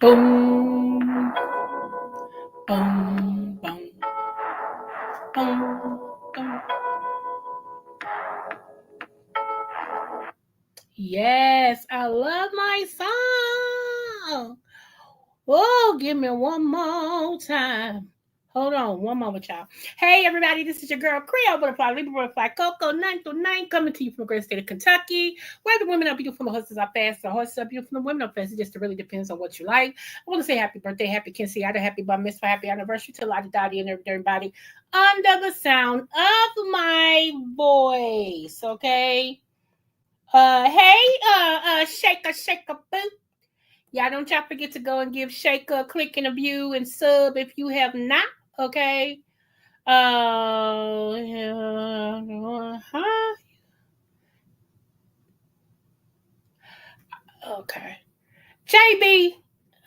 Boom, boom, boom, boom, boom. Yes, I love my song. Oh, give me one more time. Hold on, one moment, y'all. Hey, everybody, this is your girl, Creole Butterfly, Libra Butterfly, Coco, 9 through 9, coming to you from the great state of Kentucky, where the women are beautiful, the horses are fast, the horses are beautiful, the women are fast. It just really depends on what you like. I want to say happy birthday, happy Kensiata, happy bar mitzvah, happy anniversary to Lottie Dottie and everybody under the sound of my voice, okay? Hey, Shaker, boo. Y'all forget to go and give Shaker a click and a view and sub if you have not, okay? Huh? Okay. JB,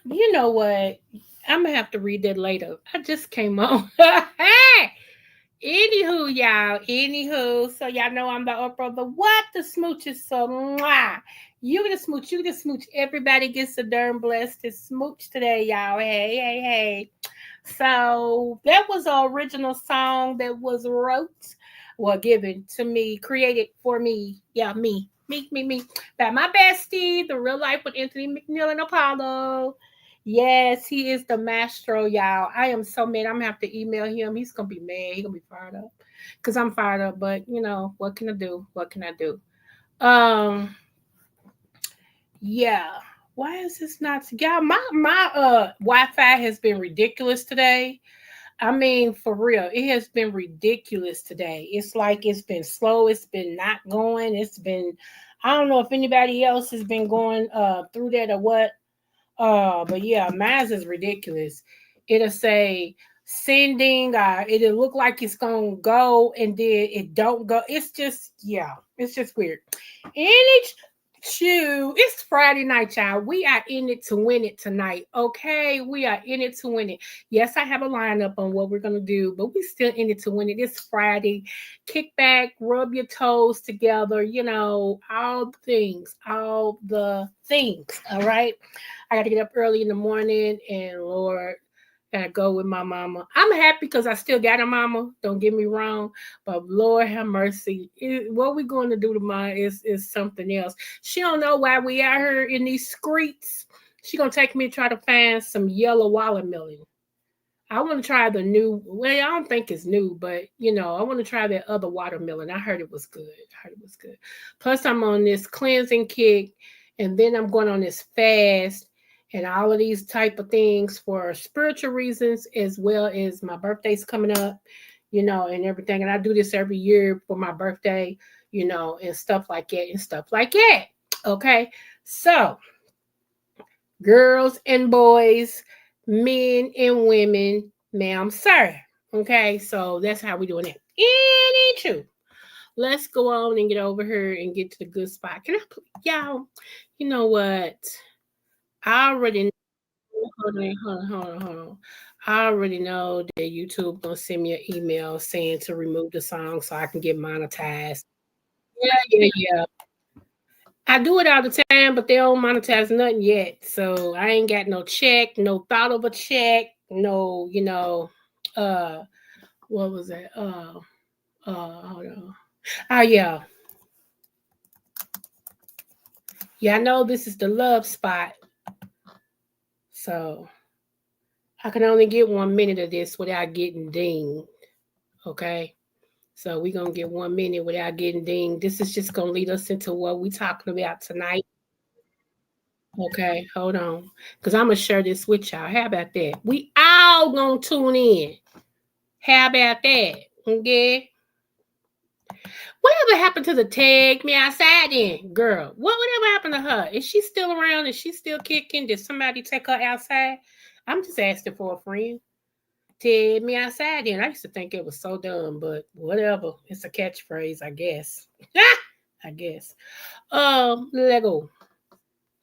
you know what? I'm gonna have to read that later. I just came on. Anywho, y'all. Anywho, so y'all know I'm the upper of the what? The smooches. So, mwah. You get a smooch. You get a smooch. Everybody gets a darn blessed to smooch today, y'all. Hey, hey, hey. So that was an original song that was wrote, well, given to me, created for me. Yeah, me. By my bestie, the real life with Anthony McNeil and Apollo. Yes, he is the maestro, y'all. I am so mad. I'm gonna have to email him. He's gonna be mad. He's gonna be fired up. Cause I'm fired up, but you know, what can I do? What can I do? Um, yeah. Why is this not y'all? My Wi-Fi has been ridiculous today. I mean, for real, it has been ridiculous today. It's like it's been slow. It's been not going. It's been, I don't know if anybody else has been going through that or what. But yeah, mine is ridiculous. It'll say sending. It'll look like it's gonna go, and then it don't go. It's just yeah, it's just weird. Any it's Friday night, y'all. We are in it to win it tonight. Okay, we are in it to win it. Yes, I have a lineup on what we're gonna do, but we still in it to win it. It's Friday. Kick back, rub your toes together. You know all the things, all the things. All right. I got to get up early in the morning, and Lord, gotta go with my mama. I'm happy because I still got a mama. Don't get me wrong, but Lord have mercy. What we going to do tomorrow is something else. She don't know why we out here in these streets. She gonna take me to try to find some yellow watermelon. I want to try the new. Well, I don't think it's new, but you know, I want to try that other watermelon. I heard it was good. I heard it was good. Plus, I'm on this cleansing kick, and then I'm going on this fast, and all of these type of things for spiritual reasons, as well as my birthday's coming up, you know, and everything. And I do this every year for my birthday, you know, and stuff like that, and stuff like that. Okay, so girls and boys, men and women, ma'am, sir. Okay, so that's how we doing it. Any let's go on and get over here and get to the good spot. Can I, y'all? You know what? I already know. Hold on. I already know that YouTube gonna send me an email saying to remove the song so I can get monetized. Yeah. I do it all the time, but they don't monetize nothing yet. So I ain't got no check, no thought of a check, no, you know, uh, what was that? Hold on. Oh yeah, yeah. I know this is the love spot, so I can only get 1 minute of this without getting dinged. Okay, so we gonna get 1 minute without getting dinged. This is just gonna lead us into what we talking about tonight. Okay, hold on. Because I'm going to share this with y'all. How about that? We all going to tune in. How about that? Okay. Whatever happened to the tag me outside then, girl? Whatever happened to her? Is she still around? Is she still kicking? Did somebody take her outside? I'm just asking for a friend. Tag me outside then. I used to think it was so dumb, but whatever. It's a catchphrase, I guess. I guess. Let go.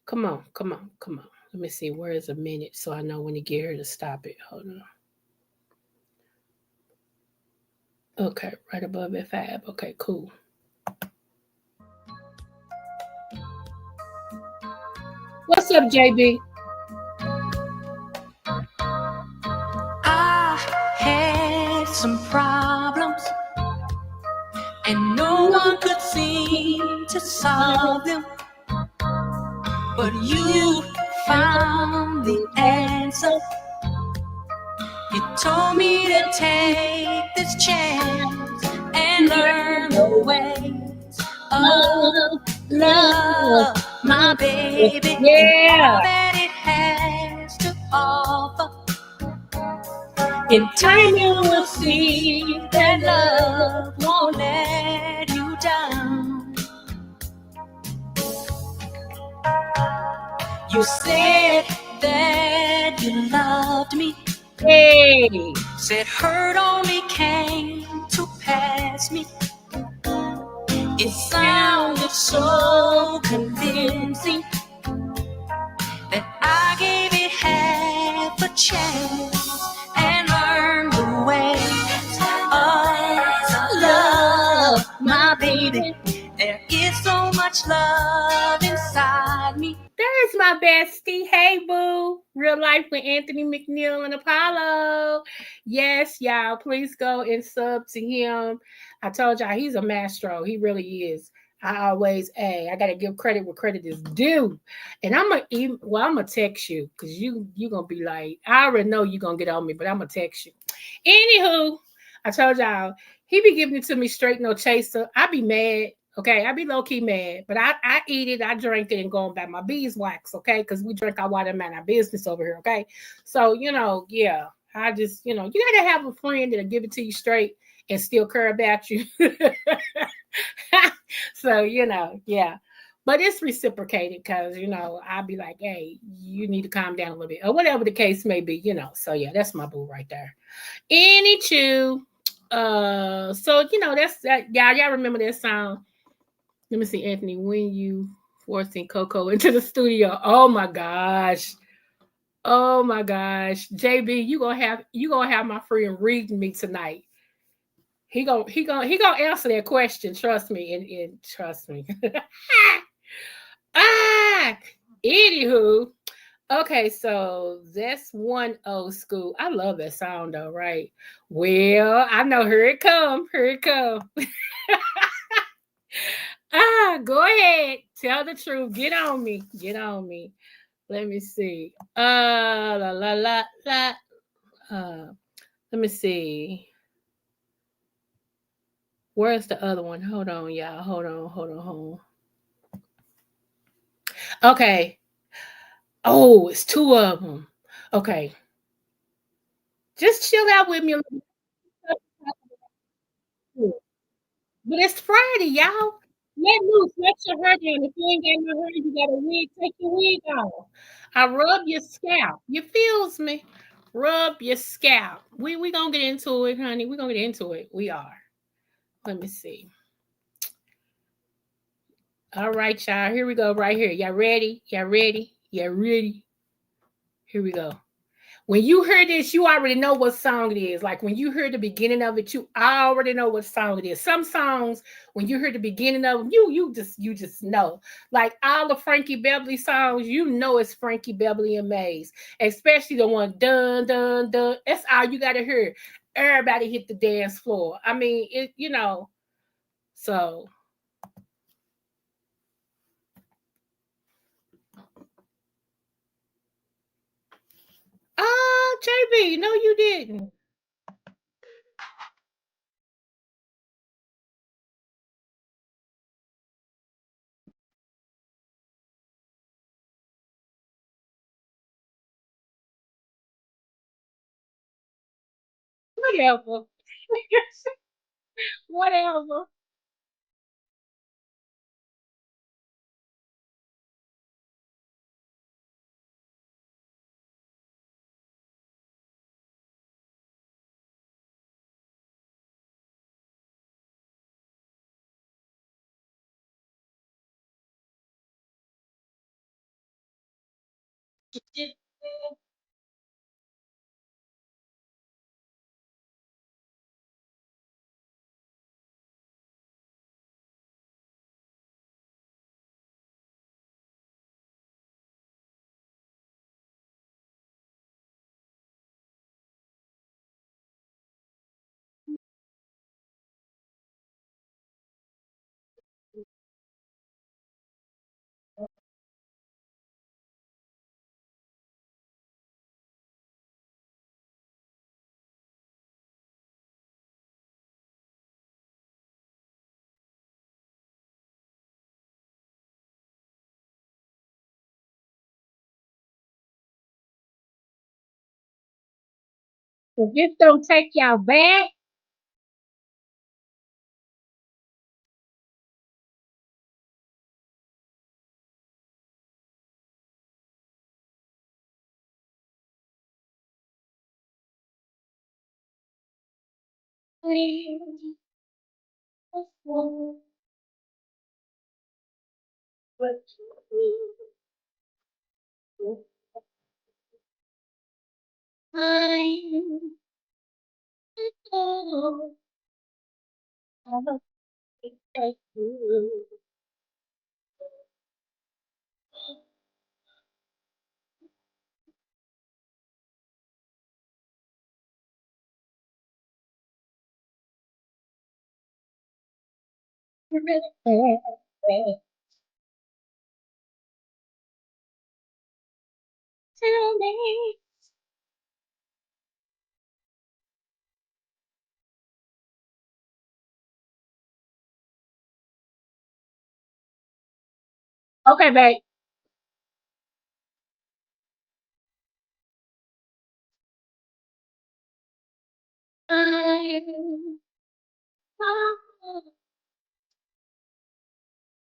Come on. Let me see. Where is a minute so I know when to get her to stop it. Hold on. Okay, right above F5. Okay, cool. What's up, JB? to solve them, but you found the answer. You told me to take this chance and learn the ways of love, my baby, and all Yeah. that it has to offer. In In time time you you will will see see that that love love. won't let you down. You said that you loved me, Hey. said hurt only came to pass me. It sounded so convincing that I gave it half a chance and learned the ways of love, my baby. There is so much love inside me. There's my bestie. Hey, boo. Real life with Anthony McNeil and Apollo. Yes, y'all. Please go and sub to him. I told y'all he's a maestro. He really is. I always, hey, I gotta give credit where credit is due. And I'm gonna text you because you gonna be like, I already know you gonna get on me, but I'm gonna text you. Anywho, I told y'all he be giving it to me straight, no chaser. I be mad. Okay, I be low key mad, but I eat it, I drink it, and go back my beeswax. Okay, because we drink our water, man, our business over here. Okay, so yeah, I just you gotta have a friend that'll give it to you straight and still care about you. So yeah, but it's reciprocated because I'll be like, hey, you need to calm down a little bit, or whatever the case may be. So yeah, that's my boo right there. Any chew. So that's that. Y'all remember that song? Let me see, Anthony, when you forcing Coco into the studio. Oh my gosh. Oh my gosh. JB, you gonna have my friend reading me tonight. He gonna answer that question. Trust me. And trust me. ah anywho. Okay, so that's one old school. I love that sound though, right? Well, I know here it come. Here it come. Go ahead. Tell the truth. Get on me. Get on me. Let me see. La la la la. Uh, let me see. Where's the other one? Hold on, y'all. Hold on. Hold on. Hold on. Okay. Oh, it's two of them. Okay. Just chill out with me a little bit. But it's Friday, y'all. Let loose. Let your hair down. If you ain't got no hair, you got a wig. Take your wig off. I rub your scalp. You feels me? Rub your scalp. We gonna get into it, honey. We gonna get into it. We are. Let me see. All right, y'all. Here we go. Right here. Y'all ready? Y'all ready? Y'all ready? Here we go. When you hear this, you already know what song it is. Like when you hear the beginning of it, you already know what song it is. Some songs, when you hear the beginning of them, you just know. Like all the Frankie Beverly songs, you know it's Frankie Beverly and Maze, especially the one dun dun dun. That's all you gotta hear. Everybody hit the dance floor. I mean, it. So, JB, no, you didn't. Whatever. Whatever. If this don't take y'all back, tell me. Okay, babe. I'm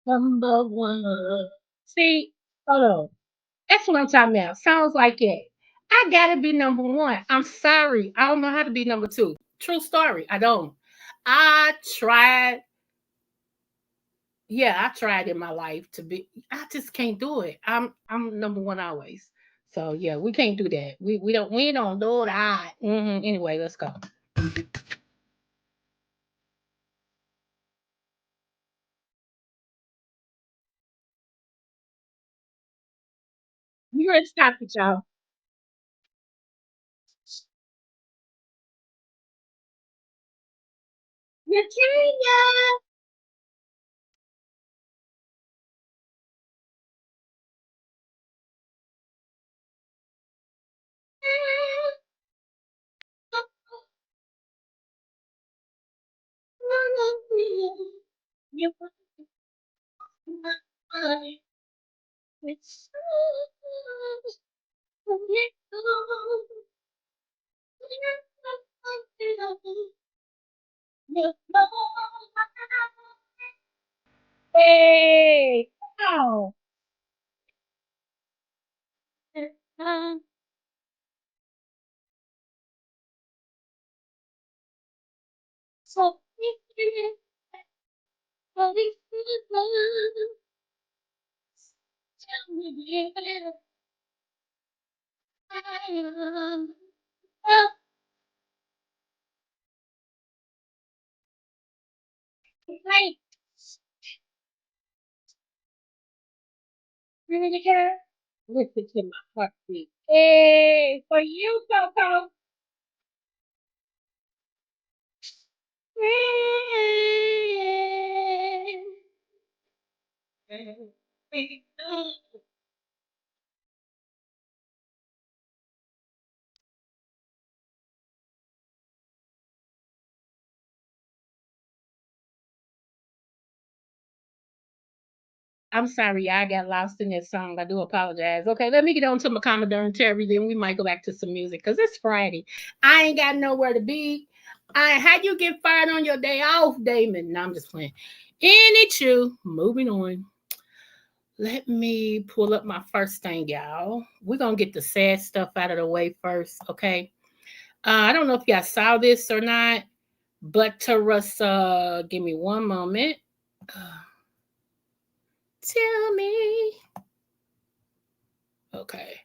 number one. See, hold on. That's what I'm talking about. Sounds like it. I gotta be number one. I'm sorry. I don't know how to be number two. True story. I don't. I tried. Yeah, I tried in my life to be. I just can't do it. I'm number one always. So yeah, we can't do that. We don't do that. Anyway, let's go. You ready to stop it, y'all? Virginia. You it's Hey, oh. So tell me, baby, like, really care? Listen to my heartbeat. Hey, for you, Coco. I'm sorry, I got lost in that song. I do apologize. Okay, let me get on to my Commodore and Terry, then we might go back to some music because it's Friday. I ain't got nowhere to be. How you get fired on your day off, Damon? No, I'm just playing. Any chew. Moving on. Let me pull up my first thing, y'all. We're gonna get the sad stuff out of the way first, okay? I don't know if y'all saw this or not, but Teresa, give me one moment. Uh, Tell me. Okay.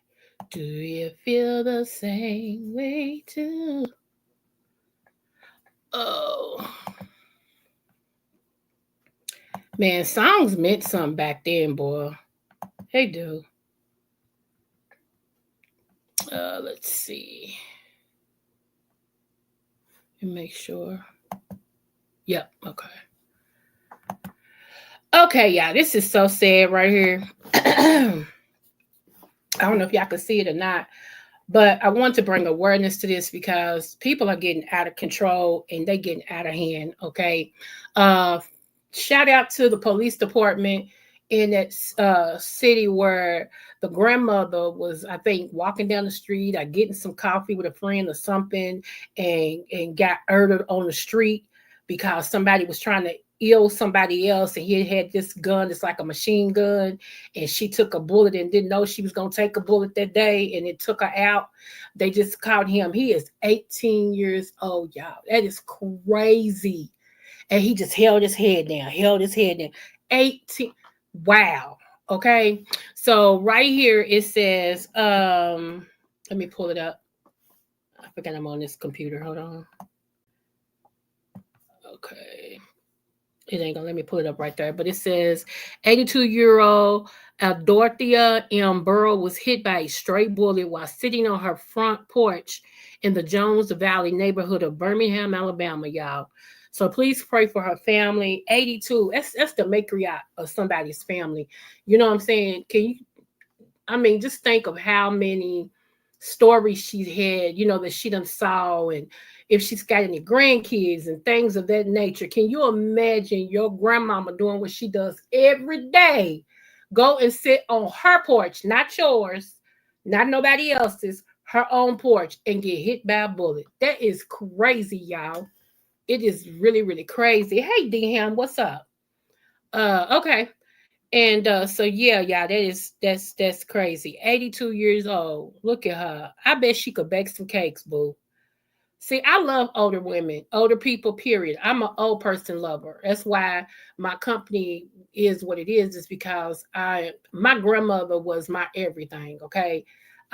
Do you feel the same way too? Oh, man, songs meant something back then, boy. They do. Let's see. And make sure. Yep. Okay. Okay, yeah, this is so sad right here. I don't know if y'all can see it or not, but I want to bring awareness to this because people are getting out of control and they getting out of hand. Okay. Uh, Shout out to the police department in that city where the grandmother was, I think, walking down the street or getting some coffee with a friend or something, and got murdered on the street because somebody was trying to ill somebody else, and he had this gun. It's like a machine gun, and she took a bullet and didn't know she was gonna take a bullet that day, and it took her out. They just caught him. He is 18 years old, y'all. That is crazy. And he just held his head down, held his head down. 18. Wow. Okay. So right here it says, let me pull it up. I forgot I'm on this computer. Hold on. Okay. It ain't gonna let me pull it up right there, but it says 82-year-old Aldorthia Burrell was hit by a stray bullet while sitting on her front porch in the Jones Valley neighborhood of Birmingham, Alabama, y'all. So please pray for her family. 82. That's the matriarch of somebody's family. You know what I'm saying? Can you, I mean, just think of how many stories she's had, that she done saw, and if she's got any grandkids and things of that nature. Can you imagine your grandmama doing what she does every day? Go and sit on her porch, not yours, not nobody else's, her own porch, and get hit by a bullet. That is crazy, y'all. It is really, really crazy. Hey, D-Ham, what's up? Okay. And so yeah, yeah, that's crazy. 82 years old. Look at her. I bet she could bake some cakes, boo. See, I love older women, older people, period. I'm an old person lover. That's why my company is what it is because my grandmother was my everything, okay?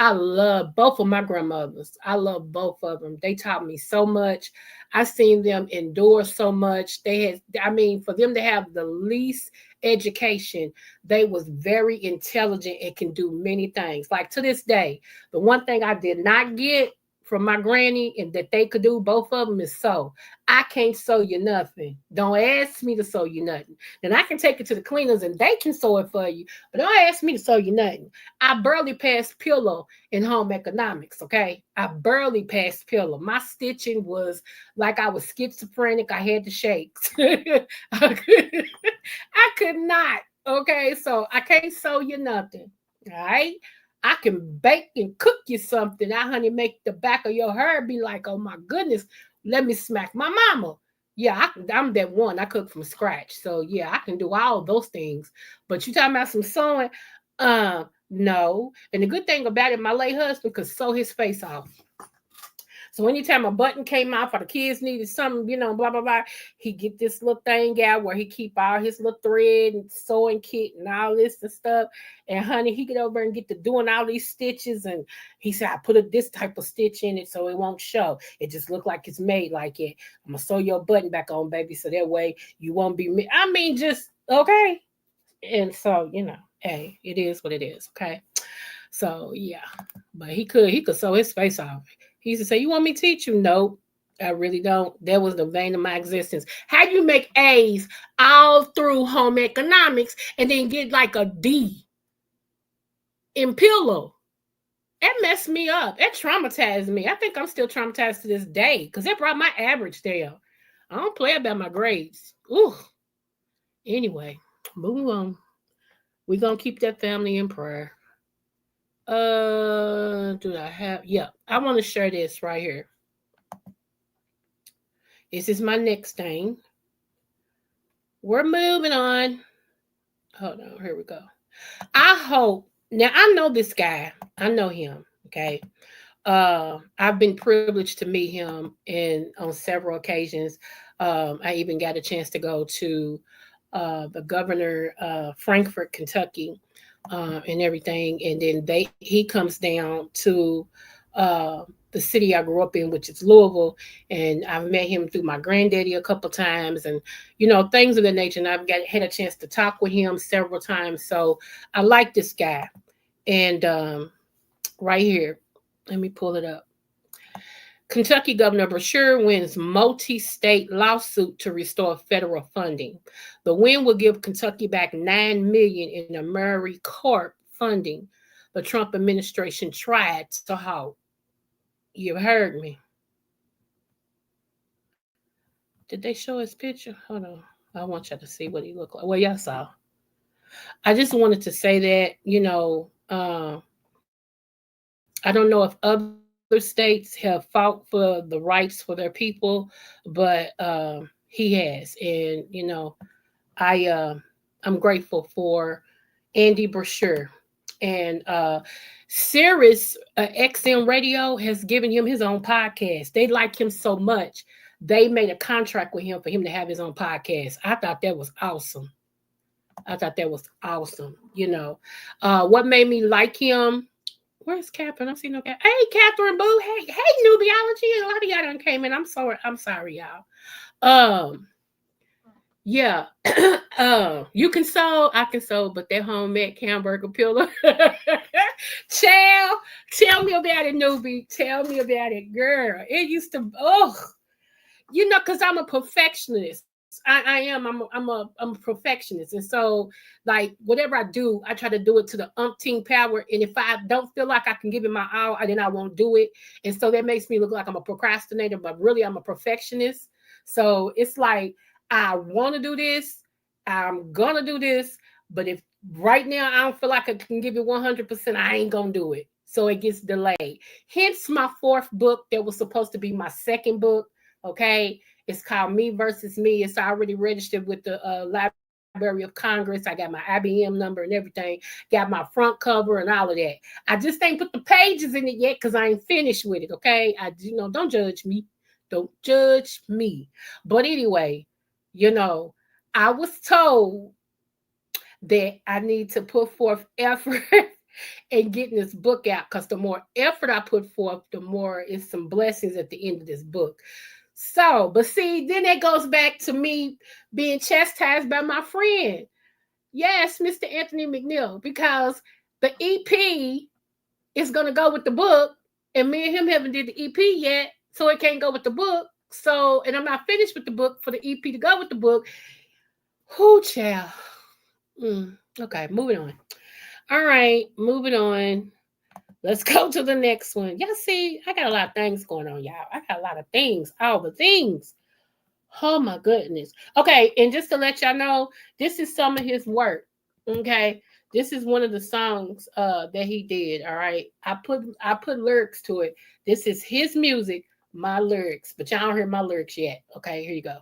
I love both of my grandmothers. I love both of them. They taught me so much. I seen them endure so much. They had, I mean, for them to have the least education, they was very intelligent and can do many things. Like to this day, the one thing I did not get from my granny and that they could do, both of them, is sew. I can't sew you nothing. Don't ask me to sew you nothing. Then I can take it to the cleaners and they can sew it for you, but don't ask me to sew you nothing. I barely passed pillow in home economics, okay? I barely passed pillow. My stitching was like I was schizophrenic. I had the shakes. I could not, okay? So I can't sew you nothing, all right? I can bake and cook you something. I, honey, make the back of your hair be like, oh my goodness, let me smack my mama. Yeah, I'm that one. I cook from scratch. So yeah, I can do all those things. But you talking about some sewing? No. And the good thing about it, my late husband could sew his face off. So anytime a button came off or the kids needed something, blah, blah, blah, he get this little thing out where he keep all his little thread and sewing kit and all this and stuff. And honey, he get over and get to doing all these stitches. And he said, I put this type of stitch in it so it won't show. It just look like it's made like it. I'm going to sew your button back on, baby, so that way you won't be, I mean, just, okay. And so, hey, it is what it is, okay? So yeah, but he could sew his face off. He used to say, "You want me to teach you?" No, I really don't. That was the vein of my existence. How do you make A's all through home economics and then get like a D in pillow? That messed me up. That traumatized me. I think I'm still traumatized to this day because that brought my average down. I don't play about my grades. Ooh. Anyway, moving on. We're gonna keep that family in prayer. Do I have? Yeah, I want to share this right here. This is my next thing. We're moving on. Hold on, here we go. I hope now I know this guy. I know him. Okay. I've been privileged to meet him in on several occasions. I even got a chance to go to the governor, Frankfort, Kentucky, and everything. And then he comes down to the city I grew up in, which is Louisville. And I've met him through my granddaddy a couple times, and things of that nature. And I've had a chance to talk with him several times. So I like this guy. And right here, let me pull it up. Kentucky Governor Brashear wins multi-state lawsuit to restore federal funding. The win will give Kentucky back $9 million in AmeriCorps funding the Trump administration tried to halt. You've heard me. Did they show his picture? Hold on. I want y'all to see what he looked like. Well, y'all saw. I just wanted to say that, I don't know if other states have fought for the rights for their people, but he has. And, I I'm grateful for Andy Brashear. And Sirius XM Radio has given him his own podcast. They like him so much, they made a contract with him for him to have his own podcast. I thought that was awesome. I thought that was awesome. What made me like him? Where's Catherine? I see no Catherine. Hey, Catherine Boo. Hey, Nubiology. A lot of y'all done came in. I'm sorry. I'm sorry, y'all. Yeah. You can sew, I can sew, but that homemade hamburger pillow. Child, tell me about it, newbie. Tell me about it, girl. It used to, oh, because I'm a perfectionist. I am. I'm a perfectionist, and so like whatever I do, I try to do it to the umpteen power. And if I don't feel like I can give it my all, then I won't do it. And so that makes me look like I'm a procrastinator, but really I'm a perfectionist. So it's like I want to do this, I'm gonna do this, but if right now I don't feel like I can give it 100%, I ain't gonna do it. So it gets delayed. Hence my fourth book that was supposed to be my second book. Okay. It's called Me Versus Me. It's already registered with the Library of Congress. I got my IBM number and everything. Got my front cover and all of that. I just ain't put the pages in it yet because I ain't finished with it. Okay. Don't judge me. Don't judge me. But anyway, you know, I was told that I need to put forth effort in getting this book out because the more effort I put forth, the more is some blessings at the end of this book. So, but see, then that goes back to me being chastised by my friend. Yes, Mr. Anthony McNeil, because the EP is going to go with the book, and me and him haven't did the EP yet, so it can't go with the book. So, and I'm not finished with the book for the EP to go with the book. Who, child? Okay, moving on. All right, moving on. Let's go to the next one. Y'all see, I got a lot of things going on, y'all. I got a lot of things, all the things. Oh my goodness. Okay, and just to let y'all know, this is some of his work. Okay. This is one of the songs that he did. All right. I put lyrics to it. This is his music, my lyrics. But y'all don't hear my lyrics yet. Okay, here you go.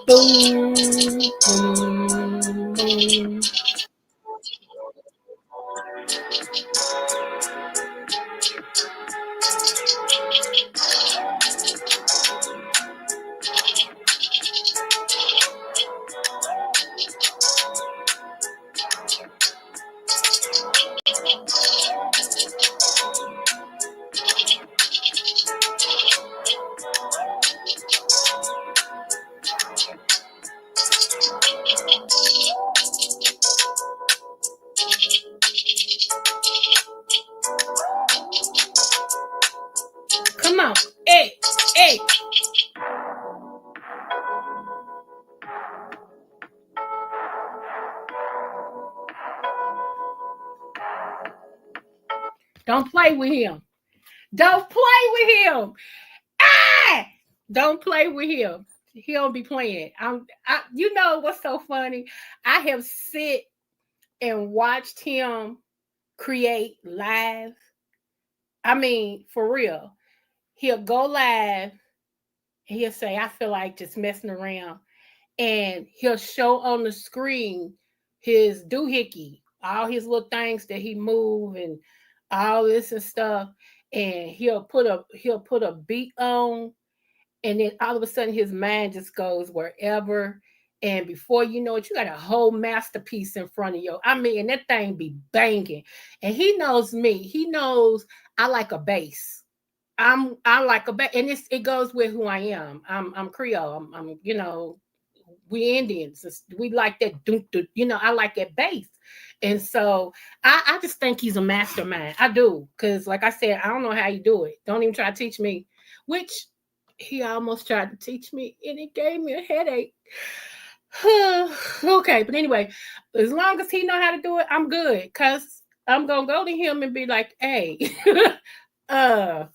Boom, boom, boom. Come on. Hey, hey. Don't play with him. Don't play with him. Ah! Don't play with him. He don't be playing. You know what's so funny? I have sit and watched him create live. I mean, for real. He'll go live and he'll say, I feel like just messing around. And he'll show on the screen his doohickey, all his little things that he move and all this and stuff. and he'll put a beat on, and then all of a sudden his mind just goes wherever. And before you know it, you got a whole masterpiece in front of you. I mean, and that thing be banging. And he knows me. He knows I like a bass. I like a bass, and it goes with who I am. I'm Creole. I'm we Indians. We like that dunk, dunk, I like that bass. And so I just think he's a mastermind. I do. Because like I said, I don't know how you do it. Don't even try to teach me. Which he almost tried to teach me, and it gave me a headache. Okay, but anyway, as long as he know how to do it, I'm good. Cause I'm gonna go to him and be like, hey, can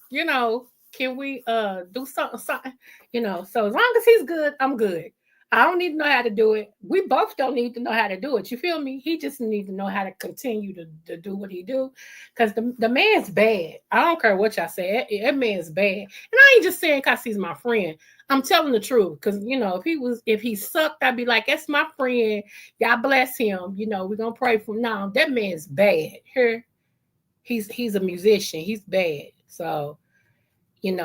we do something? So as long as he's good, I'm good. I don't need to know how to do it. We both don't need to know how to do it. You feel me? He just needs to know how to continue to do what he do. Because the man's bad. I don't care what y'all say. That man's bad. And I ain't just saying because he's my friend. I'm telling the truth. Because, if he sucked, I'd be like, that's my friend. God bless him. We're going to pray for him. No, that man's bad. Here, he's a musician. He's bad. So,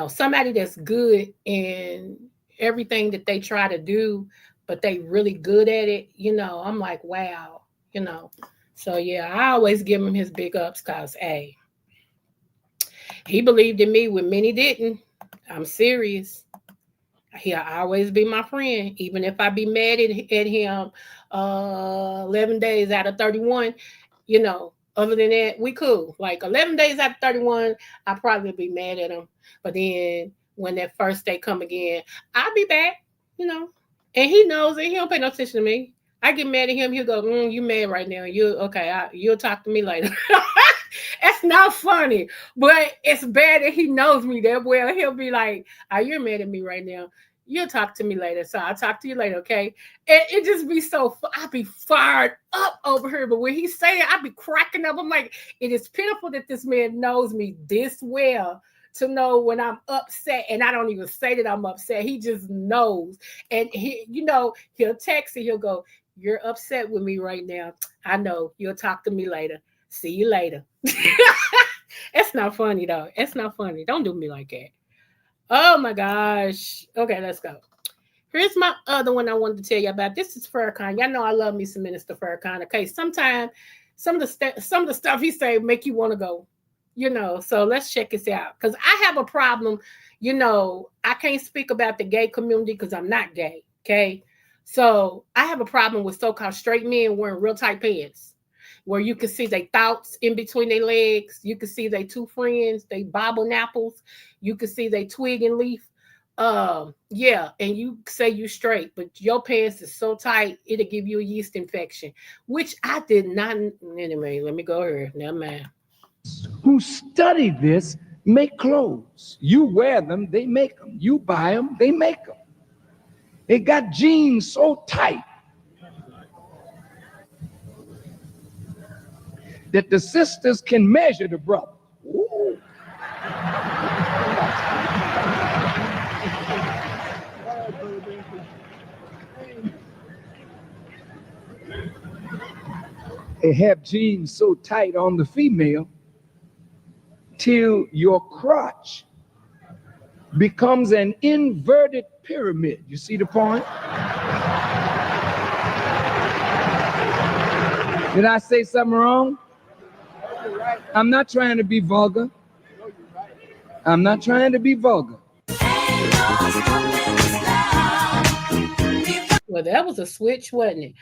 somebody that's good in everything that they try to do, but they really good at it, I'm like, wow, you know. So yeah, I always give him his big ups because hey, he believed in me when many didn't. I'm serious. He'll always be my friend, even if I be mad at him 11 days out of 31, other than that, we cool. Like 11 days out of 31, I'll probably be mad at him. But then when that first day come again, I'll be back, you know. And he knows it. He don't pay no attention to me. I get mad at him. He'll go, you mad right now. You okay. You'll talk to me later. It's not funny, but it's bad that he knows me that well. He'll be like, you're mad at me right now. You'll talk to me later. So I'll talk to you later, okay? And it just be so, I be fired up over here. But when he say it, I be cracking up. I'm like, it is pitiful that this man knows me this well to know when I'm upset. And I don't even say that I'm upset. He just knows. And he'll text and he'll go, you're upset with me right now. I know. You'll talk to me later. See you later. It's not funny though. It's not funny. Don't do me like that. Oh my gosh. Okay, let's go. Here's my other one I wanted to tell you about. This is Farrakhan. Y'all know I love me some Minister Farrakhan. Okay, sometimes some of the stuff he say make you want to go. So let's check this out. Because I have a problem. I can't speak about the gay community because I'm not gay. Okay, so I have a problem with so-called straight men wearing real tight pants where you can see their thoughts in between their legs. You can see their two friends, they bobble apples. You can see they twig and leaf. Yeah, and you say you straight, but your pants is so tight it'll give you a yeast infection, which I did not. Anyway, let me go here. Never mind. Who study this make clothes. You wear them, they make them. You buy them, they make them. They got jeans so tight that the sisters can measure the brother. Ooh. They have jeans so tight on the female till your crotch becomes an inverted pyramid. You see the point? Did I say something wrong? I'm not trying to be vulgar. I'm not trying to be vulgar. Well, that was a switch, wasn't it?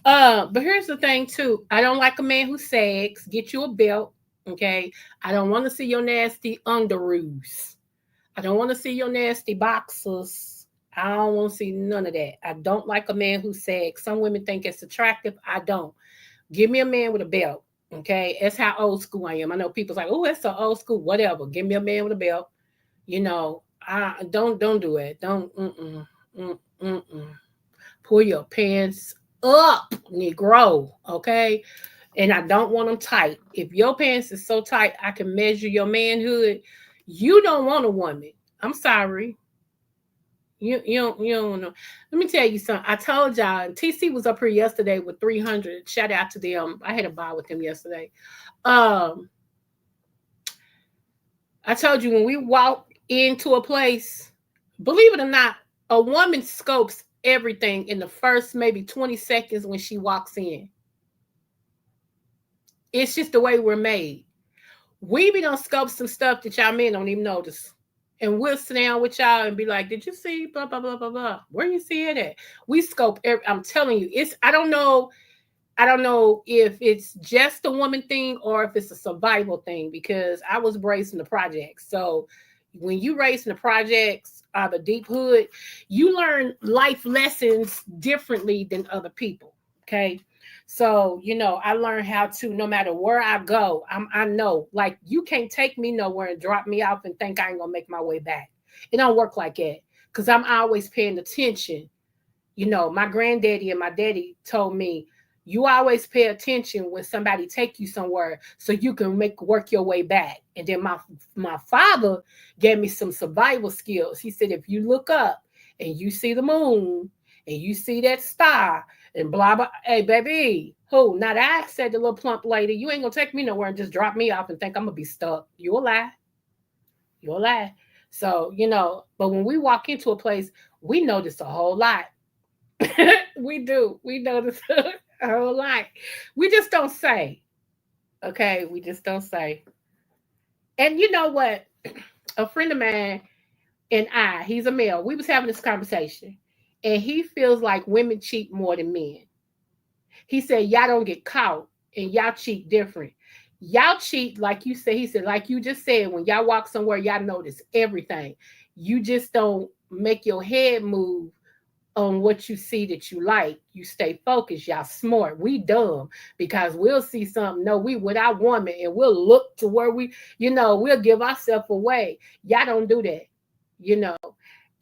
But here's the thing too. I don't like a man who sags. Get you a belt, okay? I don't want to see your nasty underoos. I don't want to see your nasty boxers. I don't want to see none of that. I don't like a man who sags. Some women think it's attractive. I don't. Give me a man with a belt, okay? That's how old school I am. I know people's like, oh, that's so old school. Whatever. Give me a man with a belt. I don't do it. Don't. Pull your pants up, Negro, okay? And I don't want them tight. If your pants is so tight, I can measure your manhood. You don't want a woman. I'm sorry. You don't know. Let me tell you something. I told y'all, TC was up here yesterday with 300. Shout out to them. I had a bar with him yesterday. I told you when we walk into a place, believe it or not, a woman scopes everything in the first maybe 20 seconds when she walks in. It's just the way we're made. We be done scope some stuff that y'all men don't even notice. And we'll sit down with y'all and be like, did you see blah blah blah blah blah? Where you see it at? We scope I'm telling you, it's I don't know if it's just a woman thing or if it's a survival thing because I was raised in the projects. So when you raised in the projects or the deep hood, you learn life lessons differently than other people. Okay. So, I learned how to, no matter where I go, I know, like, you can't take me nowhere and drop me off and think I ain't going to make my way back. It don't work like that because I'm always paying attention. My granddaddy and my daddy told me, you always pay attention when somebody take you somewhere so you can work your way back. And then my father gave me some survival skills. He said, if you look up and you see the moon and you see that star and blah, blah, hey, baby, who? Now that I said the little plump lady, you ain't going to take me nowhere and just drop me off and think I'm going to be stuck. You'll lie. You'll lie. So, but when we walk into a place, we notice a whole lot. We do. We notice a whole lot. We just don't say. Okay, we just don't say. And you know what? A friend of mine and he's a male. We was having this conversation, and he feels like women cheat more than men. He said, y'all don't get caught, and y'all cheat different. Y'all cheat, like you said, he said, like you just said, when y'all walk somewhere, y'all notice everything. You just don't make your head move on what you see that you like. You stay focused. Y'all smart. We dumb because we'll see something. No, we with our woman and we'll look to where we'll give ourselves away. Y'all don't do that, you know.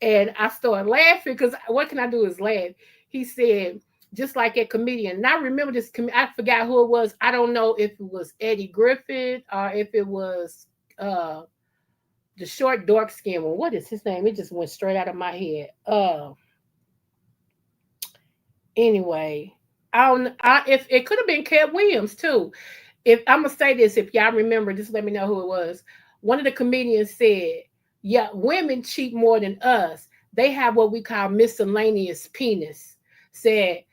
And I started laughing because what can I do is laugh. He said, just like a comedian. And I remember this, I forgot who it was. I don't know if it was Eddie Griffin or if it was the short dark skin one. What is his name? It just went straight out of my head. Anyway, if it could have been Kev Williams too. If I'm gonna say this, if y'all remember, just let me know who it was. One of the comedians said, "Yeah, women cheat more than us. They have what we call miscellaneous penis." Said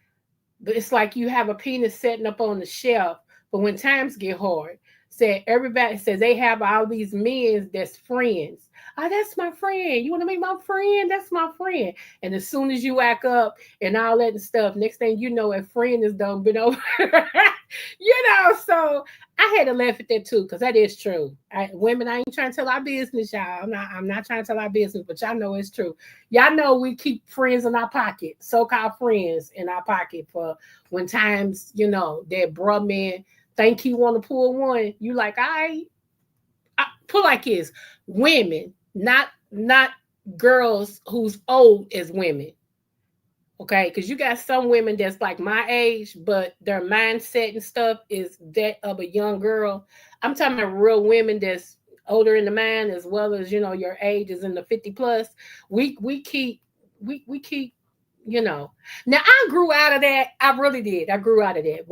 it's like you have a penis setting up on the shelf, but when times get hard, said everybody says they have all these men that's friends. Oh, that's my friend. You want to meet my friend? That's my friend. And as soon as you act up and all that and stuff, next thing you know, a friend is done been over. So I had to laugh at that too, because that is true. Women, I ain't trying to tell our business, y'all. I'm not trying to tell our business, but y'all know it's true. Y'all know we keep friends in our pocket, so-called friends in our pocket for when times, that bruh man think he want to pull one. You like, I put like this. Women, not girls who's old as women. Okay, because you got some women that's like my age, but their mindset and stuff is that of a young girl. I'm talking about real women that's older in the mind as well as your age is in the 50 plus. We keep Now I grew out of that. I really did. I grew out of that.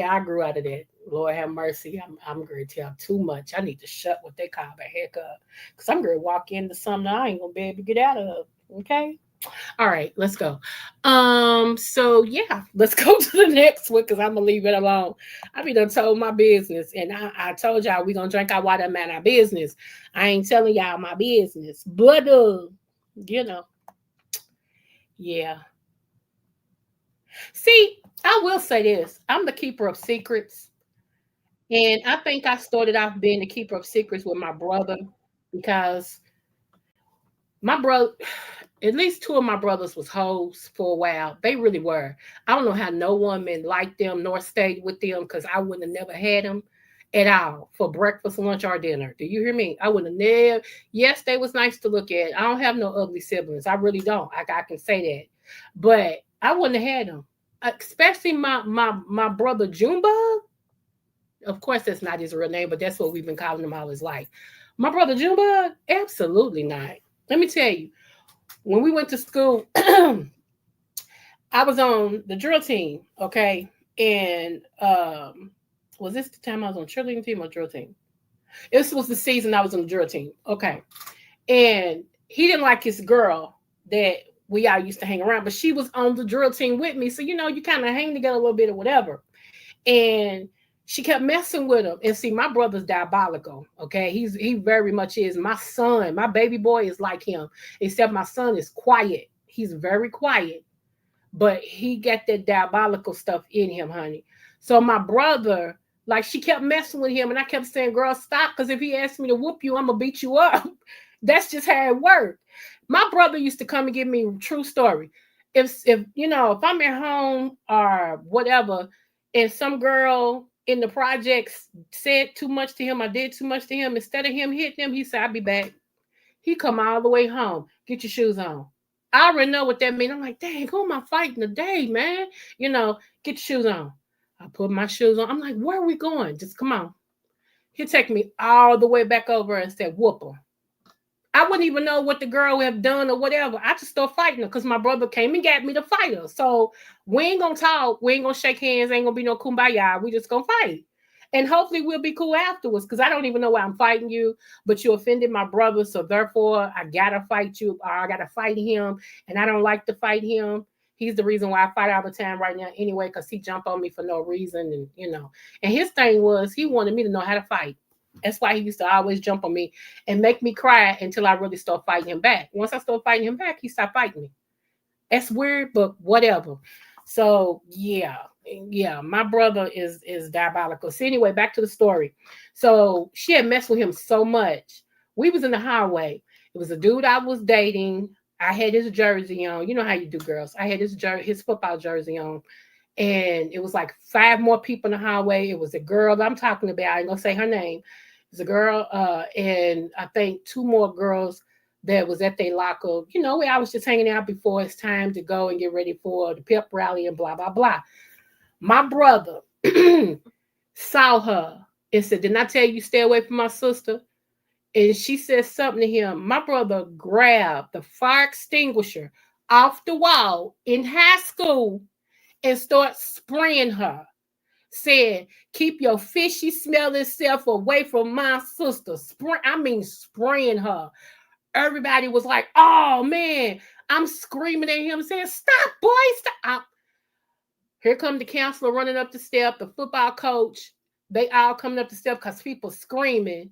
I grew out of that. Lord have mercy. I'm going to tell too much. I need to shut what they call the heck up. Because I'm going to walk into something I ain't going to be able to get out of. Okay? All right, let's go. So yeah, let's go to the next one because I'm gonna leave it alone. I be done told my business, and I told y'all we gonna drink our water, man, our business. I ain't telling y'all my business, but yeah. See, I will say this: I'm the keeper of secrets, and I think I started off being the keeper of secrets with my brother because my brother, at least two of my brothers was hoes for a while. They really were. I don't know how no woman liked them nor stayed with them because I wouldn't have never had them at all for breakfast, lunch, or dinner. Do you hear me? I wouldn't have never. Yes, they was nice to look at. I don't have no ugly siblings. I really don't. I can say that. But I wouldn't have had them. Especially my brother Junebug. Of course, that's not his real name, but that's what we've been calling him all his life. My brother Junebug, absolutely not. Let me tell you, when we went to school, I was on the drill team, okay? And was this the time I was on cheerleading team or drill team? This was the season I was on the drill team. Okay. And he didn't like his girl that we all used to hang around, but she was on the drill team with me. So, you know, you kind of hang together a little bit or whatever. And she kept messing with him. And see, my brother's diabolical. Okay. He very much is. My son, my baby boy is like him, except my son is quiet. He's very quiet, but he got that diabolical stuff in him, honey. So my brother, like, she kept messing with him, and I kept saying, "Girl, stop!" Because if he asked me to whoop you, I'm gonna beat you up. That's just how it worked. My brother used to come and give me true story. If you know, if I'm at home or whatever, and some girl in the projects said too much to him, I did too much to him, instead of him hitting him, he said, "I'll be back." He come all the way home. Get your shoes on. I already know what that means. I'm like, dang, who am I fighting today, man? You know, get your shoes on. I put my shoes on. I'm like, where are we going? Just come on. He'll take me all the way back over and say, whoop her. I wouldn't even know what the girl would have done or whatever. I just start fighting her because my brother came and got me to fight her. So we ain't gonna talk. We ain't gonna shake hands. Ain't gonna be no kumbaya. We just gonna fight. And hopefully we'll be cool afterwards because I don't even know why I'm fighting you, but you offended my brother. So therefore I gotta fight you or I gotta fight him. And I don't like to fight him. He's the reason why I fight all the time right now anyway, because he jumped on me for no reason. And you know, and his thing was he wanted me to know how to fight. That's why he used to always jump on me and make me cry until I really start fighting him back. Once I start fighting him back, he stopped fighting me. That's weird, but whatever. So yeah, my brother is diabolical. So anyway, back to the story. So she had messed with him so much. We was in the highway. It was a dude I was dating. I had his jersey on. You know how you do, girls. I had his football jersey on. And it was like 5 more people in the highway. It was a girl that I'm talking about. I ain't gonna say her name. It was a girl, and I think 2 more girls that was at their locker. You know, I was just hanging out before it's time to go and get ready for the pep rally and blah, blah, blah. My brother saw her and said, "Didn't I tell you stay away from my sister?" And she said something to him. My brother grabbed the fire extinguisher off the wall in high school and start spraying her. Said, "Keep your fishy smelling self away from my sister." Spraying her. Everybody was like, "Oh man." I'm screaming at him, saying, "Stop, boy, stop." Here come the counselor running up the step, the football coach. They all coming up the step because people screaming.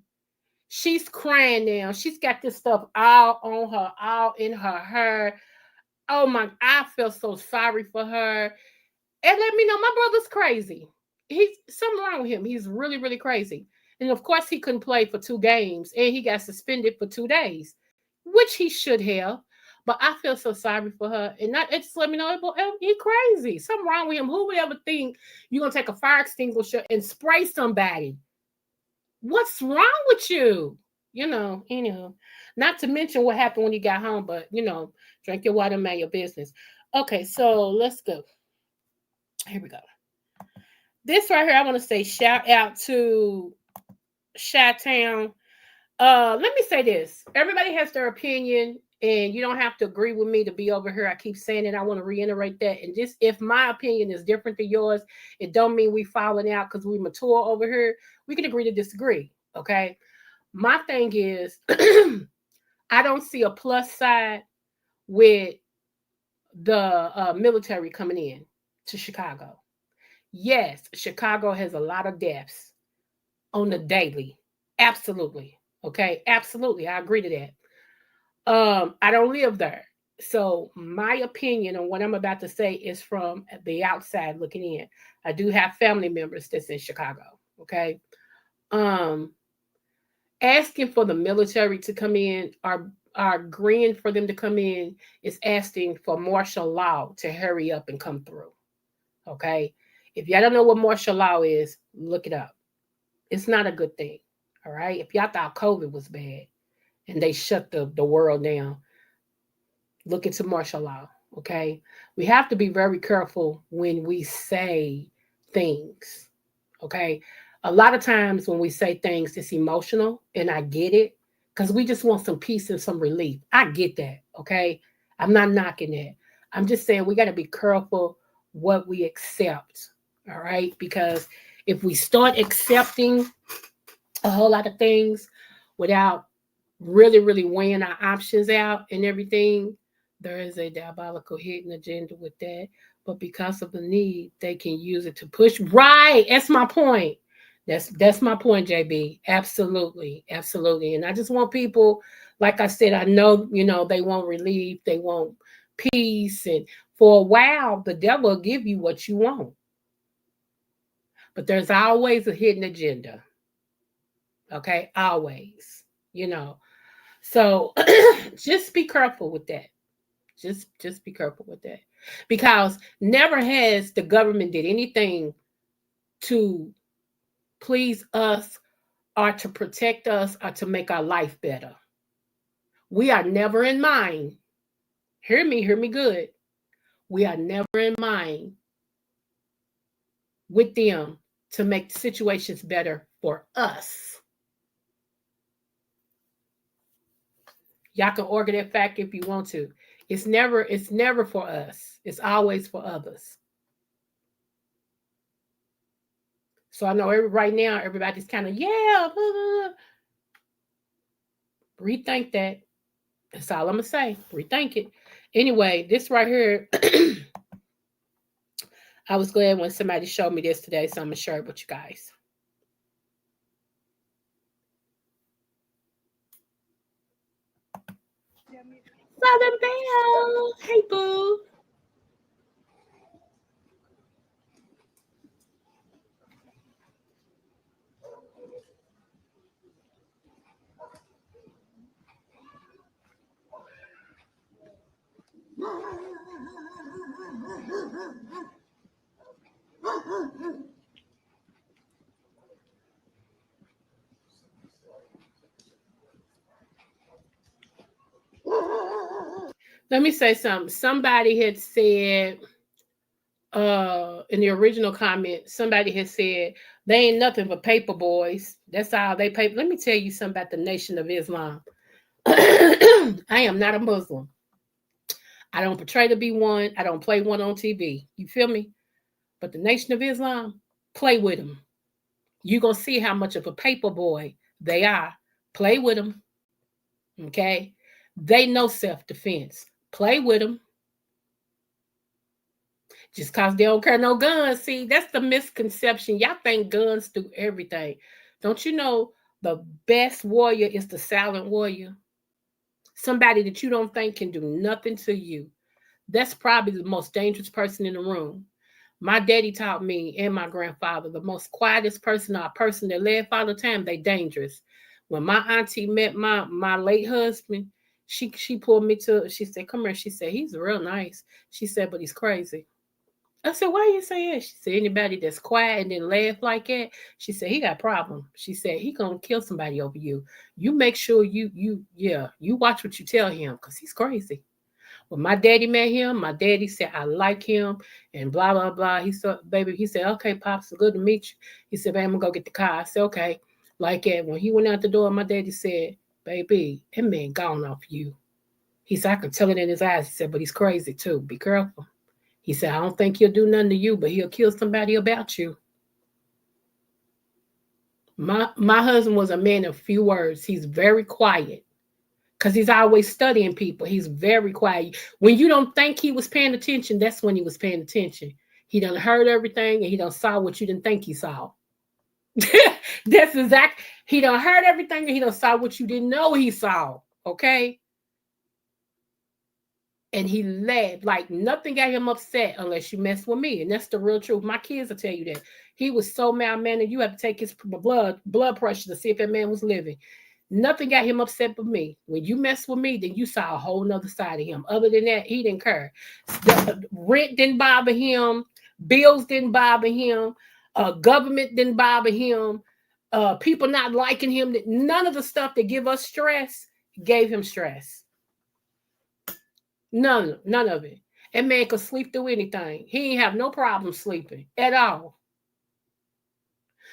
She's crying now. She's got this stuff all on her, all in her hair. Oh my, I feel so sorry for her. And let me know my brother's crazy. He's something wrong with him. He's really, really crazy. And of course, he couldn't play for 2 games and he got suspended for 2 days, which he should have. But I feel so sorry for her. And it just let me know he crazy. Something wrong with him. Who would ever think you're going to take a fire extinguisher and spray somebody? What's wrong with you? You know, anyhow. Not to mention what happened when he got home, but, you know, drink your water and mind your business. Okay, so let's go. Here we go. This right here, I want to say shout out to Chi-Town. Let me say this. Everybody has their opinion, and you don't have to agree with me to be over here. I keep saying it. I want to reiterate that. And just if my opinion is different than yours, it don't mean we falling out because we mature over here. We can agree to disagree. Okay. My thing is, I don't see a plus side with the military coming in to Chicago. Yes, Chicago has a lot of deaths on the daily. Absolutely. Okay. Absolutely. I agree to that. I don't live there. So my opinion on what I'm about to say is from the outside looking in. I do have family members that's in Chicago. Okay. Asking for the military to come in or agreeing for them to come in is asking for martial law to hurry up and come through. Okay. If y'all don't know what martial law is, look it up. It's not a good thing. All right. If y'all thought COVID was bad and they shut the world down, look into martial law. Okay. We have to be very careful when we say things. Okay. A lot of times when we say things, it's emotional, and I get it because we just want some peace and some relief. I get that. Okay. I'm not knocking that. I'm just saying we got to be careful what we accept. All right. Because if we start accepting a whole lot of things without really, really weighing our options out and everything. There is a diabolical hidden agenda with that. But because of the need, they can use it to push. Right. That's my point. That's my point, JB. Absolutely. Absolutely. And I just want people, like I said, I know, they want relief, they want peace. And for a while, the devil will give you what you want. But there's always a hidden agenda. Okay, always, So just be careful with that. Just be careful with that. Because never has the government did anything to please us or to protect us or to make our life better. We are never in mind. Hear me good. We are never in mind with them to make situations better for us. Y'all can argue that fact if you want to. It's never for us. It's always for others. So I know right now everybody's kind of, yeah, blah, blah, blah. Rethink that. That's all I'm gonna say. Rethink it. Anyway, this right here, I was glad when somebody showed me this today, so I'm gonna share it with you guys. Southern Belle. Hey boo. Let me say something. Somebody had said in the original comment, somebody had said they ain't nothing but paper boys. That's all they pay. Let me tell you something about the Nation of Islam. I am not a Muslim. I don't portray to be one. I don't play one on TV. You feel me? But the Nation of Islam, play with them. You're going to see how much of a paper boy they are. Play with them. Okay? They know self-defense. Play with them. Just because they don't carry no guns. See, that's the misconception. Y'all think guns do everything. Don't you know the best warrior is the silent warrior? Somebody that you don't think can do nothing to you. That's probably the most dangerous person in the room. My daddy taught me and my grandfather the most quietest person or a person that led all the time, they dangerous. When my auntie met my late husband, she pulled me to, she said, come here. She said, he's real nice. She said, but he's crazy. I said, why you say that? She said, anybody that's quiet and then laugh like that, she said, he got a problem. She said, he gonna kill somebody over you. You make sure you watch what you tell him because he's crazy. When my daddy met him, my daddy said, I like him and blah, blah, blah. He said, baby, he said, okay, Pops, good to meet you. He said, baby, I'm gonna go get the car. I said, okay. Like that. When he went out the door, my daddy said, baby, that man gone off you. He said, I could tell it in his eyes. He said, but he's crazy too. Be careful. He said, I don't think he'll do nothing to you, but he'll kill somebody about you. My husband was a man of few words. He's very quiet because he's always studying people. He's very quiet. When you don't think he was paying attention, that's when he was paying attention. He done heard everything and he done saw what you didn't think he saw. That's exact. He done heard everything and he done saw what you didn't know he saw. Okay? And he laughed like nothing got him upset unless you mess with me. And that's the real truth. My kids will tell you that. He was so mild-mannered, you have to take his blood pressure to see if that man was living. Nothing got him upset but me. When you mess with me, then you saw a whole nother side of him. Other than that, he didn't care. The rent didn't bother him. Bills didn't bother him. Government didn't bother him. People not liking him. None of the stuff that give us stress gave him stress. None of it. That man could sleep through anything. He ain't have no problem sleeping at all.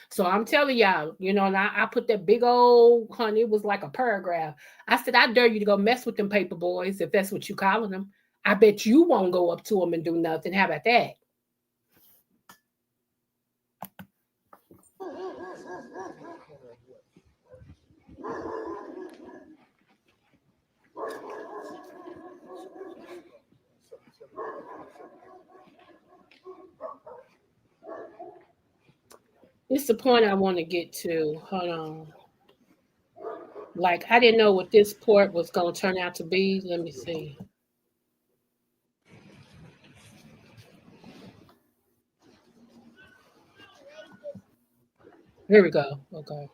So I'm telling y'all, and I put that big old, honey, it was like a paragraph. I said, I dare you to go mess with them paper boys, if that's what you calling them. I bet you won't go up to them and do nothing. How about that? It's the point I want to get to. Hold on. Like, I didn't know what this port was going to turn out to be. Let me see. Here we go. Okay.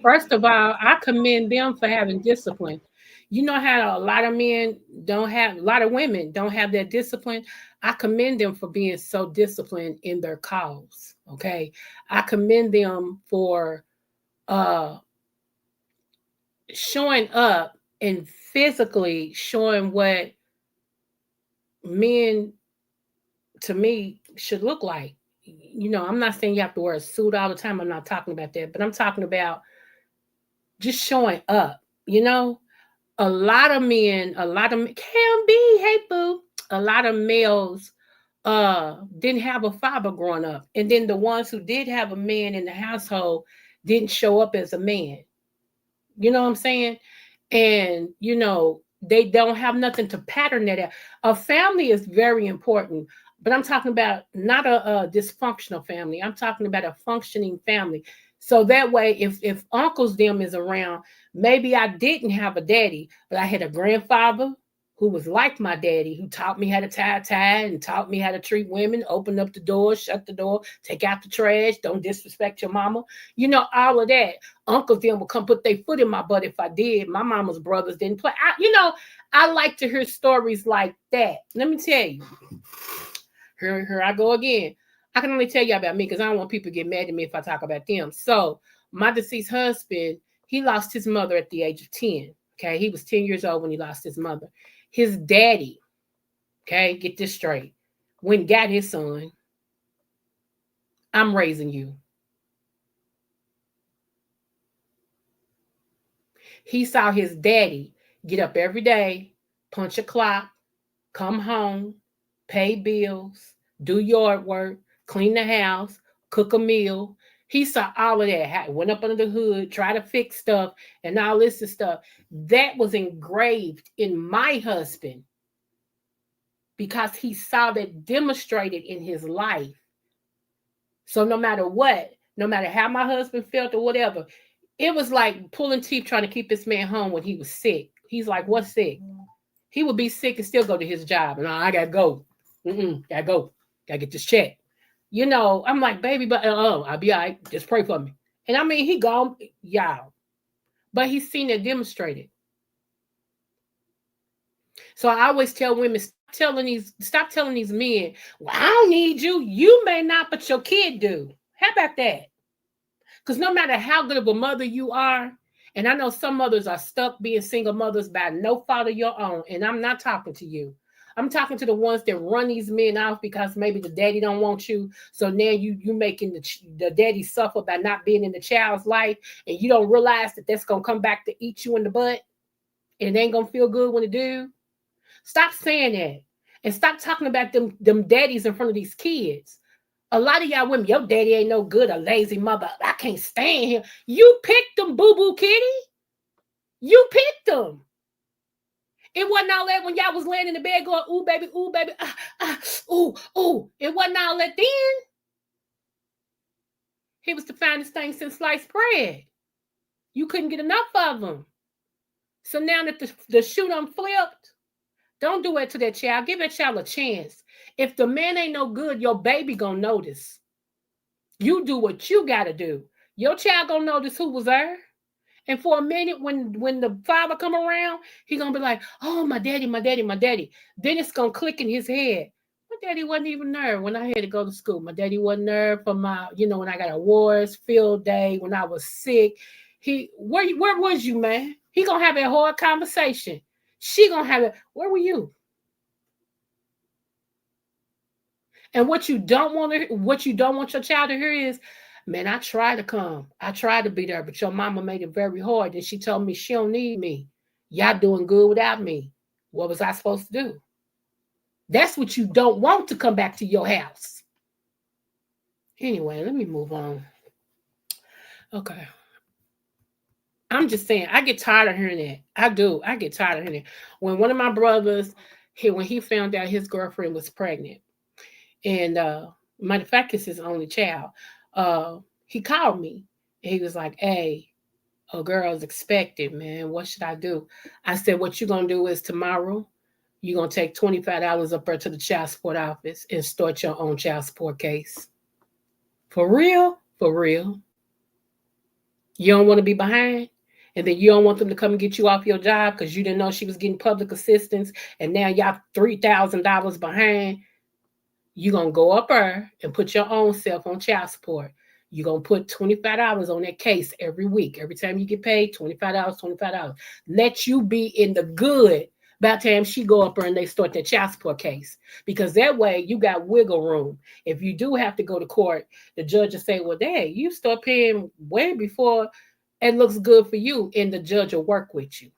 First of all, I commend them for having discipline. You know how a lot of men don't have, a lot of women don't have that discipline. I commend them for being so disciplined in their cause. Okay. I commend them for uh showing up and physically showing what men to me should look like. You know, I'm not saying you have to wear a suit all the time. I'm not talking about that, but I'm talking about just showing up, you know. A lot of men, a lot of can be, hey boo, a lot of males didn't have a father growing up. And then the ones who did have a man in the household didn't show up as a man. You know what I'm saying? And you know, they don't have nothing to pattern that out. A family is very important, but I'm talking about not a dysfunctional family. I'm talking about a functioning family. So that way, if uncles them is around, maybe I didn't have a daddy, but I had a grandfather who was like my daddy, who taught me how to tie a tie and taught me how to treat women, open up the door, shut the door, take out the trash, don't disrespect your mama. You know, all of that. Uncles then would come put their foot in my butt if I did. My mama's brothers didn't play. I like to hear stories like that. Let me tell you. Here I go again. I can only tell you about me because I don't want people to get mad at me if I talk about them. So my deceased husband, he lost his mother at the age of 10. Okay. He was 10 years old when he lost his mother. His daddy, okay, get this straight, went and got his son. I'm raising you. He saw his daddy get up every day, punch a clock, come home, pay bills, do yard work, clean the house, cook a meal. He saw all of that. Went up under the hood, try to fix stuff, and all this and stuff. That was engraved in my husband because he saw that demonstrated in his life. So no matter what, no matter how my husband felt or whatever, it was like pulling teeth trying to keep this man home when he was sick. He's like, what's sick? He would be sick and still go to his job. And I gotta go. Gotta go. Gotta get this check. You know, I'm like, baby, but I'll be all right. Just pray for me. And I mean, he gone, y'all. But he's seen it demonstrated. So I always tell women, stop telling these men, well, I don't need you. You may not, but your kid do. How about that? Because no matter how good of a mother you are, and I know some mothers are stuck being single mothers by no fault of your own, and I'm not talking to you. I'm talking to the ones that run these men off because maybe the daddy don't want you. So now you making the daddy suffer by not being in the child's life, and you don't realize that that's gonna come back to eat you in the butt, and it ain't gonna feel good when it do. Stop saying that, and stop talking about them daddies in front of these kids. A lot of y'all women, your daddy ain't no good, a lazy mother. I can't stand him. You picked them, boo-boo kitty. You picked them. It wasn't all that when y'all was laying in the bed going, ooh, baby, ooh, ooh. It wasn't all that then. He was the finest thing since sliced bread. You couldn't get enough of him. So now that the shoe done flipped, don't do it to that child. Give that child a chance. If the man ain't no good, your baby gonna notice. You do what you gotta do. Your child gonna notice who was there. And for a minute, when the father come around, he gonna be like, oh, my daddy, my daddy, my daddy. Then it's gonna click in his head. My daddy wasn't even there when I had to go to school. My daddy wasn't there for my, when I got awards, field day, when I was sick. Where was you, man? He gonna have a hard conversation. She gonna have it. Where were you? And what you don't want your child to hear is, man, I tried to come. I tried to be there, but your mama made it very hard. And she told me she don't need me. Y'all doing good without me. What was I supposed to do? That's what you don't want to come back to your house. Anyway, let me move on. Okay. I'm just saying, I get tired of hearing that. I do. I get tired of hearing it. When one of my brothers, when he found out his girlfriend was pregnant, and matter of fact, it's his only child, he called me. And he was like, hey, a girl's expected, man. What should I do? I said, what you're going to do is tomorrow, you're going to take $25 up there to the child support office and start your own child support case. For real? For real. You don't want to be behind? And then you don't want them to come and get you off your job because you didn't know she was getting public assistance and now y'all $3,000 behind. You're going to go up there and put your own self on child support. You're going to put $25 on that case every week. Every time you get paid, $25. Let you be in the good by the time she go up there and they start that child support case. Because that way you got wiggle room. If you do have to go to court, the judge will say, well, dang, you start paying way before it looks good for you, and the judge will work with you.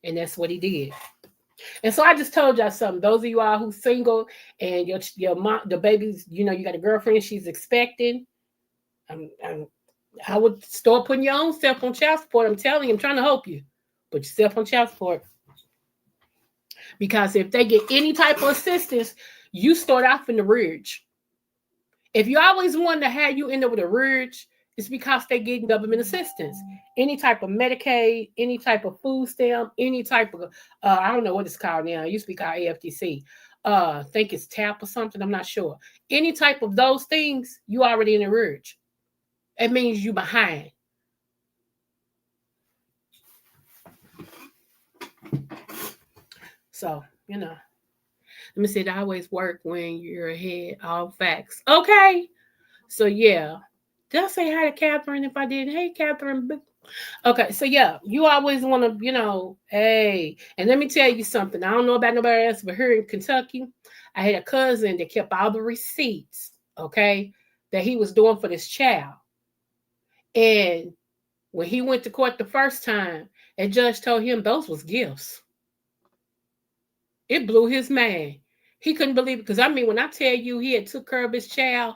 And that's what he did. And so I just told y'all something. Those of you all who's single and your mom, the baby's, you got a girlfriend she's expecting, I would start putting your own self on child support. I'm telling you, I'm trying to help you. Put yourself on child support. Because if they get any type of assistance, you start off in the ridge. If you always wanted to have you end up with a ridge, it's because they're getting government assistance. Any type of Medicaid, any type of food stamp, any type of, I don't know what it's called now. It used to be called AFTC. I think it's TAP or something. I'm not sure. Any type of those things, you already in the ridge. It means you behind. So, let me say that always work when you're ahead, all facts. Okay. So, yeah. Did I say hi to Catherine if I did? Hey, Catherine. Okay, so yeah, you always want to, hey. And let me tell you something. I don't know about nobody else, but here in Kentucky, I had a cousin that kept all the receipts, okay, that he was doing for this child. And when he went to court the first time, a judge told him those was gifts. It blew his mind. He couldn't believe it. Because, when I tell you he had took care of his child,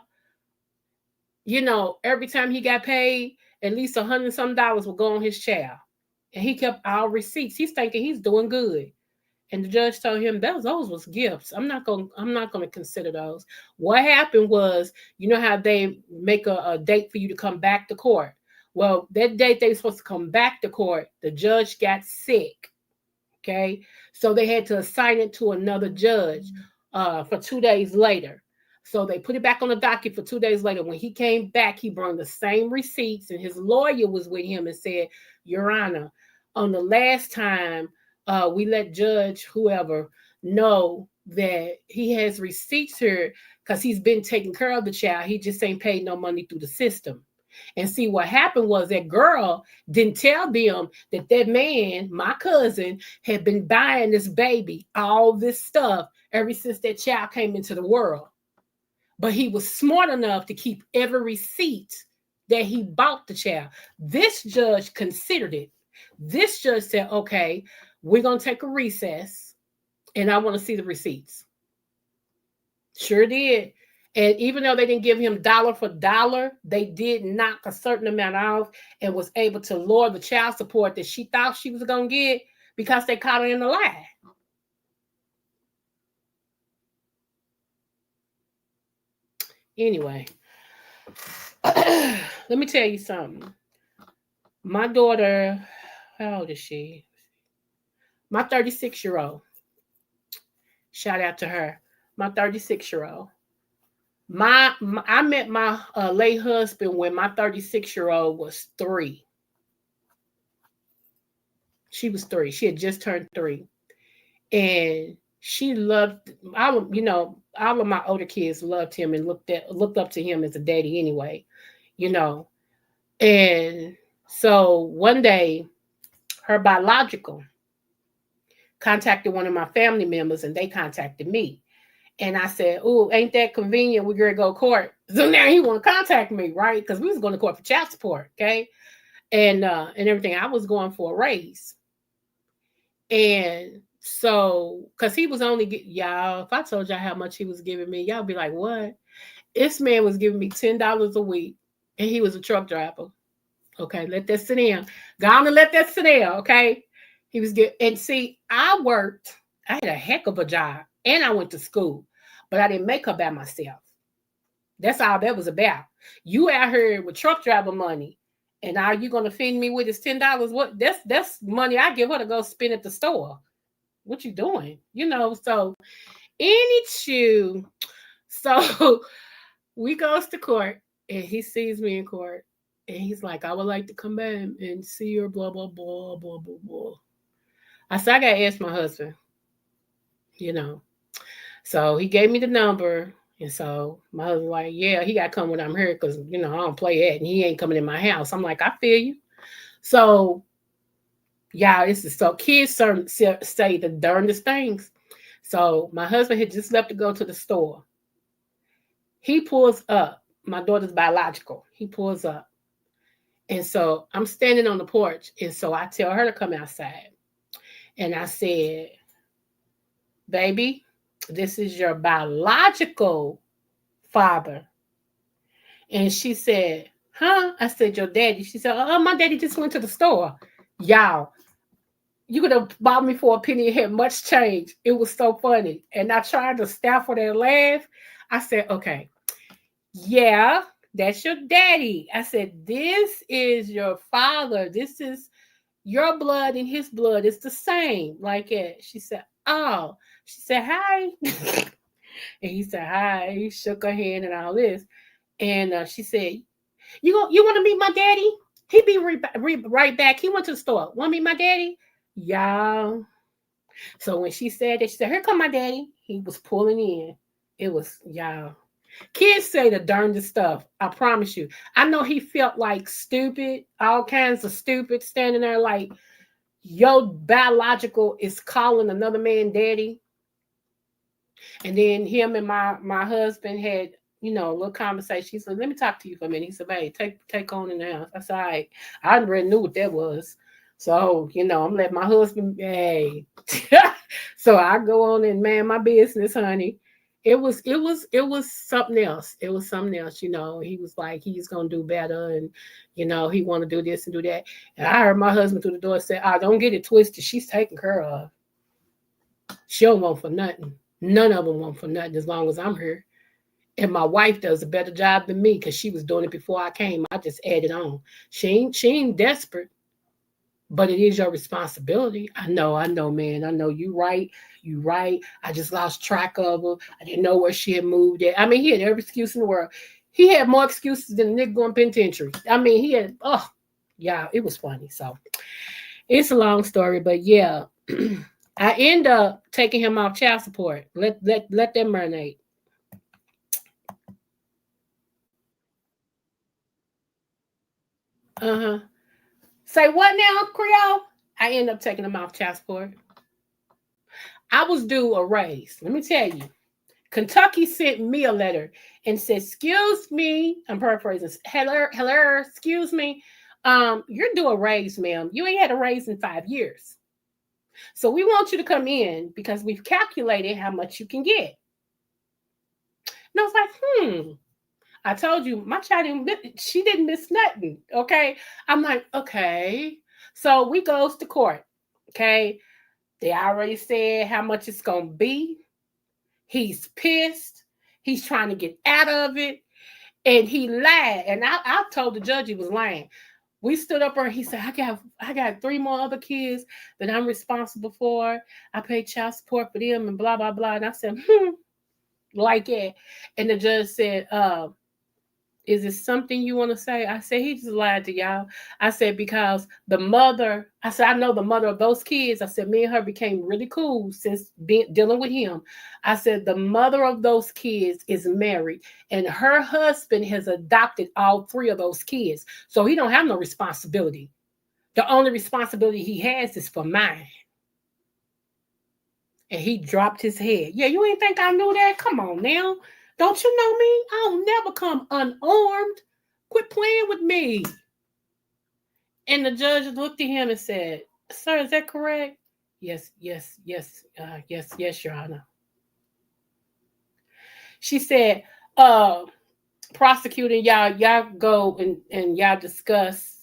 every time he got paid, at least $100 some would go on his child. And he kept all receipts. He's thinking he's doing good. And the judge told him those was gifts. I'm not gonna consider those. What happened was, how they make a date for you to come back to court. Well, that date they were supposed to come back to court, the judge got sick. Okay. So they had to assign it to another judge for 2 days later. So they put it back on the docket for 2 days later. When he came back, he brought the same receipts, and his lawyer was with him and said, Your Honor, on the last time we let Judge whoever know that he has receipts here because he's been taking care of the child. He just ain't paid no money through the system. And see, what happened was that girl didn't tell them that man, my cousin, had been buying this baby all this stuff ever since that child came into the world. But he was smart enough to keep every receipt that he bought the child. This judge considered it. This judge said, okay, we're going to take a recess, and I want to see the receipts. Sure did. And even though they didn't give him dollar for dollar, they did knock a certain amount off and was able to lower the child support that she thought she was going to get because they caught her in a lie. Anyway, let me tell you something. My daughter, how old is she? My 36-year-old. Shout out to her. My 36-year-old. I met my late husband when my 36-year-old was 3. She was 3. She had just turned 3. And she loved all of my older kids loved him and looked up to him as a daddy anyway, you know. And so one day her biological contacted one of my family members and they contacted me. And I said, "Oh, ain't that convenient? We're gonna go to court." So now he want to contact me, right? Because we was going to court for child support, okay, and everything. I was going for a raise, and so because he was only y'all. If I told y'all how much he was giving me, y'all be like, "What?" This man was giving me $10 a week, and he was a truck driver. Okay, let that sit down. Go on and let that sit down. Okay, he was good. And see, I worked. I had a heck of a job, and I went to school, but I didn't make her by myself. That's all that was about. You out here with truck driver money, and are you gonna feed me with this $10? What? That's money I give her to go spend at the store. What you doing? You know. So any chew. So we goes to court, and he sees me in court, and he's like, "I would like to come back and see her." Blah blah blah blah blah blah. I said, "I gotta ask my husband." You know. So he gave me the number. And so my husband like, "Yeah, he got to come when I'm here because, I don't play that. And he ain't coming in my house." I'm like, "I feel you." So, yeah, this is so kids say the darndest things. So my husband had just left to go to the store. He pulls up. My daughter's biological. He pulls up. And so I'm standing on the porch. And so I tell her to come outside. And I said, "Baby, this is your biological father." And she said, "Huh?" I said, "Your daddy." She said, "Oh, my daddy just went to the store." Y'all, you could have bought me for a penny and had much change. It was so funny. And I tried to stifle that laugh. I said, "Okay, yeah, that's your daddy." I said, "This is your father. This is your blood and his blood. It's the same." Like it. She said, "Oh." She said, "Hi." And he said, "Hi." He shook her hand and all this. And she said, You want to meet my daddy? He be right back. He went to the store. Want to meet my daddy?" Y'all. So when she said that, she said, "Here come my daddy." He was pulling in. It was, y'all. Kids say the darndest stuff. I promise you. I know he felt like stupid, all kinds of stupid, standing there like, your biological is calling another man daddy. And then him and my husband had, a little conversation. He said, "Let me talk to you for a minute." He said, "Hey, take on in the house." I said, "All right." I already knew what that was. So, I'm letting my husband, hey. So I go on and man my business, honey. It was something else. It was something else, He was like, he's gonna do better, and he want to do this and do that. And I heard my husband through the door say, "Oh, don't get it twisted. She's taken care of. She don't want for nothing. None of them want for nothing as long as I'm here. And my wife does a better job than me because she was doing it before I came. I just added on. She ain't desperate, but it is your responsibility." I know, man. I know you right. You right. I just lost track of her. I didn't know where she had moved at. I mean, he had every excuse in the world. He had more excuses than the nigga going penitentiary. I mean, he had, yeah, it was funny. So it's a long story, but yeah. I end up taking him off child support. Let that marinate. Uh-huh. Say what now, Creole? I end up taking him off child support. I was due a raise. Let me tell you. Kentucky sent me a letter and said, "Excuse me," I'm paraphrasing. Hello, excuse me. You're due a raise, ma'am. You ain't had a raise in 5 years. So we want you to come in because we've calculated how much you can get. And I was like, I told you my child she didn't miss nothing. Okay. I'm like, okay. So we goes to court. Okay. They already said how much it's going to be. He's pissed. He's trying to get out of it. And he lied. And I told the judge he was lying. We stood up and he said, I got 3 more other kids that I'm responsible for. I pay child support for them and blah, blah, blah. And I said, like that. And the judge said, is it something you want to say? I said, he just lied to y'all. I said, because the mother, I said, I know the mother of those kids. I said, me and her became really cool since dealing with him. I said, the mother of those kids is married and her husband has adopted all 3 of those kids. So he don't have no responsibility. The only responsibility he has is for mine. And he dropped his head. Yeah, you ain't think I knew that? Come on now. Don't you know me? I'll never come unarmed. Quit playing with me. And the judge looked at him and said, sir, is that correct? Yes, Your Honor. She said, prosecutor, y'all go and y'all discuss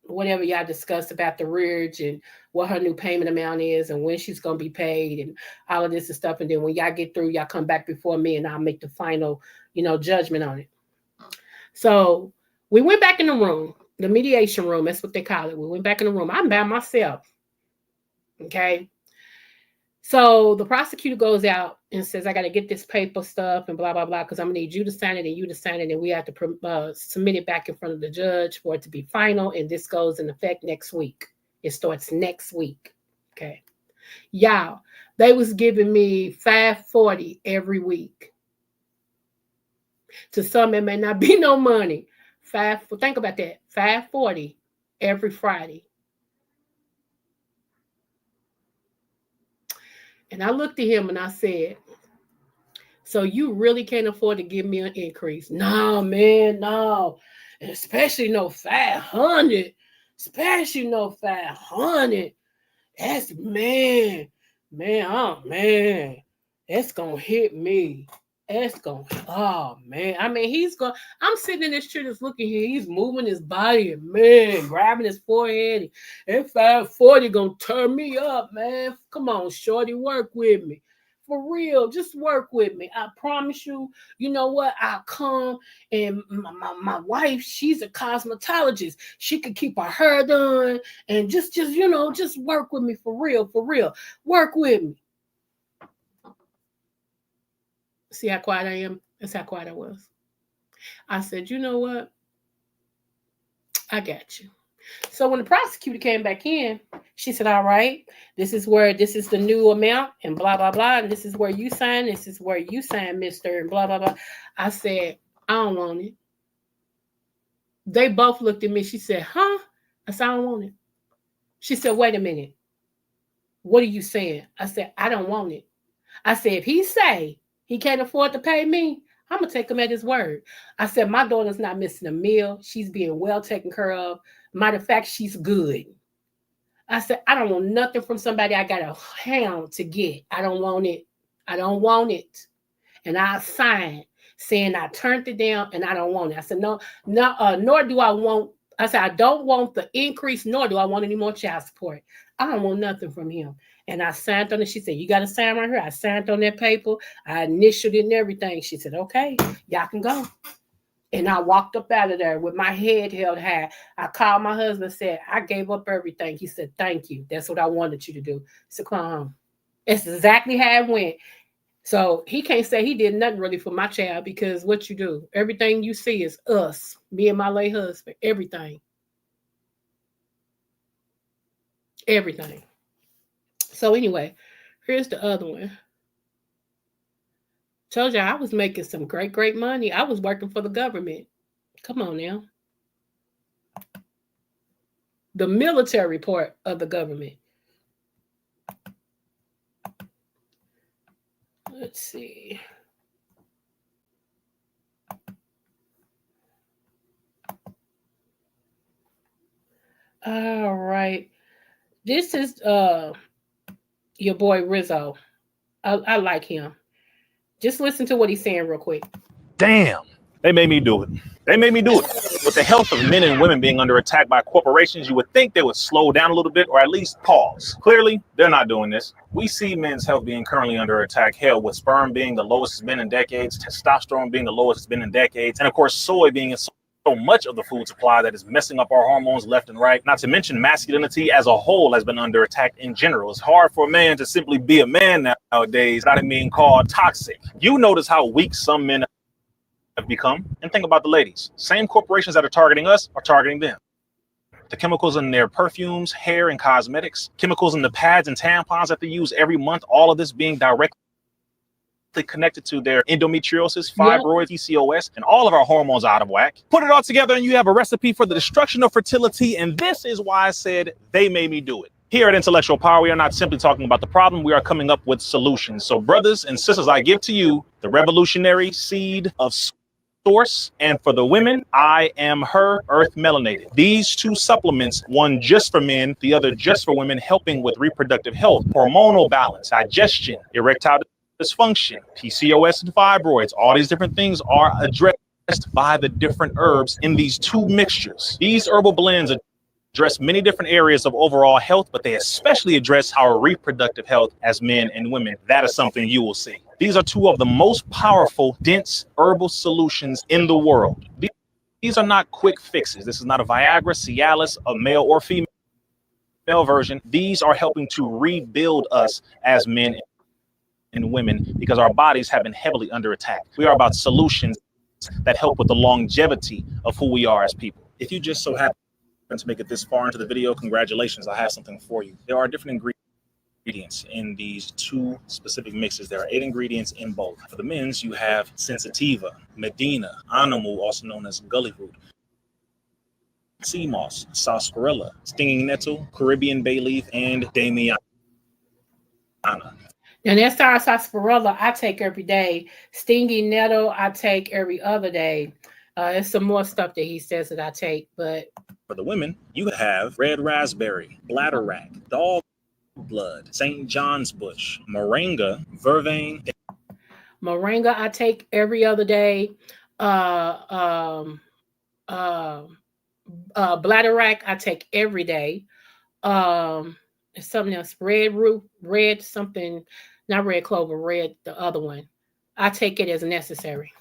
whatever y'all discussed about the rearage and what her new payment amount is and when she's going to be paid and all of this and stuff. And then when y'all get through, y'all come back before me and I'll make the final, judgment on it. So we went back in the room, the mediation room. That's what they call it. We went back in the room. I'm by myself. Okay. So the prosecutor goes out and says, I got to get this paper stuff and blah, blah, blah, because I'm going to need you to sign it and you to sign it. And we have to submit it back in front of the judge for it to be final. And this goes in effect next week. It starts next week. Okay. Y'all, they was giving me $540 every week. To some, it may not be no money. Think about that. $540 every Friday. And I looked at him and I said, so you really can't afford to give me an increase? No, man, no. And especially no 500. Especially no 500. That's, man. Oh, man. That's going to hit me. Oh, man. I mean, I'm sitting in this chair just looking here. He's moving his body and, man, grabbing his forehead. And 540 going to turn me up, man. Come on, shorty, work with me. For real, just work with me. I promise you, you know what? I'll come and my wife, she's a cosmetologist. She could keep her hair done and just work with me for real. Work with me. See how quiet I am? That's how quiet I was. I said, you know what? I got you. So when the prosecutor came back in, she said, all right, this is the new amount and blah, blah, blah. And this is where you sign. This is where you sign, mister, and blah, blah, blah. I said, I don't want it. They both looked at me. She said, huh? I said, I don't want it. She said, wait a minute. What are you saying? I said, I don't want it. I said, if he say he can't afford to pay me, I'm going to take him at his word. I said, my daughter's not missing a meal. She's being well taken care of. Matter of fact, she's good. I said, I don't want nothing from somebody I got a hound to get. I don't want it. And I signed saying I turned it down and I don't want it. I said, no, nor do I want, I said, I don't want the increase, nor do I want any more child support. I don't want nothing from him. And I signed on it. She said, you got to sign right here. I signed on that paper. I initialed it and everything. She said, okay, y'all can go. And I walked up out of there with my head held high. I called my husband and said, I gave up everything. He said, thank you. That's what I wanted you to do. So come on. It's exactly how it went. So he can't say he did nothing really for my child because what you do, everything you see is us, me and my late husband, everything. Everything. So anyway, here's the other one. Told you I was making some great money. I was working for the government. Come on now. The military part of the government. Let's see. All right. This is your boy Rizzo. I like him. Just listen to what he's saying real quick. Damn, they made me do it. They made me do it. With the health of men and women being under attack by corporations, you would think they would slow down a little bit or at least pause. Clearly, they're not doing this. We see men's health being currently under attack, hell, with sperm being the lowest it's been in decades, testosterone being the lowest it's been in decades, and of course, soy being in so much of the food supply that is messing up our hormones left and right. Not to mention masculinity as a whole has been under attack in general. It's hard for a man to simply be a man nowadays without being called toxic. You notice how weak some men have become, and think about the ladies. Same corporations that are targeting us are targeting them. The chemicals in their perfumes, hair, and cosmetics, chemicals in the pads and tampons that they use every month, all of this being directly connected to their endometriosis, fibroids, PCOS, and all of our hormones out of whack. Put it all together and you have a recipe for the destruction of fertility, and this is why I said they made me do it. Here at Intellectual Power, we are not simply talking about the problem, we are coming up with solutions. So brothers and sisters, I give to you the revolutionary seed of source, and for the women, I am her Earth Melanated. These two supplements, one just for men, the other just for women, helping with reproductive health, hormonal balance, digestion, erectile dysfunction, PCOS and fibroids. All these different things are addressed by the different herbs in these two mixtures. These herbal blends address many different areas of overall health, but they especially address our reproductive health as men and women. That is something you will see. These are two of the most powerful, dense herbal solutions in the world. These are not quick fixes. This is not a Viagra, Cialis, a male or female version. These are helping to rebuild us as men and women because our bodies have been heavily under attack. We are about solutions that help with the longevity of who we are as people. If you just so happen to make it this far into the video, congratulations, I have something for you. There are different ingredients in these two specific mixes. There are 8 ingredients in both. For the men's, you have sensitiva, medina, animal, also known as gully root, sea moss, sarsaparilla, stinging nettle, Caribbean bay leaf, and damiana. And that sarsaparilla I take every day. Stinging nettle I take every other day. There's some more stuff that he says that I take, but for the women, you have red raspberry, bladderwrack, dog blood, St. John's bush, moringa, vervain. Moringa I take every other day. Bladderwrack I take every day. Something else, red something, not red clover, red the other one. I take it as necessary.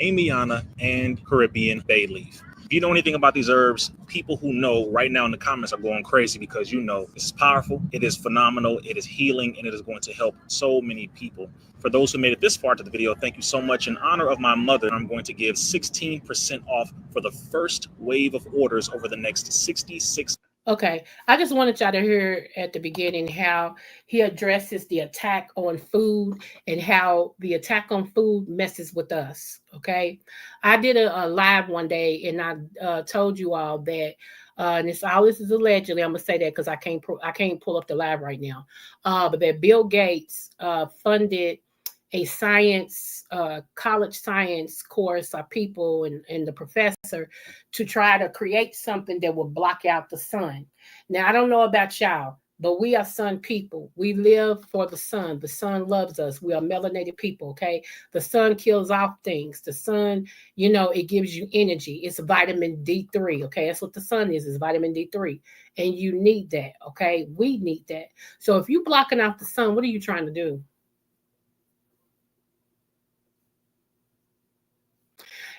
Amiana and Caribbean bay leaf. If you know anything about these herbs, people who know right now in the comments are going crazy because you know this is powerful, it is phenomenal, it is healing, and it is going to help so many people. For those who made it this far to the video, thank you so much. In honor of my mother, I'm going to give 16% off for the first wave of orders over the next 66. Okay, I just wanted y'all to hear at the beginning how he addresses the attack on food and how the attack on food messes with us. Okay, I did a live one day and I told you all that, and this is allegedly. I'm gonna say that because I can't pull up the live right now, but that Bill Gates funded a science, college science course of people and the professor to try to create something that will block out the sun. Now, I don't know about y'all, but we are sun people. We live for the sun. The sun loves us. We are melanated people, okay? The sun kills off things. The sun, it gives you energy. It's vitamin D3, okay? That's what the sun is vitamin D3. And you need that, okay? We need that. So if you're blocking out the sun, what are you trying to do?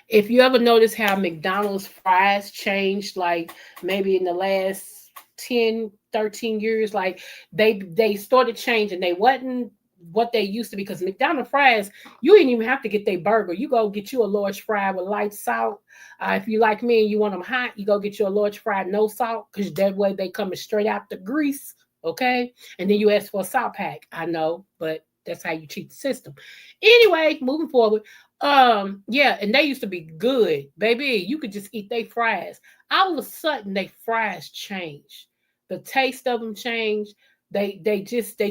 If you ever notice how McDonald's fries changed, like maybe in the last 10, 13 years, like they started changing. They wasn't what they used to be, because McDonald's fries, you didn't even have to get their burger. You go get you a large fry with light salt. If you like me and you want them hot, you go get you a large fry, no salt, because that way they coming straight out the grease, okay? And then you ask for a salt pack. I know, but that's how you cheat the system. Anyway, moving forward. Yeah, and they used to be good, baby. You could just eat their fries. All of a sudden, their fries changed. The taste of them changed. They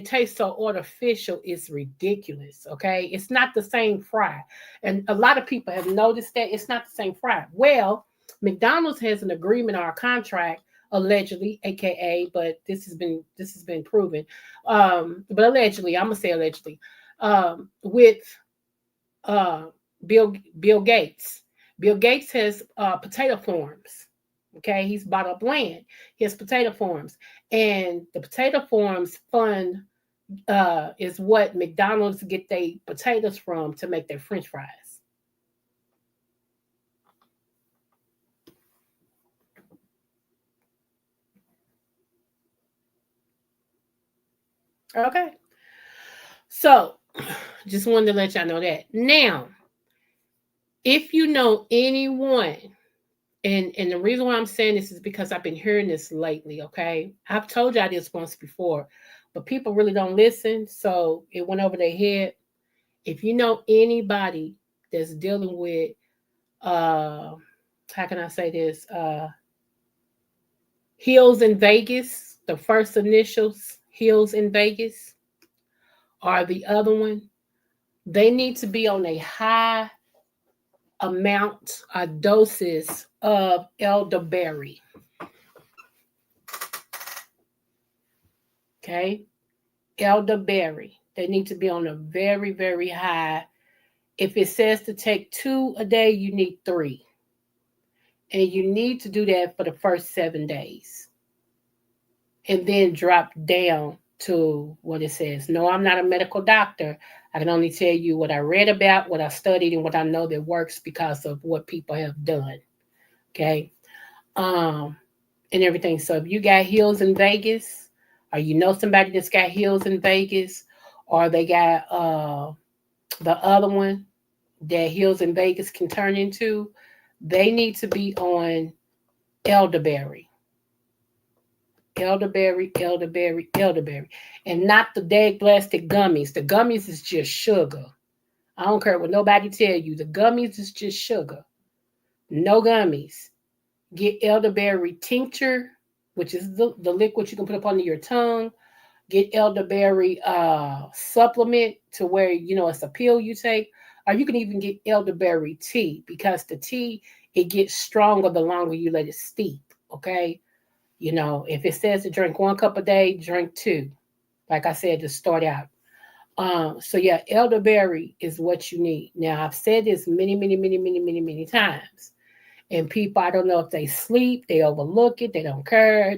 taste so artificial. It's ridiculous. Okay, it's not the same fry, and a lot of people have noticed that it's not the same fry. Well, McDonald's has an agreement or a contract, allegedly, aka, but this has been proven. But allegedly, I'm gonna say allegedly, with Bill Gates, Bill Gates has potato farms. Okay, he's bought up land. He has potato farms, and the potato farms fund is what McDonald's get their potatoes from to make their French fries. Okay, so just wanted to let y'all know that. Now, if you know anyone, and the reason why I'm saying this is because I've been hearing this lately, okay? I've told y'all this once before, but people really don't listen, so it went over their head. If you know anybody that's dealing with how can I say this? Hills in Vegas, the first initials, Hills in Vegas, or the other one, they need to be on a high amount or doses of elderberry. Okay, elderberry. They need to be on a very, very high. If it says to take 2 a day, you need 3. And you need to do that for the first 7 days. And then drop down to what it says. No, I'm not a medical doctor. I can only tell you what I read about, what I studied, and what I know that works because of what people have done. Okay. And everything. So if you got Hills in Vegas, or you know somebody that's got Hills in Vegas, or they got the other one that Hills in Vegas can turn into, they need to be on elderberry. Elderberry, elderberry, elderberry. And not the dead plastic gummies. The gummies is just sugar. I don't care what nobody tell you. The gummies is just sugar. No gummies. Get elderberry tincture, which is the liquid you can put up under your tongue. Get elderberry supplement to where, it's a pill you take. Or you can even get elderberry tea, because the tea, it gets stronger the longer you let it steep, okay? If it says to drink 1 cup a day, drink 2. Like I said, to start out. So yeah, elderberry is what you need. Now, I've said this many, many, many, many, many, many times. And people, I don't know if they sleep, they overlook it, they don't care,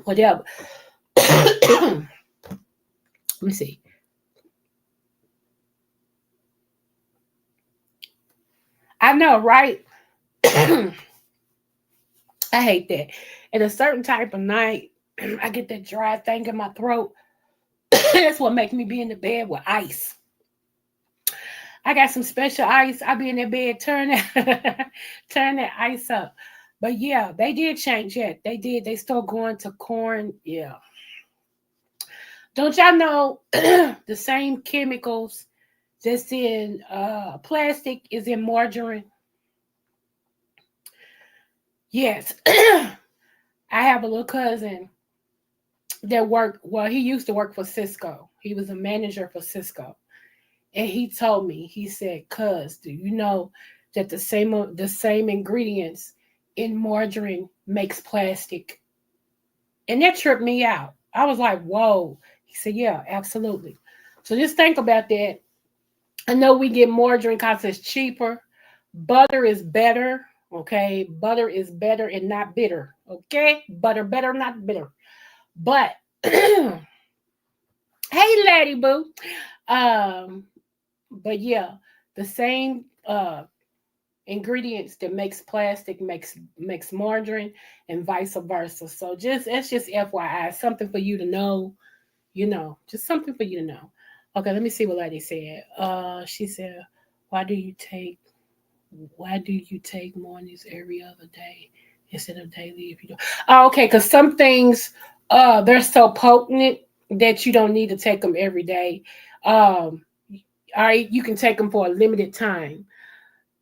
whatever. Let me see. I know, right? I hate that. At a certain type of night, I get that dry thing in my throat. That's what makes me be in the bed with ice. I got some special ice. I be in that bed, turn that ice up. But yeah, they did change it. They did. They still going to corn. Yeah. Don't y'all know the same chemicals that's in plastic is in margarine? Yes. I have a little cousin that he used to work for Cisco. He was a manager for Cisco. And he told me, he said, "Cuz, do you know that the same ingredients in margarine makes plastic?" And that tripped me out. I was like, whoa. He said, "Yeah, absolutely." So just think about that. I know we get margarine because it's cheaper. Butter is better. Okay. Butter is better and not bitter. Okay. Butter better, not bitter. But hey, lady boo. But yeah, the same ingredients that makes plastic makes margarine, and vice versa. So it's just FYI, something for you to know, just something for you to know. Okay, let me see what lady said. She said, why do you take mornings every other day instead of daily if you don't? Oh, okay, because some things they're so potent that you don't need to take them every day. All right, you can take them for a limited time.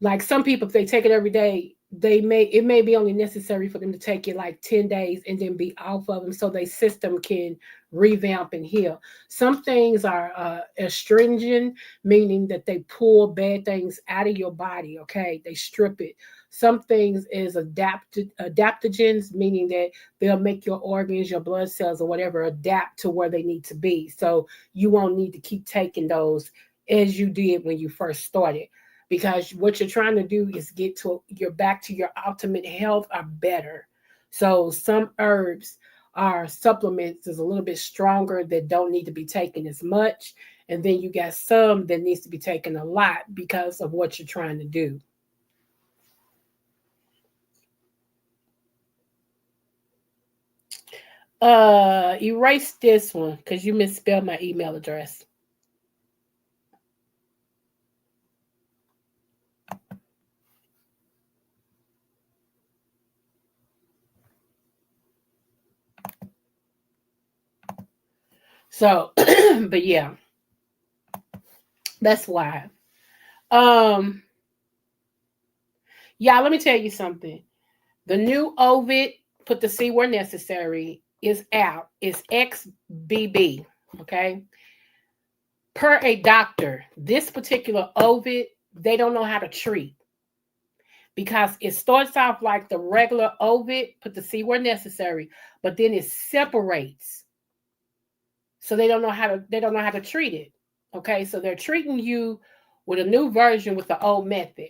Like some people, if they take it every day, it may be only necessary for them to take it like 10 days and then be off of them so their system can revamp and heal. Some things are astringent, meaning that they pull bad things out of your body, okay? They strip it. Some things is adaptogens, meaning that they'll make your organs, your blood cells or whatever adapt to where they need to be. So you won't need to keep taking those as you did when you first started. because what you're trying to do is get to your back to your ultimate health or better. So some herbs are supplements is a little bit stronger that don't need to be taken as much. And then you got some that needs to be taken a lot because of what you're trying to do. Erase this one because you misspelled my email address. So, but yeah, that's why. Um, yeah, let me tell you something. The new Ovid, put the C where necessary, is out. It's XBB. Okay. Per a doctor, this particular Ovid, they don't know how to treat because it starts off like the regular Ovid, put the C where necessary, but then it separates. So they don't know how to treat it. Okay, so they're treating you with a new version with the old method.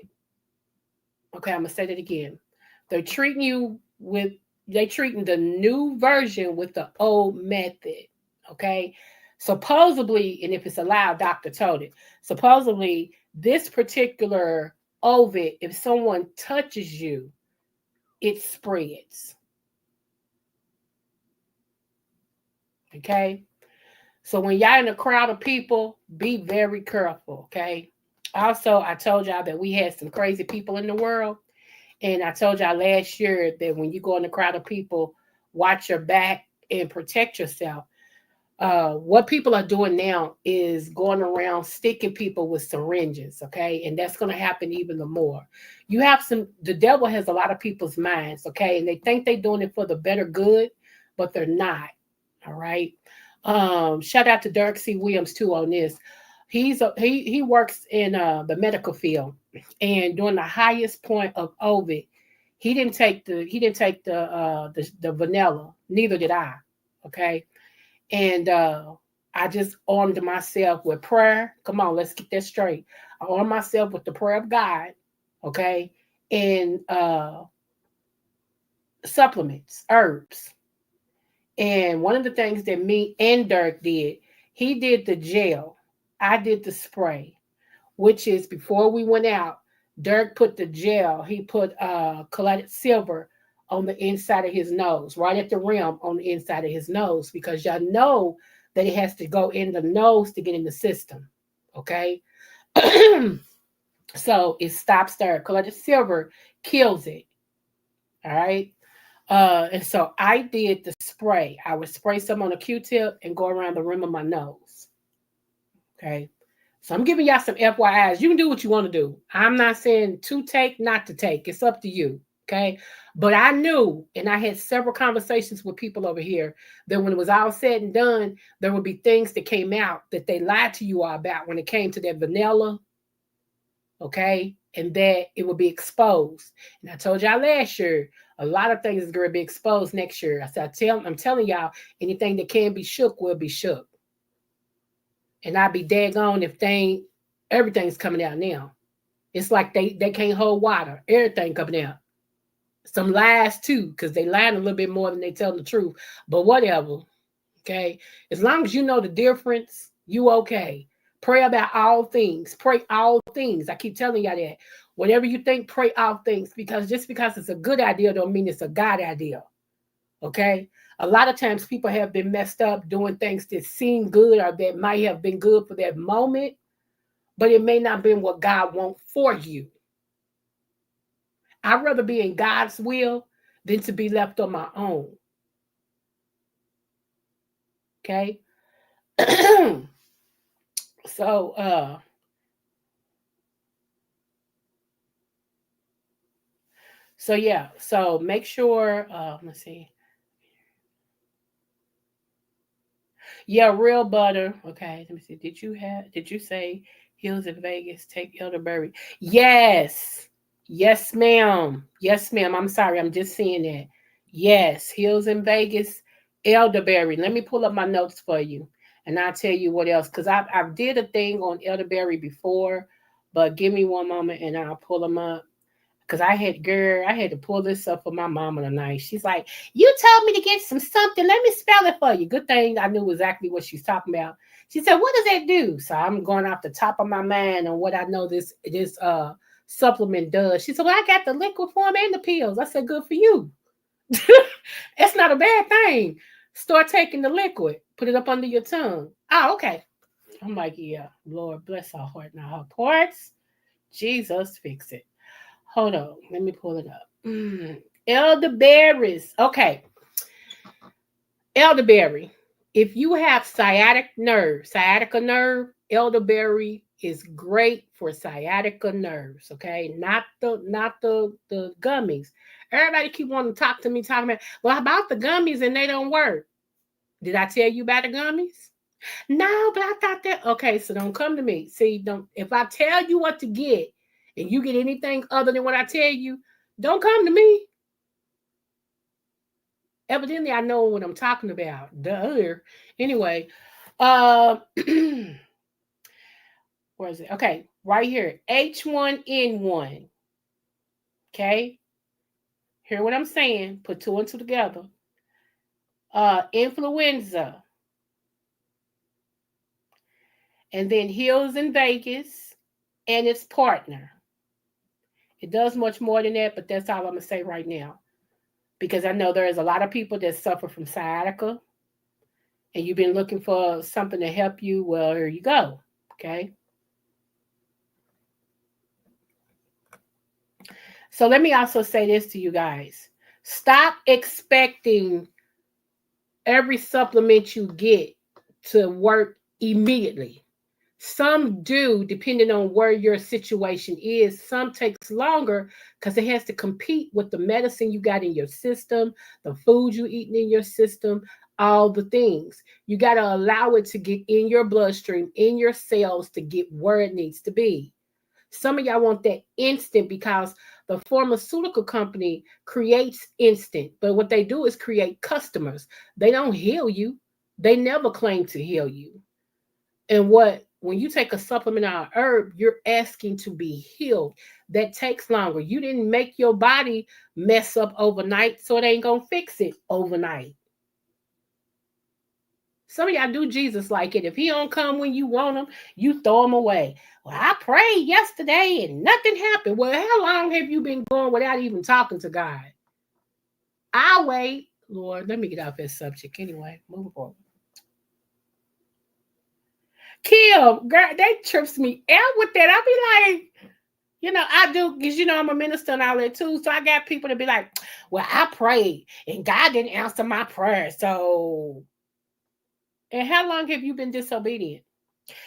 Okay, I'm gonna say that again. They're treating you with they treating the new version with the old method. Okay. Supposedly, and if it's allowed, doctor told it. Supposedly, this particular ovid, if someone touches you, it spreads. Okay. So when y'all in a crowd of people, be very careful. Okay. Also, I told y'all that we had some crazy people in the world. And I told y'all last year that when you go in a crowd of people, watch your back and protect yourself. What people are doing now is going around sticking people with syringes, okay? And that's going to happen even the more. The devil has a lot of people's minds, okay? And they think they're doing it for the better good, but they're not, all right? Shout out to Dirk C. Williams, too, on this. He works in the medical field, and during the highest point of Ovid, he didn't take the vanilla. Neither did I. Okay, and I just armed myself with prayer. Come on, let's get that straight. I armed myself with the prayer of God. Okay, and supplements, herbs. And one of the things that me and Dirk did, he did the gel. I did the spray, which is before we went out, Dirk put the gel, he put colored silver on the inside of his nose, right at the rim on the inside of his nose, because y'all know that it has to go in the nose to get in the system. Okay. So it stops there. Colored silver kills it. All right. And so I did the spray. I would spray some on a Q-tip and go around the rim of my nose. Okay. So I'm giving y'all some FYIs. You can do what you want to do. I'm not saying to take, not to take. It's up to you. Okay. But I knew, and I had several conversations with people over here, that when it was all said and done, there would be things that came out that they lied to you all about when it came to that vanilla. Okay. And that it would be exposed. And I told y'all last year, a lot of things is going to be exposed next year. I said, I'm telling y'all, anything that can be shook will be shook. And I'd be daggone if everything's coming out now. It's like they can't hold water. Everything coming out. Some lies too, because they lying a little bit more than they tell the truth. But whatever. Okay. As long as you know the difference, you okay. Pray about all things. Pray all things. I keep telling y'all that. Whatever you think, pray all things. Because just because it's a good idea don't mean it's a God idea. Okay? A lot of times people have been messed up doing things that seem good or that might have been good for that moment, but it may not have been what God wants for you. I'd rather be in God's will than to be left on my own. Okay? So yeah, so make sure let's see. Yeah, real butter. Okay, let me see. Did you say Hills in Vegas take elderberry? Yes. Yes, ma'am. Yes, ma'am. I'm sorry, I'm just seeing that. Yes, Hills in Vegas, elderberry. Let me pull up my notes for you. And I'll tell you what else. Because I did a thing on elderberry before, But give me one moment and I'll pull them up. Because I had to pull this up for my mama tonight. She's like, you told me to get some something. Let me spell it for you. Good thing I knew exactly what she's talking about. She said, what does that do? So I'm going off the top of my mind on what I know this supplement does. She said, well, I got the liquid form and the pills. I said, good for you. It's not a bad thing. Start taking the liquid. Put it up under your tongue. Oh, okay. I'm like, yeah, Lord, bless our heart and our parts. Jesus, fix it. Hold on. Let me pull it up. Elderberries. Okay. Elderberry. If you have sciatica nerve, elderberry is great for sciatica nerves. Okay. Not the gummies. Everybody keep wanting to talk to me, talking about the gummies and they don't work. Did I tell you about the gummies? No, but I thought that. Okay, so don't come to me. See, don't. If I tell you what to get and you get anything other than what I tell you, don't come to me. Evidently, I know what I'm talking about. Duh. Anyway, uh, where is it? Okay, right here. H1N1. Okay, hear what I'm saying? Put two and two together. Influenza. And then Hills in Vegas and its partner. It does much more than that, but that's all I'm going to say right now. Because I know there's a lot of people that suffer from sciatica and you've been looking for something to help you. Well, here you go. Okay. So let me also say this to you guys. Stop expecting every supplement you get to work immediately. Some do, depending on where your situation is. Some takes longer because it has to compete with the medicine you got in your system, the food you eating in your system, all the things. You got to allow it to get in your bloodstream, in your cells to get where it needs to be. Some of y'all want that instant because the pharmaceutical company creates instant, but what they do is create customers. They don't heal you. They never claim to heal you. And when you take a supplement or a herb, you're asking to be healed. That takes longer. You didn't make your body mess up overnight, so it ain't going to fix it overnight. Some of y'all do Jesus like it. If he don't come when you want him, you throw him away. Well, I prayed yesterday and nothing happened. Well, how long have you been going without even talking to God? I'll wait. Lord, let me get off this subject anyway. Move forward. Kim, girl, they trips me out with that. I be like, I do, because, I'm a minister and all that too. So I got people to be like, well, I prayed and God didn't answer my prayer. So, and how long have you been disobedient?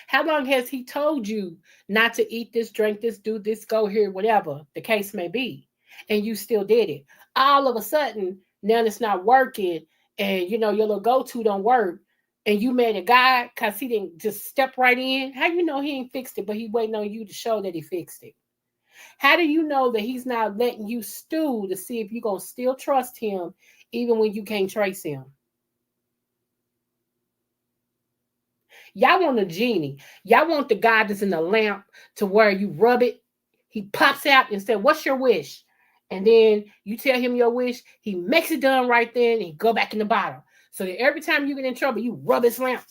How long has he told you not to eat this, drink this, do this, go here, whatever the case may be? And you still did it. All of a sudden, now it's not working and, your little go-to don't work. And you mad at God because he didn't just step right in. How you know he ain't fixed it, but he waiting on you to show that he fixed it? How do you know that he's not letting you stew to see if you're going to still trust him even when you can't trace him? Y'all want a genie. Y'all want the God that's in the lamp to where you rub it. He pops out and says, what's your wish? And then you tell him your wish. He makes it done right then and he go back in the bottle. So that every time you get in trouble, you rub his lamp.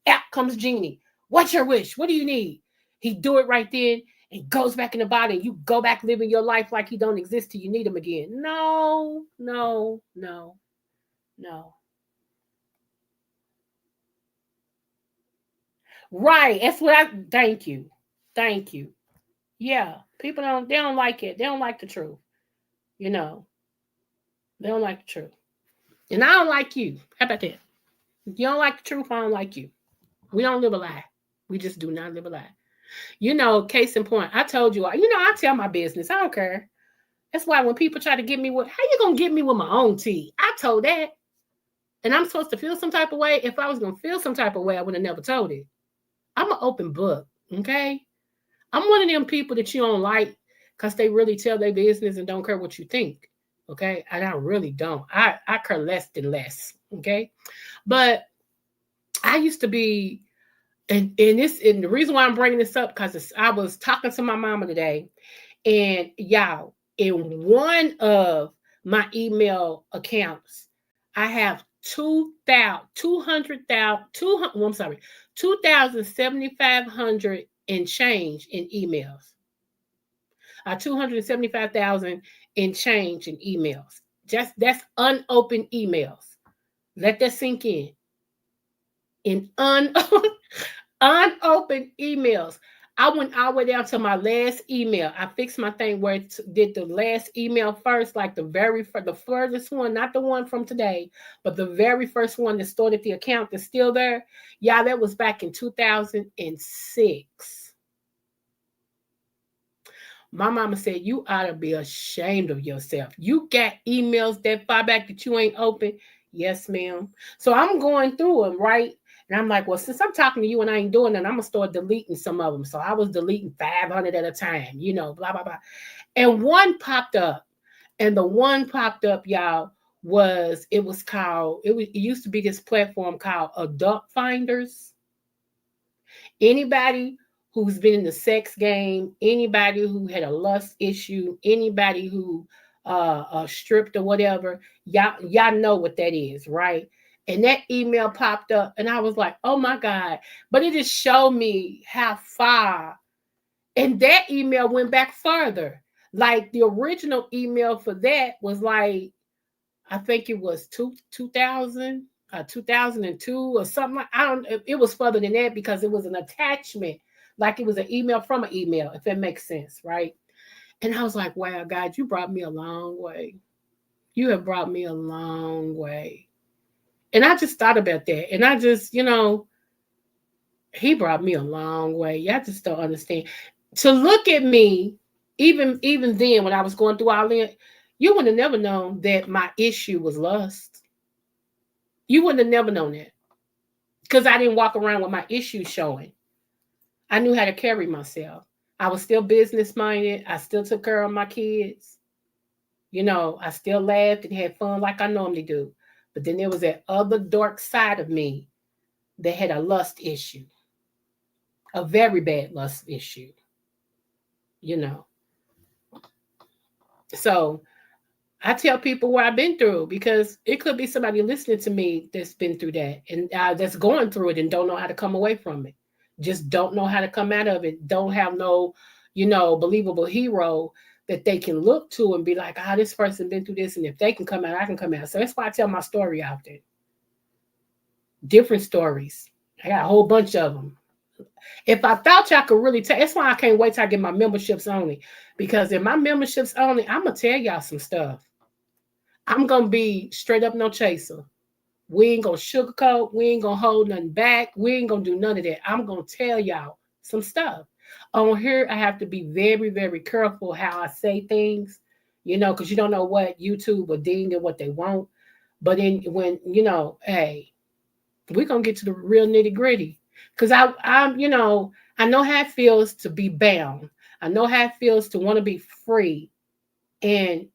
Out comes Genie. What's your wish? What do you need? He do it right then and goes back in the body. And you go back living your life like he don't exist till you need him again. No. Right. That's what thank you. Yeah. People they don't like it. They don't like the truth. They don't like the truth. And I don't like you. How about that? If you don't like the truth, I don't like you. We don't live a lie. We just do not live a lie. Case in point, I told you, I tell my business. I don't care. That's why when people try to get me with, how you going to get me with my own tea? I told that. And I'm supposed to feel some type of way. If I was going to feel some type of way, I would have never told it. I'm an open book, okay? I'm one of them people that you don't like because they really tell their business and don't care what you think, okay? And I really don't. I care less than less, okay? But I used to be And the reason why I'm bringing this up, because I was talking to my mama today, and y'all, in one of my email accounts, I have 2,750 and change in emails. 275,000 and change in emails. Just that's unopened emails. Let that sink in. In unopened emails. I went all the way down to my last email. I fixed my thing where it did the last email first, like the furthest one, not the one from today, but the very first one that started the account that's still there. Yeah, that was back in 2006. My mama said, you ought to be ashamed of yourself. You got emails that far back that you ain't open. Yes, ma'am. So I'm going through them, right? And I'm like, well, since I'm talking to you and I ain't doing that, I'm going to start deleting some of them. So I was deleting 500 at a time, blah, blah, blah. And one popped up. And the one popped up, y'all, it used to be this platform called Adult Finders. Anybody who's been in the sex game, anybody who had a lust issue, anybody who stripped or whatever, y'all know what that is, right? And that email popped up, and I was like, oh my God. But it just showed me how far. And that email went back further. Like the original email for that was like, I think it was 2000, 2002 or something. It was further than that because it was an attachment. Like it was an email from an email, if that makes sense, right? And I was like, wow, God, you brought me a long way. You have brought me a long way. And I just thought about that. And I just, he brought me a long way. Y'all just don't understand. To look at me, even then when I was going through all that, you would have never known that my issue was lust. You wouldn't have never known that. Because I didn't walk around with my issue showing. I knew how to carry myself. I was still business minded. I still took care of my kids. I still laughed and had fun like I normally do. But then there was that other dark side of me that had a lust issue, a very bad lust issue. So I tell people what I've been through because it could be somebody listening to me that's been through that and that's going through it and don't know how to come away from it. Just don't know how to come out of it. Don't have no, believable hero that they can look to and be like, this person been through this. And if they can come out, I can come out. So that's why I tell my story out there. Different stories. I got a whole bunch of them. If I thought y'all could really tell, that's why I can't wait till I get my memberships only. Because in my memberships only, I'm going to tell y'all some stuff. I'm going to be straight up no chaser. We ain't going to sugarcoat. We ain't going to hold nothing back. We ain't going to do none of that. I'm going to tell y'all some stuff. On here, I have to be very, very careful how I say things, because you don't know what YouTube or deem and what they want. But when, hey, we're going to get to the real nitty gritty. Because I know how it feels to be bound. I know how it feels to want to be free. And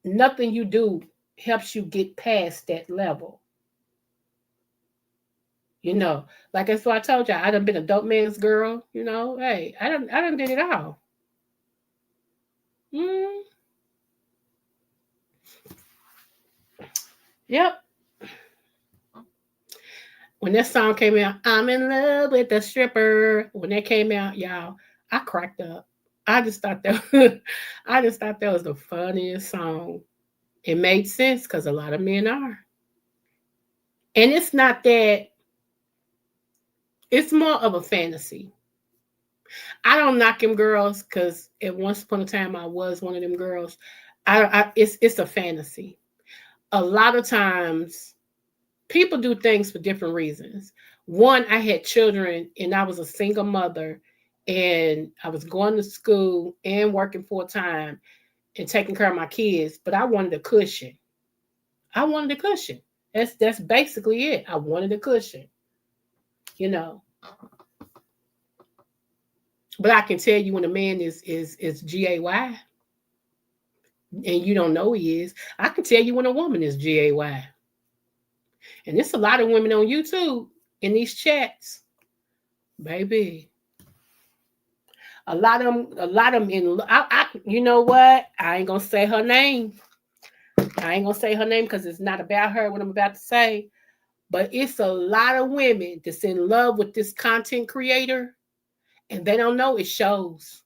nothing you do helps you get past that level. Like that's what I told y'all. I done been a dope man's girl, Hey, I done did it all. Yep. When that song came out, I'm in love with the stripper. When that came out, y'all, I cracked up. I just thought that was the funniest song. It made sense because a lot of men are. And it's not that, it's more of a fantasy. I don't knock them girls because at once upon a time I was one of them girls. It's a fantasy. A lot of times people do things for different reasons. One, I had children and I was a single mother and I was going to school and working full time and taking care of my kids, but I wanted a cushion. That's basically it. I wanted a cushion, But I can tell you when a man is GAY and you don't know he is. I can tell you when a woman is GAY. And there's a lot of women on YouTube in these chats baby. A lot of them you know what? I ain't gonna say her name. I ain't gonna say her name because it's not about her, what I'm about to say. But it's a lot of women that's in love with this content creator and they don't know it shows.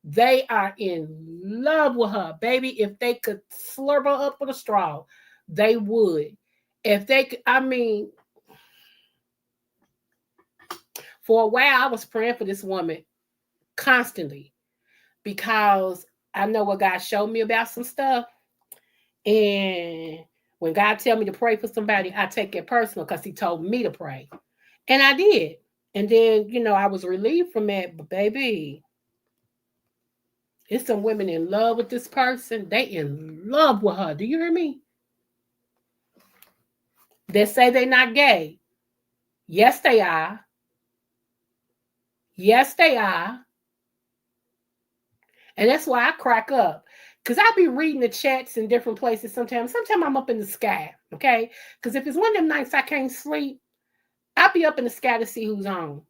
They are in love with her, baby. If they could slurp her up with a straw, they would. If they could, I mean, for a while I was praying for this woman constantly because I know what God showed me about some stuff. And when God tell me to pray for somebody, I take it personal because he told me to pray. And I did. And then, I was relieved from that. But baby, it's some women in love with this person. They in love with her. Do you hear me? They say they're not gay. Yes, they are. Yes, they are. And that's why I crack up. Because I be reading the chats in different places sometimes. Sometimes I'm up in the sky, okay? Because if it's one of them nights I can't sleep, I'll be up in the sky to see who's on.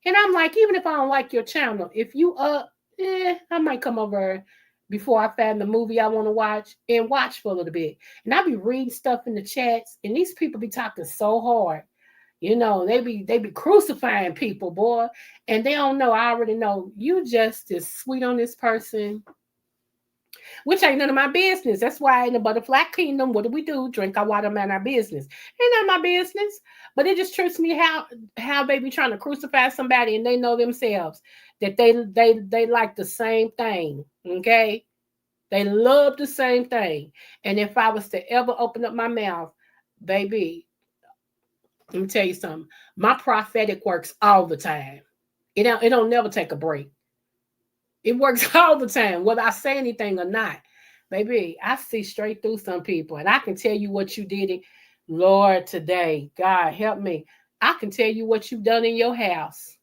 And I'm like, even if I don't like your channel, if you up, I might come over before I find the movie I want to watch and watch for a little bit. And I be reading stuff in the chats, and these people be talking so hard. They be crucifying people, boy. And they don't know. I already know you just as sweet on this person, which ain't none of my business. That's why in the butterfly kingdom, what do? Drink our water, man, our business. Ain't none of my business. But it just trips me how they be trying to crucify somebody and they know themselves that they like the same thing. Okay. They love the same thing. And if I was to ever open up my mouth, baby, let me tell you something. My prophetic works all the time. It don't never take a break. It works all the time, whether I say anything or not. Baby, I see straight through some people, and I can tell you what you did. Lord, today, God help me. I can tell you what you've done in your house.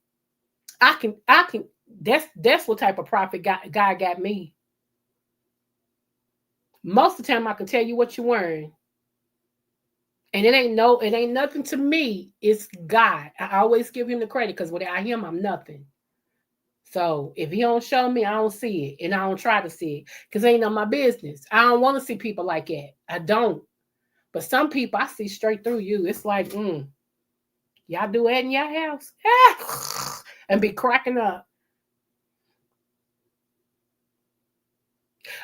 I can. That's what type of prophet God got me. Most of the time, I can tell you what you're wearing, and it ain't nothing to me. It's God. I always give him the credit because without him, I'm nothing. So if he don't show me, I don't see it. And I don't try to see it. Because it ain't none of my business. I don't want to see people like that. I don't. But some people I see straight through you. It's like, y'all do that in your house? And be cracking up.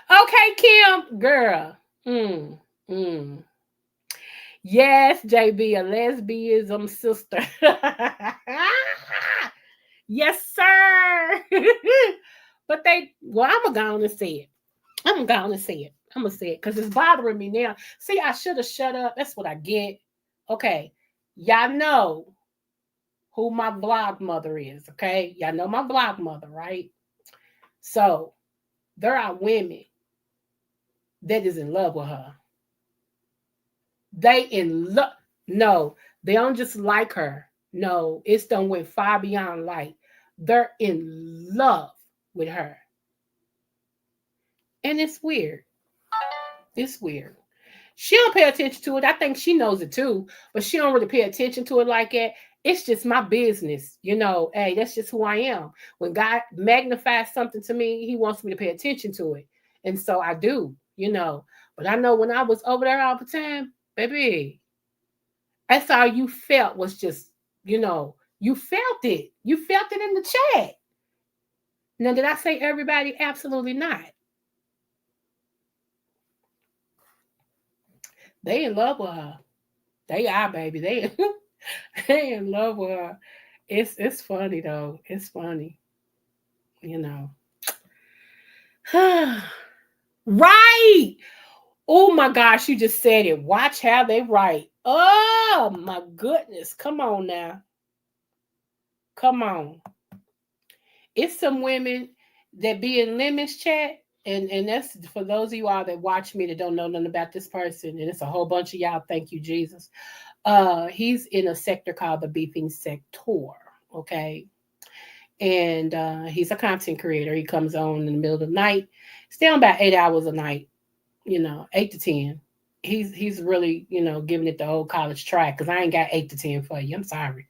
Okay, Kim, girl. Yes, JB, a lesbianism sister. Yes, sir. But I'm going to go on and say it. I'm going to say it. I'm going to say it because it's bothering me now. See, I should have shut up. That's what I get. Okay. Y'all know who my vlog mother is. Okay. Y'all know my vlog mother, right? So there are women that is in love with her. They in love. No, they don't just like her. No, it's done went far beyond like. They're in love with her. And it's weird. It's weird. She don't pay attention to it. I think she knows it too, but she don't really pay attention to it like that. It's just my business. Hey, that's just who I am. When God magnifies something to me, he wants me to pay attention to it. And so I do, But I know when I was over there all the time, baby, that's all you felt was just, you felt it. You felt it in the chat. Now, did I say everybody? Absolutely not. They in love with her. They are, baby. They in love with her. It's funny though. It's funny. Right. Oh my gosh, you just said it. Watch how they write. Oh my goodness. Come on now. Come on. It's some women that be in Lemon's chat. And that's for those of you all that watch me that don't know nothing about this person. And it's a whole bunch of y'all. Thank you, Jesus. He's in a sector called the beefing sector. Okay. And he's a content creator. He comes on in the middle of the night, stay on about 8 hours a night, 8 to 10. He's really, giving it the old college try because I ain't got 8 to 10 for you. I'm sorry.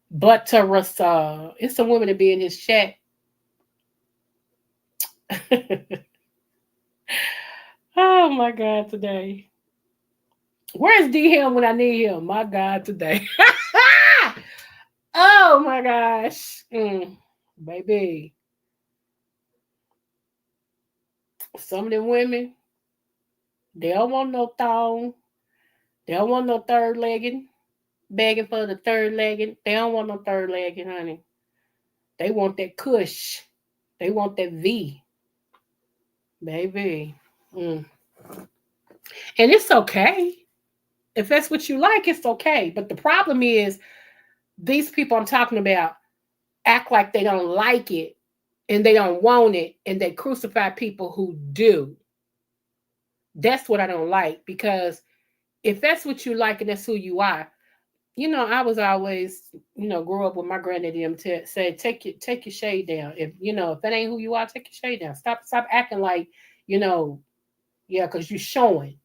But it's some women to be in his chat. Oh my God, today. Where's D Him when I need him? My God, today. Oh my gosh. Baby. Some of them women, they don't want no thong. They don't want no third legging. Begging for the third legging. They don't want no third legging, honey. They want that cush. They want that V. Baby. Mm. And it's okay. If that's what you like, it's okay. But the problem is, these people I'm talking about act like they don't like it and they don't want it, and they crucify people who do. That's what I don't like, because if that's what you like and that's who you are, I was always, grew up with my granddaddy to say, take your shade down. If that ain't who you are, take your shade down. Stop acting like, you know, yeah, because you're showing.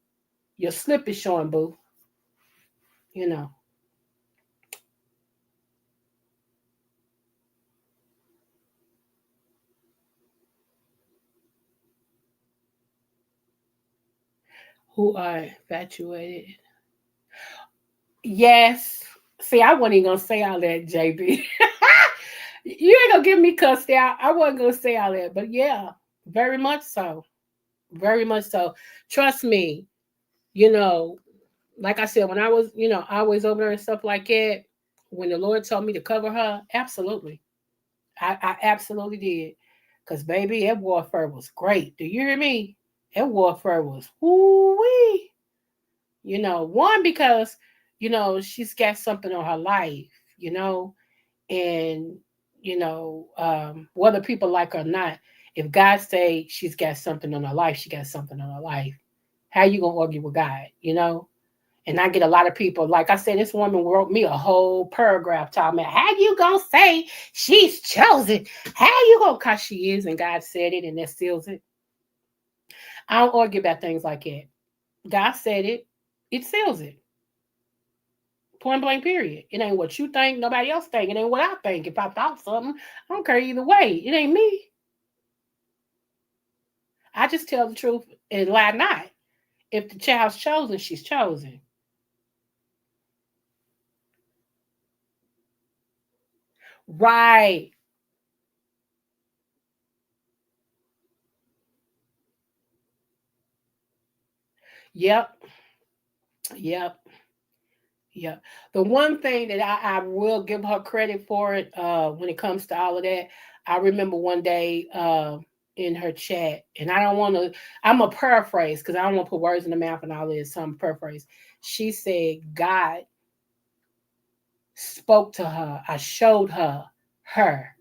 Your slip is showing, boo. You know. Who are infatuated. Yes. See, I wasn't even gonna say all that, JB. You ain't gonna get me cussed out. I wasn't gonna say all that, but yeah, very much so. Very much so. Trust me, you know, like I said, when I was, always over there and stuff like that, when the Lord told me to cover her, absolutely. I absolutely did. Because, baby, that warfare was great. Do you hear me? That warfare was woo-wee. One, because, she's got something on her life, and, whether people like her or not, if God say she's got something on her life, she got something on her life. How you going to argue with God? And I get a lot of people, like I said, this woman wrote me a whole paragraph talking about how you gonna say she's chosen? How you gonna, cause she is, and God said it, and that seals it. I don't argue about things like that. God said it, it seals it. Point blank, period. It ain't what you think, nobody else think. It ain't what I think. If I thought something, I don't care either way. It ain't me. I just tell the truth and lie not. If the child's chosen, she's chosen. Right. Yep. Yep. Yeah. The one thing that I will give her credit for it, when it comes to all of that, I remember one day, in her chat, and I don't want to, I'm a paraphrase because I don't want to put words in the mouth and all this. So I'm paraphrase. She said, God spoke to her. I showed her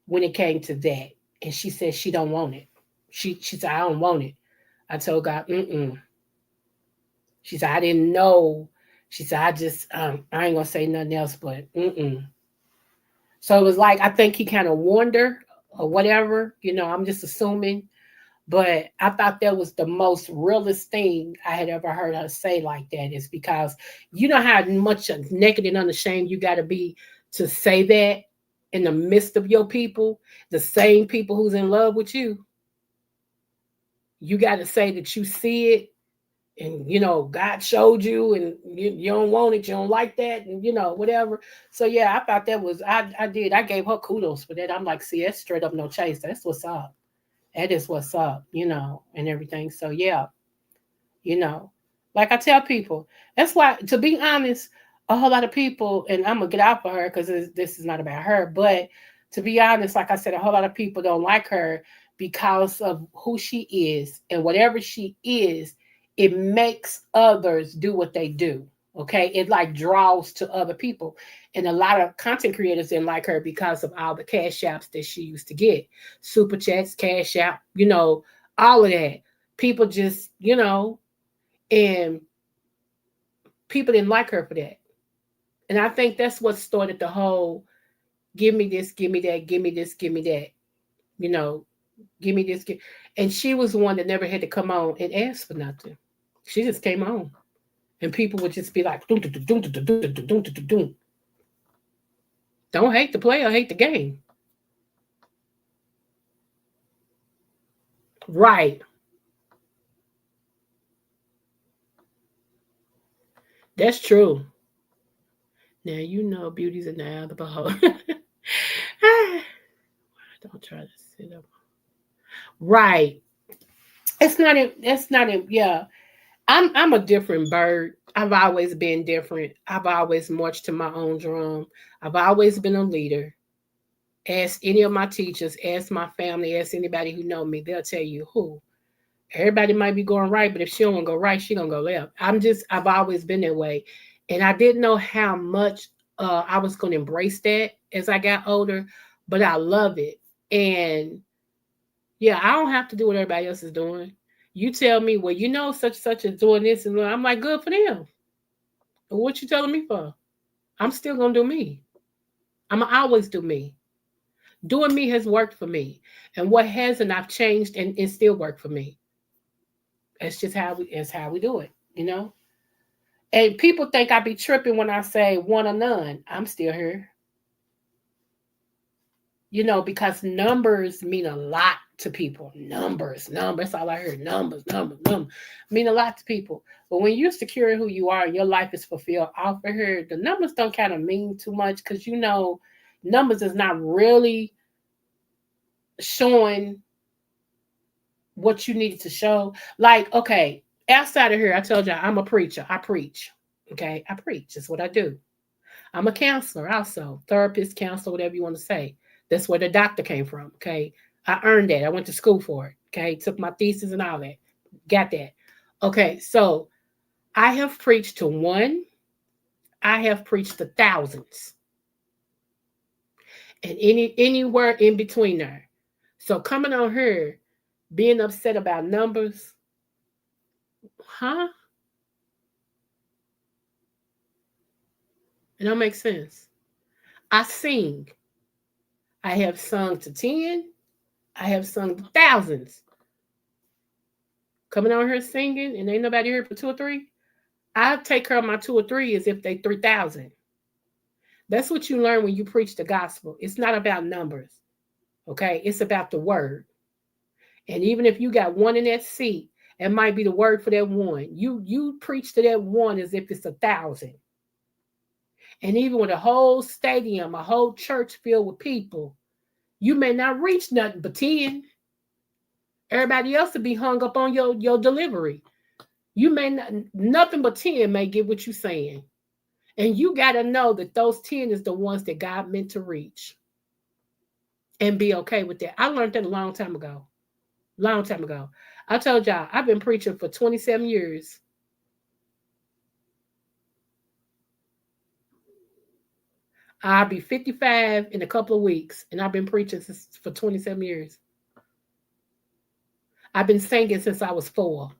when it came to that. And she said she don't want it. She said, I don't want it. I told God, mm-mm. She said, I didn't know. She said, I ain't gonna say nothing else, but mm-mm. So it was like, I think he kind of warned her or whatever. I'm just assuming. But I thought that was the most realest thing I had ever heard her say like that, is because you know how much naked and unashamed you got to be to say that in the midst of your people, the same people who's in love with you. You got to say that you see it, and God showed you, and you don't want it, you don't like that, and whatever. So yeah, I thought that was, I gave her kudos for that. I'm like, see, that's straight up no chase. That's what's up. That is what's up, and everything. So yeah, you know like I tell people, that's why, to be honest, a whole lot of people, and I'm gonna get out for her because this is not about her, but to be honest, like I said, a whole lot of people don't like her because of who she is, and whatever she is, it makes others do what they do. Okay, it like draws to other people, and a lot of content creators didn't like her because of all the cash apps that she used to get, super chats, cash app, all of that. People just, and people didn't like her for that. And I think that's what started the whole give me this, give me that, give me this, give me that, you know, give me this. And she was the one that never had to come on and ask for nothing. She just came on. And people would just be like, doom, doom, doom, doom, doom, doom, doom, doom, doom. Don't hate the player, hate the game. Right. That's true. Now you know beauty's in the eye of the beholder. Don't try to sit up. Right. It's not in. It's not in. Yeah. I'm a different bird. I've always been different. I've always marched to my own drum. I've always been a leader. Ask any of my teachers, ask my family, ask anybody who know me, they'll tell you who. Everybody might be going right, but if she don't go right, she gonna go left. I've always been that way. And I didn't know how much I was gonna embrace that as I got older, but I love it. And yeah, I don't have to do what everybody else is doing. You tell me, well, you know, such is doing this, and I'm like, good for them. What you telling me for? I'm still gonna do me. I'm gonna always do me. Doing me has worked for me, and what hasn't, I've changed, and it still worked for me. It's how we do it, you know. And people think I be tripping when I say one or none. I'm still here, you know, because numbers mean a lot to people. Numbers. That's all I heard. Numbers. Mean a lot to people. But when you're secure in who you are and your life is fulfilled off of here, the numbers don't kind of mean too much because you know, numbers is not really showing what you needed to show. Like, okay, outside of here, I told you I'm a preacher. I preach. Okay, I preach. That's what I do. I'm a counselor also, therapist, counselor, whatever you want to say. That's where the doctor came from. Okay, I earned that. I went to school for it. Okay, took my thesis and all that. Got that. Okay, so I have preached to one. I have preached to thousands, and anywhere in between there. So coming on here, being upset about numbers, huh? It don't make sense. I sing. I have sung to 10. I have sung to thousands. Coming on here singing and ain't nobody here for two or three. I take care of my two or three as if they 3,000. That's what you learn when you preach the gospel. It's not about numbers. Okay. It's about the word. And even if you got one in that seat, it might be the word for that one. You preach to that one as if it's 1,000. And even with a whole stadium, a whole church filled with people, you may not reach nothing but 10. Everybody else will be hung up on your delivery. You may not, nothing but 10 may get what you're saying. And you got to know that those 10 is the ones that God meant to reach and be okay with that. I learned that a long time ago. Long time ago. I told y'all, I've been preaching for 27 years. I'll be 55 in a couple of weeks, and I've been preaching for 27 years. I've been singing since I was 4.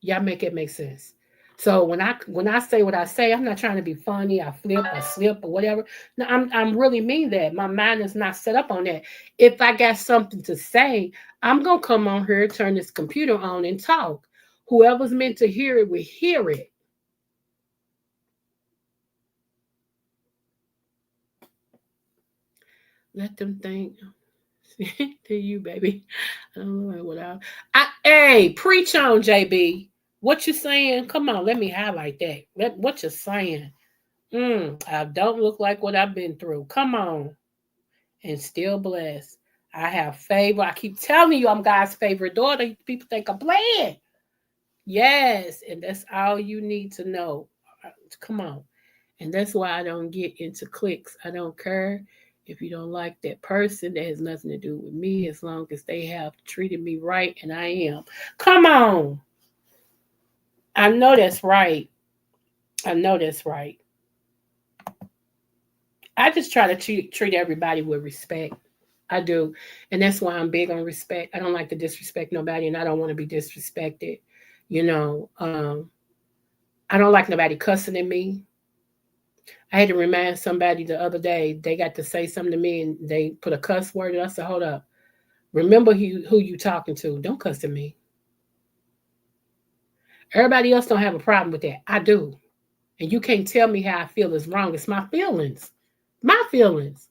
Y'all make it make sense. So when I say what I say, I'm not trying to be funny. I flip, I slip, or whatever. No, I'm really mean that. My mind is not set up on that. If I got something to say, I'm gonna come on here, turn this computer on, and talk. Whoever's meant to hear it will hear it. Let them think. To you, baby. I don't know what hey, preach on, JB. What you saying? Come on, let me highlight that. What you saying? I don't look like what I've been through. Come on. And still blessed. I have favor. I keep telling you I'm God's favorite daughter. People think I'm playing. Yes, and that's all you need to know. Come on. And that's why I don't get into cliques. I don't care if you don't like that person. That has nothing to do with me as long as they have treated me right and I am. Come on. I know that's right. I know that's right. I just try to treat everybody with respect. I do. And that's why I'm big on respect. I don't like to disrespect nobody and I don't want to be disrespected. You know, I don't like nobody cussing at me. I had to remind somebody the other day, they got to say something to me and they put a cuss word and I said, hold up. Remember who you talking to. Don't cuss at me. Everybody else don't have a problem with that. I do. And you can't tell me how I feel is wrong. It's my feelings. My feelings.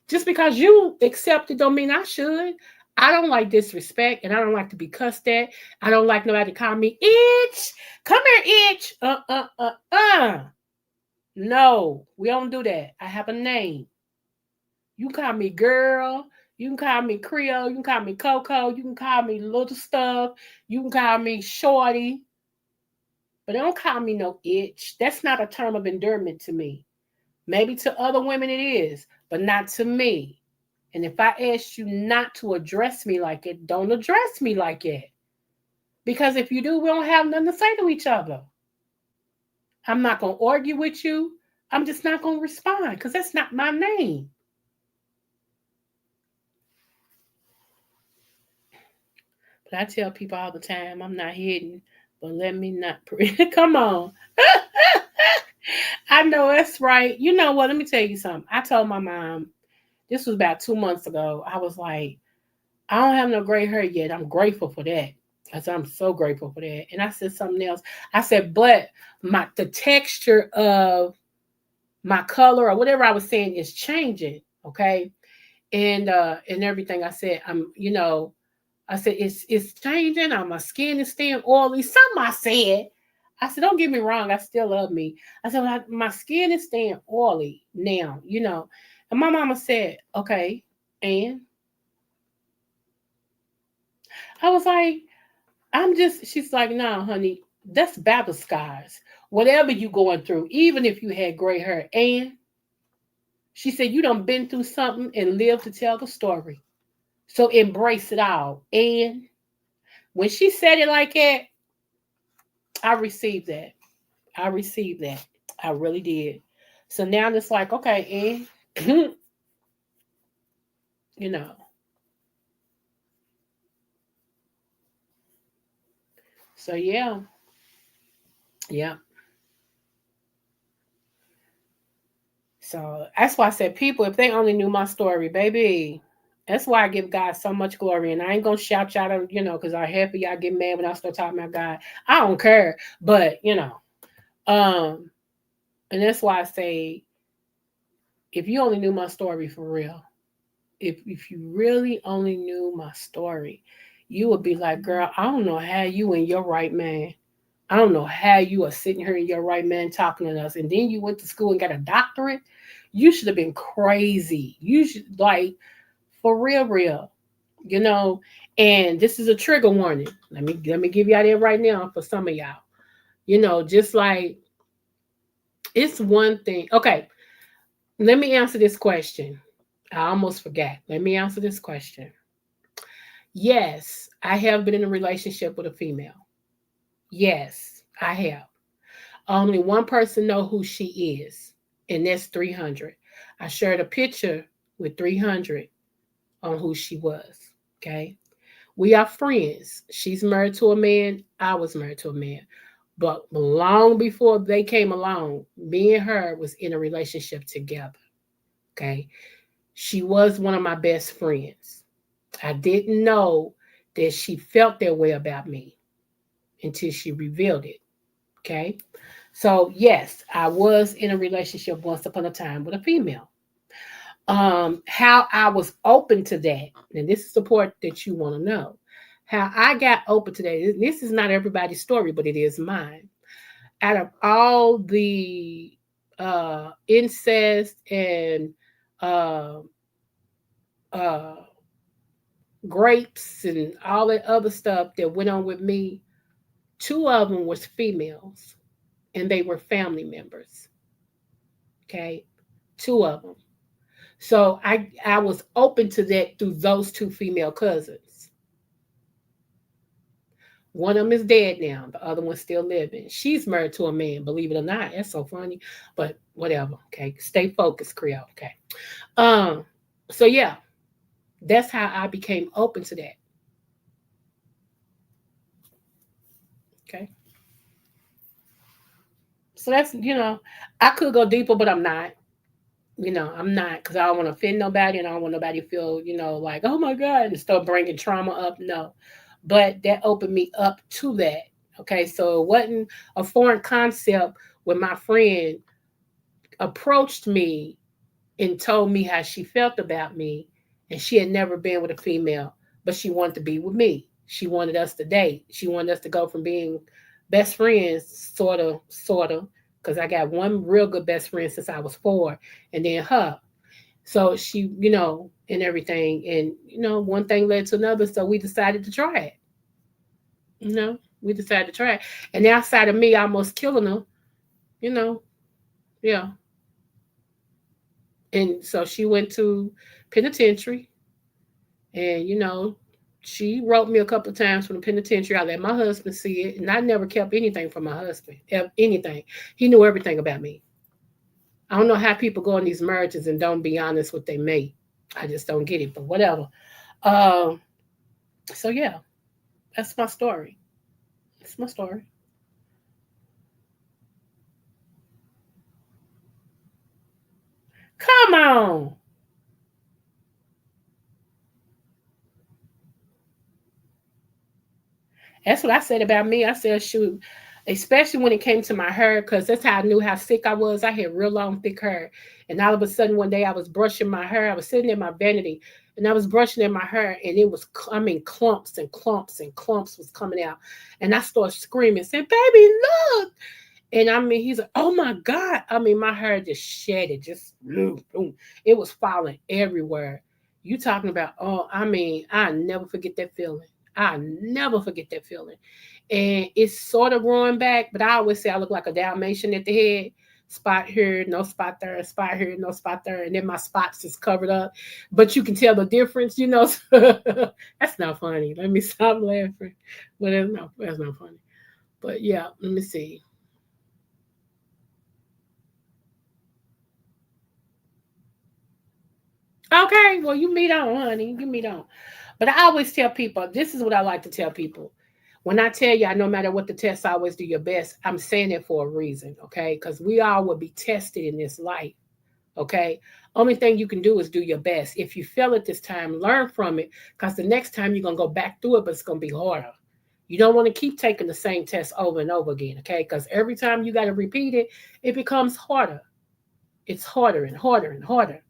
Just because you accept it don't mean I should. I don't like disrespect and I don't like to be cussed at. I don't like nobody to call me itch. Come here, itch. No, we don't do that. I have a name. You can call me girl. You can call me Creole. You can call me Coco. You can call me little stuff. You can call me shorty. But don't call me no itch. That's not a term of endearment to me. Maybe to other women it is, but not to me. And if I ask you not to address me like it, don't address me like it. Because if you do, we don't have nothing to say to each other. I'm not going to argue with you. I'm just not going to respond because that's not my name. But I tell people all the time, I'm not hidden, but let me not. Come on. I know that's right. You know what? Let me tell you something. I told my mom, this was about 2 months ago. I was like, I don't have no gray hair yet. I'm grateful for that. I said, I'm so grateful for that. And I said something else. I said, but the texture of my color or whatever I was saying is changing. Okay. And everything I said, I said, it's changing. My skin is staying oily. Something I said, don't get me wrong. I still love me. I said, well, my skin is staying oily now, And my mama said, okay. And I was like, she's like, no, honey, that's battle scars. Whatever you going through, even if you had gray hair. And she said, you done been through something and lived to tell the story. So embrace it all. And when she said it like that, I received that. I received that. I really did. So now it's like, okay, and you know. So yeah. Yeah. So that's why I said people, if they only knew my story, baby. That's why I give God so much glory. And I ain't gonna shout out, because I happy y'all get mad when I start talking about God. I don't care. But and that's why I say if you only knew my story for real, if you really only knew my story, you would be like, girl, I don't know how you in your right man. I don't know how you are sitting here in your right man talking to us. And then you went to school and got a doctorate. You should have been crazy. You should for real, And this is a trigger warning. Let me give y'all that right now for some of y'all. Just like it's one thing. Okay, let me answer this question. I almost forgot. Let me answer this question. Yes, I have been in a relationship with a female. Yes, I have. Only one person know who she is, and that's 300. I shared a picture with 300 on who she was. Okay. We are friends. She's married to a man. I was married to a man. But long before they came along, me and her was in a relationship together. Okay. She was one of my best friends. I didn't know that she felt that way about me until she revealed it. Okay. So, yes, I was in a relationship once upon a time with a female. How I was open to that, and this is the part that you want to know. How I got open to that. This is not everybody's story, but it is mine. Out of all the incest and uh, uh, grapes and all that other stuff that went on with me, two of them was females, and they were family members. Okay, two of them. So I was open to that through those two female cousins. One of them is dead now. The other one's still living. She's married to a man, believe it or not. That's so funny. But whatever. Okay. Stay focused, Creole. Okay. Um, so yeah, that's how I became open to that. Okay. So that's, I could go deeper, but I'm not. I'm not because I don't want to offend nobody and I don't want nobody to feel, like, oh my God, and start bringing trauma up. No. But that opened me up to that. Okay. So it wasn't a foreign concept when my friend approached me and told me how she felt about me. And she had never been with a female, but she wanted to be with me. She wanted us to date. She wanted us to go from being best friends, sort of, because I got one real good best friend since I was 4, and then her. So she, and everything. And, one thing led to another. So we decided to try it. We decided to try it. And outside of me almost killing her, you know, yeah. And so she went to penitentiary, and she wrote me a couple of times from the penitentiary. I let my husband see it, and I never kept anything from my husband. Anything. He knew everything about me. I don't know how people go in these marriages and don't be honest with their mate. I just don't get it, but whatever. Um, so yeah, that's my story. That's my story. Come on. That's what I said about me. I said, shoot, especially when it came to my hair, because that's how I knew how sick I was. I had real long, thick hair. And all of a sudden, one day I was brushing my hair. I was sitting in my vanity and I was brushing in my hair, and it was, clumps and clumps and clumps was coming out. And I started screaming, saying, baby, look. And he's like, oh my God. My hair just shedded, just boom, boom. It was falling everywhere. You talking about, I never forget that feeling. I never forget that feeling. And it's sort of growing back, but I always say I look like a Dalmatian at the head. Spot here, no spot there, spot here, no spot there. And then my spots is covered up. But you can tell the difference. That's not funny. Let me stop laughing. But that's not funny. But yeah, let me see. Okay, well, you meet on, honey. You meet on. But I always tell people, this is what I like to tell people. When I tell you, no matter what the test, always do your best. I'm saying it for a reason, okay? Because we all will be tested in this life, okay? Only thing you can do is do your best. If you fail it this time, learn from it, because the next time you're going to go back through it, but it's going to be harder. You don't want to keep taking the same test over and over again, okay? Because every time you got to repeat it, it becomes harder. It's harder and harder and harder.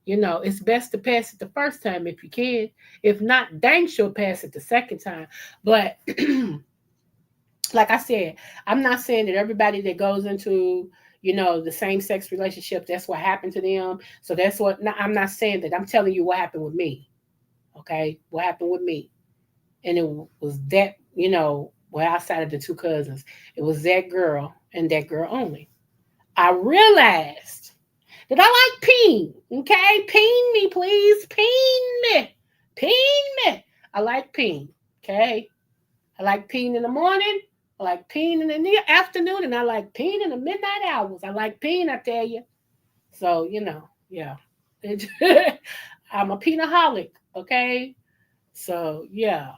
It's best to pass it the first time if you can. If not, dang sure pass it the second time. But like I said, I'm not saying that everybody that goes into, the same sex relationship, that's what happened to them. So that's what, no, I'm not saying that. I'm telling you what happened with me. Okay. What happened with me. And it was that, well, outside of the 2 cousins, it was that girl and that girl only. I realized that I like peen. Okay, peen me, please. Peen me. Peen me. I like peen. Okay. I like peen in the morning. I like peen in the afternoon. And I like peen in the midnight hours. I like peen, I tell you. So, yeah. I'm a peenaholic. Okay. So, yeah.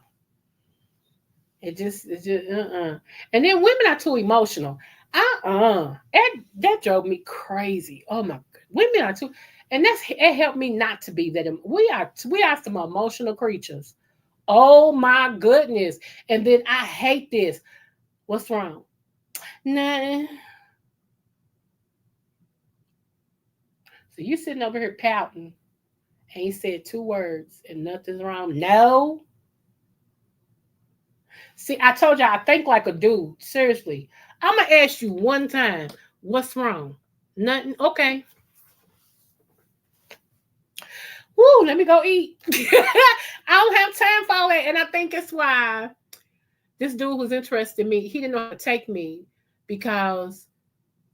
It just. And then women are too emotional. That drove me crazy. Oh my God. Women are too, and it helped me not to be that. We are some emotional creatures. Oh my goodness. And then I hate this. What's wrong? Nothing. So you sitting over here pouting, ain't said 2 words, and nothing's wrong. No. See, I told you I think like a dude. Seriously. I'm gonna ask you one time, what's wrong? Nothing. Okay. Woo, let me go eat. I don't have time for all that. And I think that's why this dude was interested in me. He didn't know how to take me because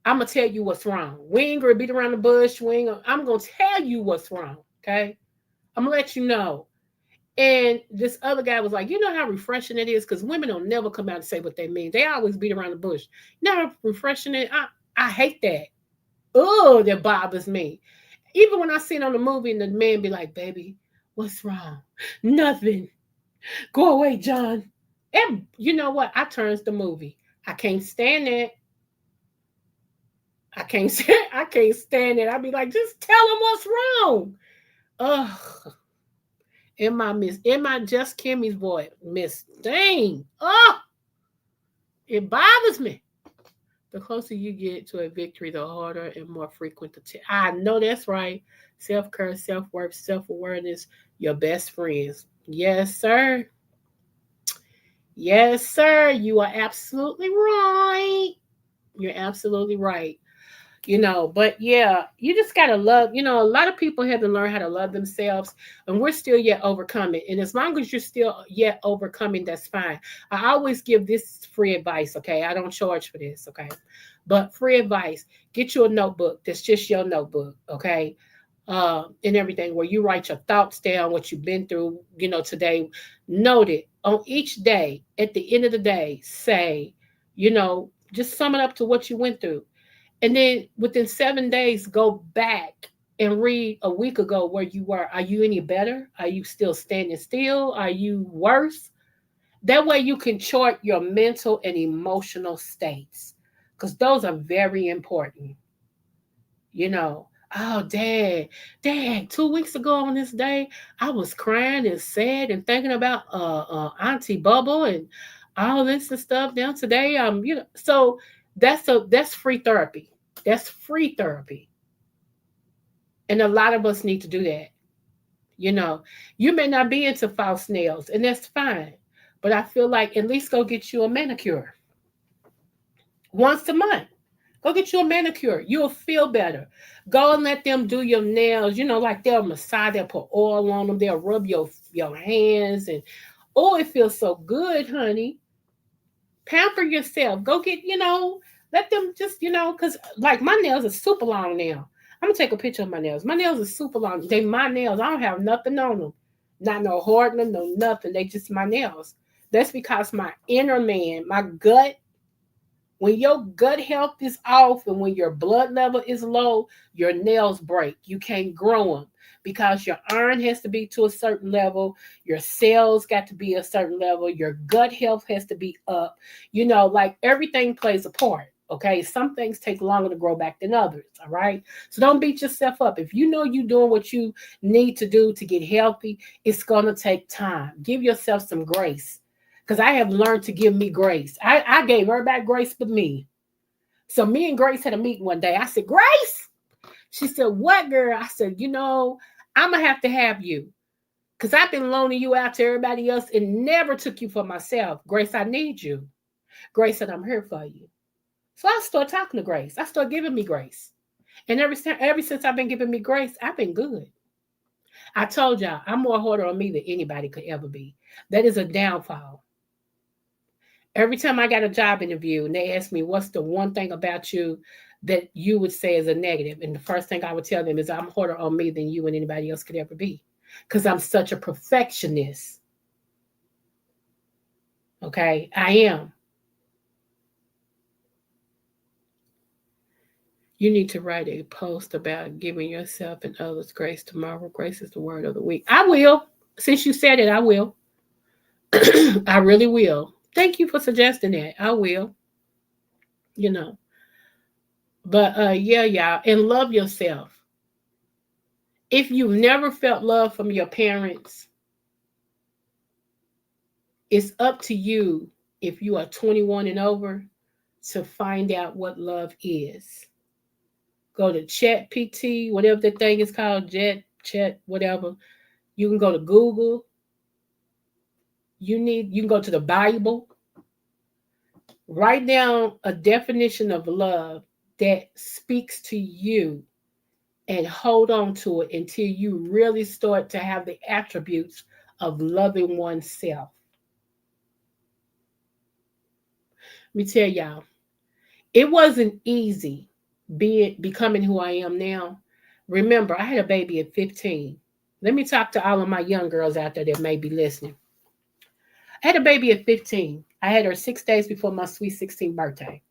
I'm going to tell you what's wrong. We ain't going to beat around the bush. I'm going to tell you what's wrong. Okay. I'm going to let you know. And this other guy was like, you know how refreshing it is? Because women don't never come out and say what they mean. They always beat around the bush. You know how refreshing it? I hate that. Oh, that bothers me. Even when I see it on the movie and the man be like, baby, what's wrong? Nothing. Go away, John. And you know what? I turns the movie. I can't stand it. I can't stand it. I be like, just tell him what's wrong. Ugh. In my Just Kimmy's voice, Miss Dang. Oh, it bothers me. The closer you get to a victory, the harder and more frequent the I know that's right. Self-care, self-worth, self-awareness, your best friends. Yes, sir. Yes, sir. You are absolutely right. You're absolutely right. But yeah, you just gotta love, a lot of people have to learn how to love themselves, and we're still yet overcoming. And as long as you're still yet overcoming, that's fine. I always give this free advice, okay? I don't charge for this, okay? But free advice, get you a notebook that's just your notebook, okay? And everything where you write your thoughts down, what you've been through, today. Note it on each day. At the end of the day, say, just sum it up to what you went through, and then within 7 days, go back and read a week ago where you were. Are you any better? Are you still standing still? Are you worse? That way you can chart your mental and emotional states, because those are very important. You know, oh, dad, 2 weeks ago on this day, I was crying and sad and thinking about Auntie Bubble and all this and stuff. Now today, so that's free therapy. That's free therapy. And a lot of us need to do that. You know, you may not be into false nails, and that's fine. But I feel like at least go get you a manicure once a month. Go get you a manicure. You'll feel better. Go and let them do your nails. Like they'll massage, they'll put oil on them, they'll rub your hands, and oh, it feels so good, honey. Pamper yourself. Go get, let them just, because like my nails are super long now. I'm gonna take a picture of my nails. My nails are super long. They my nails. I don't have nothing on them. Not no hardening, no nothing. They just my nails. That's because my inner man, my gut, when your gut health is off and when your blood level is low, your nails break. You can't grow them because your iron has to be to a certain level. Your cells got to be a certain level. Your gut health has to be up. Like everything plays a part. Okay. Some things take longer to grow back than others. All right. So don't beat yourself up. If you know you're doing what you need to do to get healthy, it's going to take time. Give yourself some grace. Because I have learned to give me grace. I gave her back grace with me. So me and Grace had a meeting one day. I said, Grace. She said, what, girl? I said, I'm going to have you. Because I've been loaning you out to everybody else and never took you for myself. Grace, I need you. Grace said, I'm here for you. So I started talking to Grace. I started giving me grace. And ever since I've been giving me grace, I've been good. I told y'all, I'm more harder on me than anybody could ever be. That is a downfall. Every time I got a job interview and they asked me, what's the one thing about you that you would say is a negative? And the first thing I would tell them is I'm harder on me than you and anybody else could ever be, because I'm such a perfectionist. Okay, I am. You need to write a post about giving yourself and others grace tomorrow. Grace is the word of the week. I will. Since you said it, I will. I really will. Thank you for suggesting that. I will. But yeah, y'all, and love yourself. If you've never felt love from your parents, it's up to you, if you are 21 and over, to find out what love is. Go to Chat PT, whatever the thing is called, Chat, whatever. You can go to Google. You can go to the Bible. Write down a definition of love that speaks to you and hold on to it until you really start to have the attributes of loving oneself. Let me tell y'all, it wasn't easy becoming who I am now. Remember, I had a baby at 15. Let me talk to all of my young girls out there that may be listening. I had a baby at 15. I had her 6 days before my sweet 16 birthday.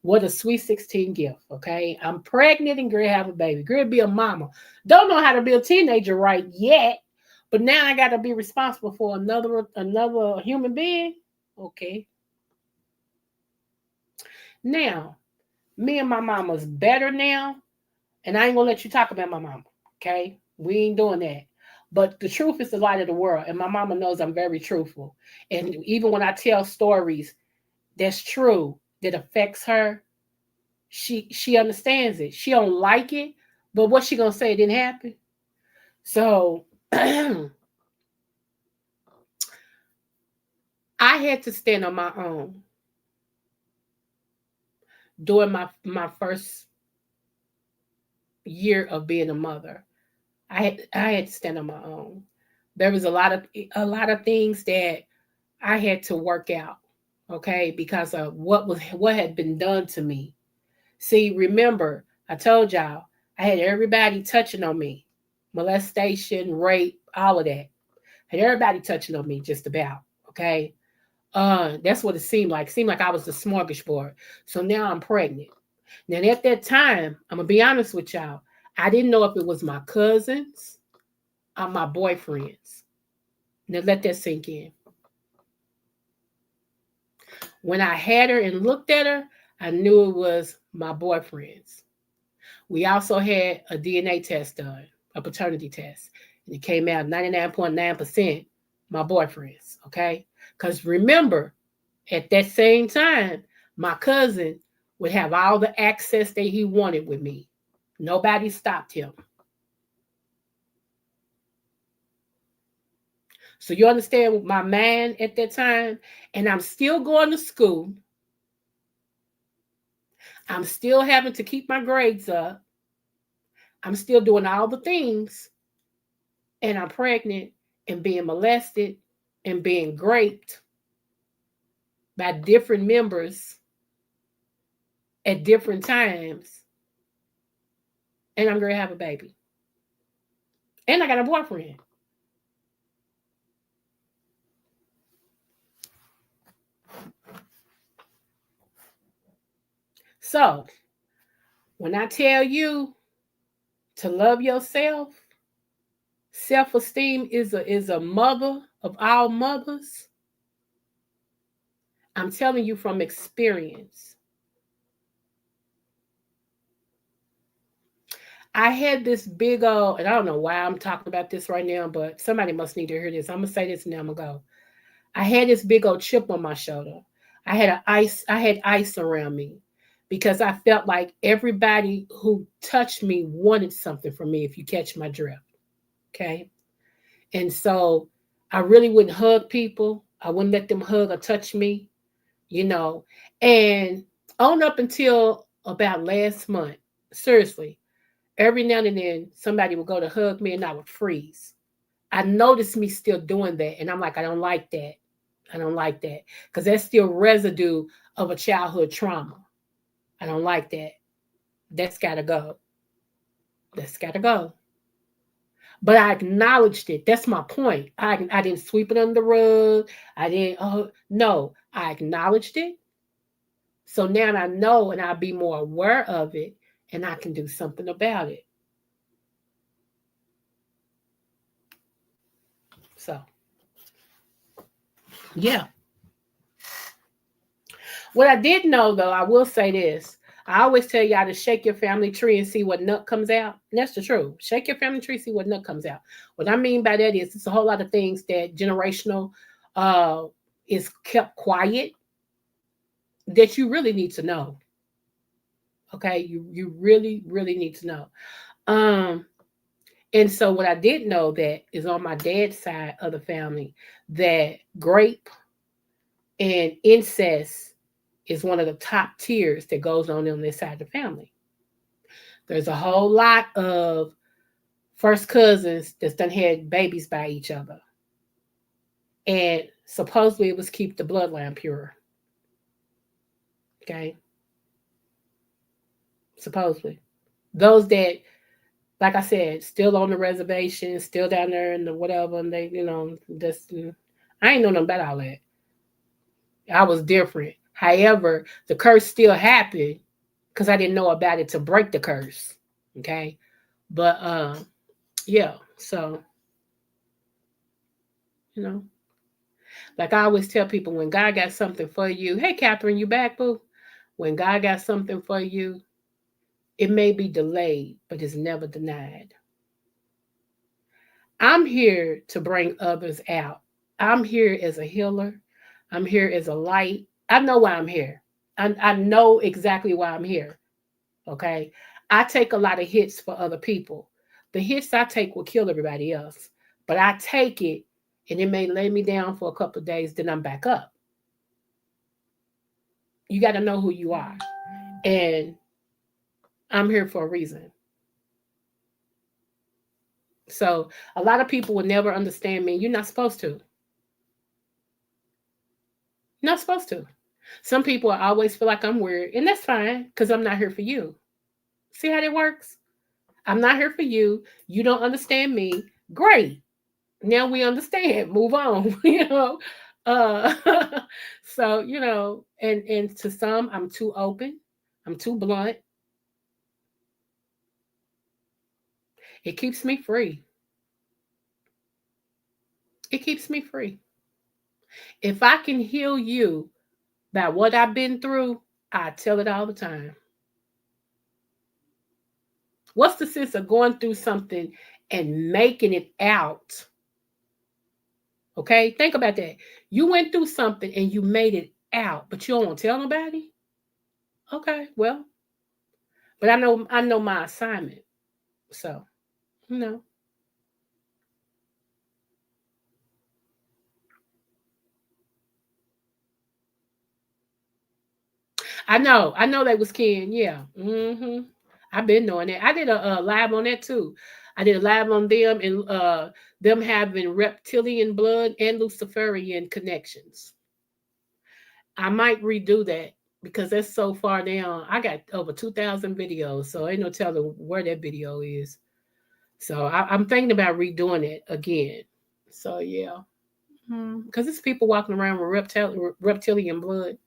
What a sweet 16 gift, okay? I'm pregnant and girl have a baby. Girl be a mama. Don't know how to be a teenager right yet, but now I got to be responsible for another human being. Okay. Now, me and my mama's better now, and I ain't gonna let you talk about my mama, okay? We ain't doing that. But the truth is the light of the world, and my mama knows I'm very truthful. And even when I tell stories that's true, that affects her, she understands it. She don't like it, but what she gonna say? It didn't happen. So I had to stand on my own during my first year of being a mother. I had to stand on my own. There was a lot of things that I had to work out, okay, because of what had been done to me. See, remember, I told y'all I had everybody touching on me, molestation, rape, all of that. Had everybody touching on me, just about. Okay, that's what it seemed like. It seemed like I was the smorgasbord. So now I'm pregnant. Now at that time, I'm gonna be honest with y'all. I didn't know if it was my cousins or my boyfriends. Now let that sink in. When I had her and looked at her, I knew it was my boyfriends. We also had a DNA test done, a paternity test, and it came out 99.9% my boyfriends, okay? Because remember, at that same time, my cousin would have all the access that he wanted with me. Nobody stopped him. So you understand my mind at that time? And I'm still going to school. I'm still having to keep my grades up. I'm still doing all the things. And I'm pregnant and being molested and being raped by different members at different times. And I'm going to have a baby. And I got a boyfriend. So when I tell you to love yourself, self-esteem is a mother of all mothers. I'm telling you from experience. I had this big old, and I don't know why I'm talking about this right now, but somebody must need to hear this. I'm gonna say this and then I'm gonna go. I had this big old chip on my shoulder. I had ice around me because I felt like everybody who touched me wanted something from me, if you catch my drift. Okay. And so I really wouldn't hug people. I wouldn't let them hug or touch me, you know. And on up until about last month, seriously, every now and then somebody would go to hug me and I would freeze. I noticed me still doing that. And I'm like, I don't like that. I don't like that. Because that's still residue of a childhood trauma. I don't like that. That's got to go. That's got to go. But I acknowledged it. That's my point. I didn't sweep it under the rug. I didn't, oh, no. I acknowledged it. So now I know and I'll be more aware of it and I can do something about it. So, yeah. What I did know, though, I will say this. I always tell y'all to shake your family tree and see what nut comes out. And that's the truth. Shake your family tree, see what nut comes out. What I mean by that is it's a whole lot of things that generational is kept quiet that you really need to know. Okay, you really, really need to know. And so what I did know that is on my dad's side of the family that grape and incest is one of the top tiers that goes on this side of the family. There's a whole lot of first cousins that's done had babies by each other. And supposedly it was keep the bloodline pure. Okay. Supposedly. Those that, like I said, still on the reservation, still down there in the whatever, and they, just, I ain't know nothing about all that. I was different. However, the curse still happened because I didn't know about it to break the curse. Okay. But yeah, so like I always tell people, when God got something for you, hey Catherine, you back, boo? When God got something for you, it may be delayed, but it's never denied. I'm here to bring others out. I'm here as a healer. I'm here as a light. I know why I'm here. I know exactly why I'm here. Okay. I take a lot of hits for other people. The hits I take will kill everybody else. But I take it and it may lay me down for a couple of days, then I'm back up. You got to know who you are. And I'm here for a reason. So a lot of people will never understand me. You're not supposed to. You're not supposed to. Some people always feel like I'm weird, and that's fine because I'm not here for you. See how that works? I'm not here for you. You don't understand me. Great. Now we understand. Move on. Uh, so and to some, I'm too open. I'm too blunt. It keeps me free. It keeps me free. If I can heal you by what I've been through, I tell it all the time. What's the sense of going through something and making it out? Okay, think about that. You went through something and you made it out, but you don't want to tell nobody. Okay, well, but I know my assignment, so you know. I know they was Ken. Yeah, I've been knowing that. I did a live on that too. I did a live on them and them having reptilian blood and Luciferian connections. I might redo that because that's so far down. I got over 2,000 videos, so ain't no telling where that video is. So I'm thinking about redoing it again. So yeah, because it's people walking around with reptilian blood.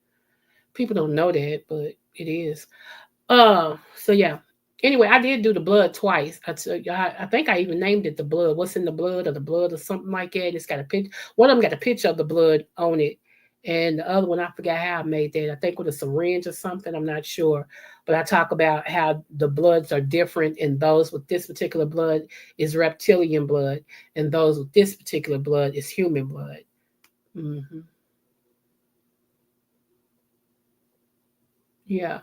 People don't know that, but it is. So yeah. Anyway, I did do the blood twice. I think I even named it the blood. What's in the blood or something like that. It's got a picture. One of them got a picture of the blood on it, and the other one I forgot how I made that. I think with a syringe or something. I'm not sure, but I talk about how the bloods are different, and those with this particular blood is reptilian blood, and those with this particular blood is human blood. hmm Yeah.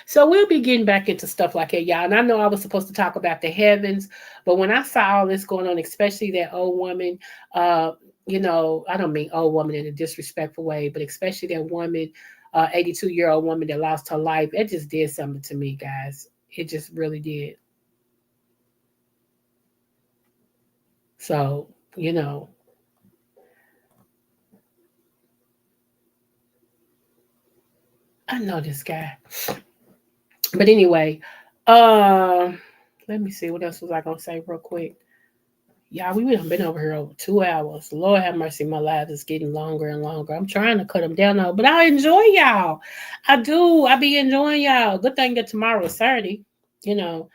So we'll be getting back into stuff like that, y'all. And I know I was supposed to talk about the heavens, but when I saw all this going on, especially that old woman, uh, I don't mean old woman in a disrespectful way, but especially that woman, 82-year-old woman that lost her life, it just did something to me, guys. It just really did. So, I know this guy. But anyway, uh, let me see what else was I gonna say real quick. Yeah, we have been over here over 2 hours. Lord have mercy, my life is getting longer and longer. I'm trying to cut them down though, but I enjoy y'all. I do. I be enjoying y'all. Good thing that tomorrow is Saturday. You know,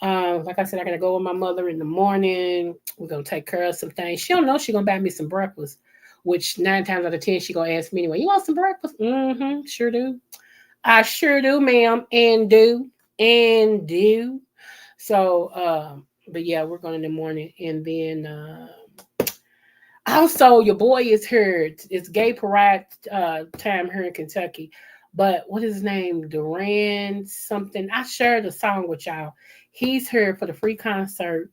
like I said, I gotta go with my mother in the morning. We're gonna take care of some things. She don't know she gonna buy me some breakfast, which 9 times out of 10 she gonna ask me anyway. You want some breakfast? Mm-hmm. Sure do. I sure do, ma'am, and do. So, but yeah, we're going in the morning, and then also your boy is here. It's gay parade time here in Kentucky. But what is his name? Duran something. I shared a song with y'all. He's here for the free concert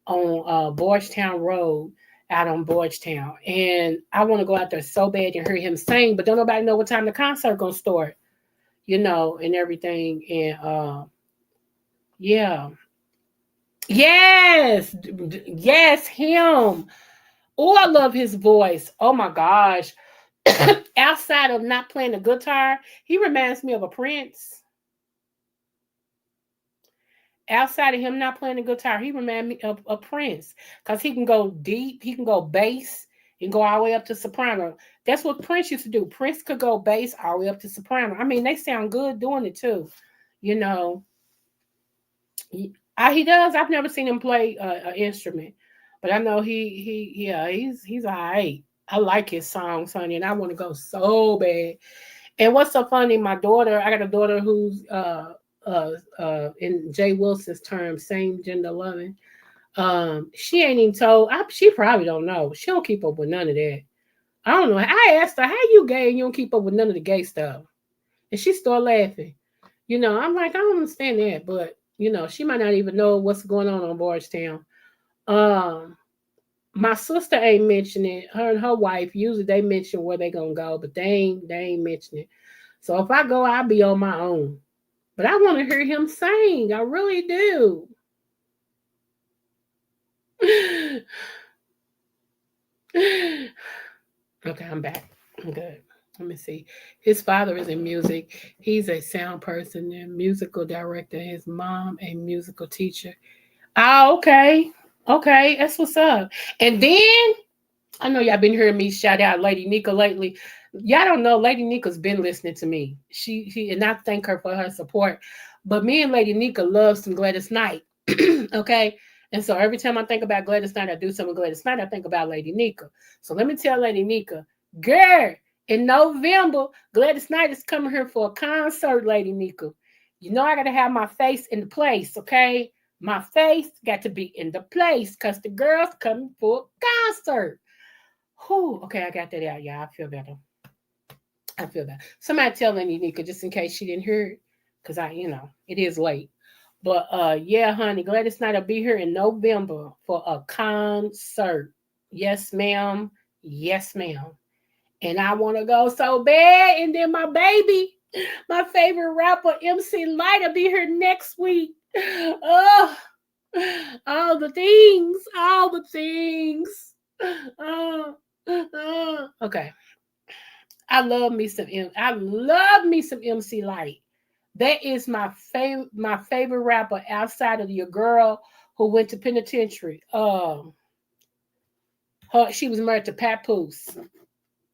on Boystown Road out on Boystown. And I want to go out there so bad and hear him sing, but don't nobody know what time the concert gonna start, and everything. And yeah. Yes. Yes, him. Oh, I love his voice. Oh my gosh. Outside of not playing the guitar, he reminds me of a Prince. Outside of him not playing the guitar, he reminds me of a Prince. Because he can go deep, he can go bass, and go all the way up to soprano. That's what Prince used to do. Prince could go bass all the way up to soprano. I mean, they sound good doing it too. You know, he does. I've never seen him play an instrument, but I know yeah, he's all right. I like his songs, honey, and I want to go so bad. And what's so funny, I got a daughter who's in Jay Wilson's term, same gender loving. She ain't even told. She probably don't know. She don't keep up with none of that. I don't know. I asked her, "How you gay and you don't keep up with none of the gay stuff?" And she started laughing. I'm like, I don't understand that, but she might not even know what's going on Bardstown. My sister ain't mentioning it. Her and her wife usually they mention where they gonna go, but they ain't mentioning it. So if I go, I'll be on my own. But I want to hear him sing. I really do. Okay, I'm back. I'm good. Let me see. His father is in music. He's a sound person and musical director. His mom, a musical teacher. Oh, okay. Okay, that's what's up. And then I know y'all been hearing me shout out Lady Nika lately. Y'all don't know Lady Nika's been listening to me. She and I thank her for her support. But me and Lady Nika love some Gladys Knight. Okay. And so every time I think about Gladys Knight, I do something with Gladys Knight, I think about Lady Nika. So let me tell Lady Nika, girl, in November, Gladys Knight is coming here for a concert, Lady Nika. I gotta have my face in the place, okay? My face got to be in the place because the girl's coming for a concert. Whew, okay, I got that out, y'all. I feel better. I feel that. Somebody tell Lady Nika just in case she didn't hear it, because it is late. But yeah, honey, Gladys Knight will be here in November for a concert. Yes, ma'am. Yes, ma'am. And I want to go so bad. And then my baby, my favorite rapper, MC Light, will be here next week. Oh, all the things, all the things. Okay. I love me some MC Light. That is my favorite rapper outside of your girl who went to penitentiary. She was married to Papoose.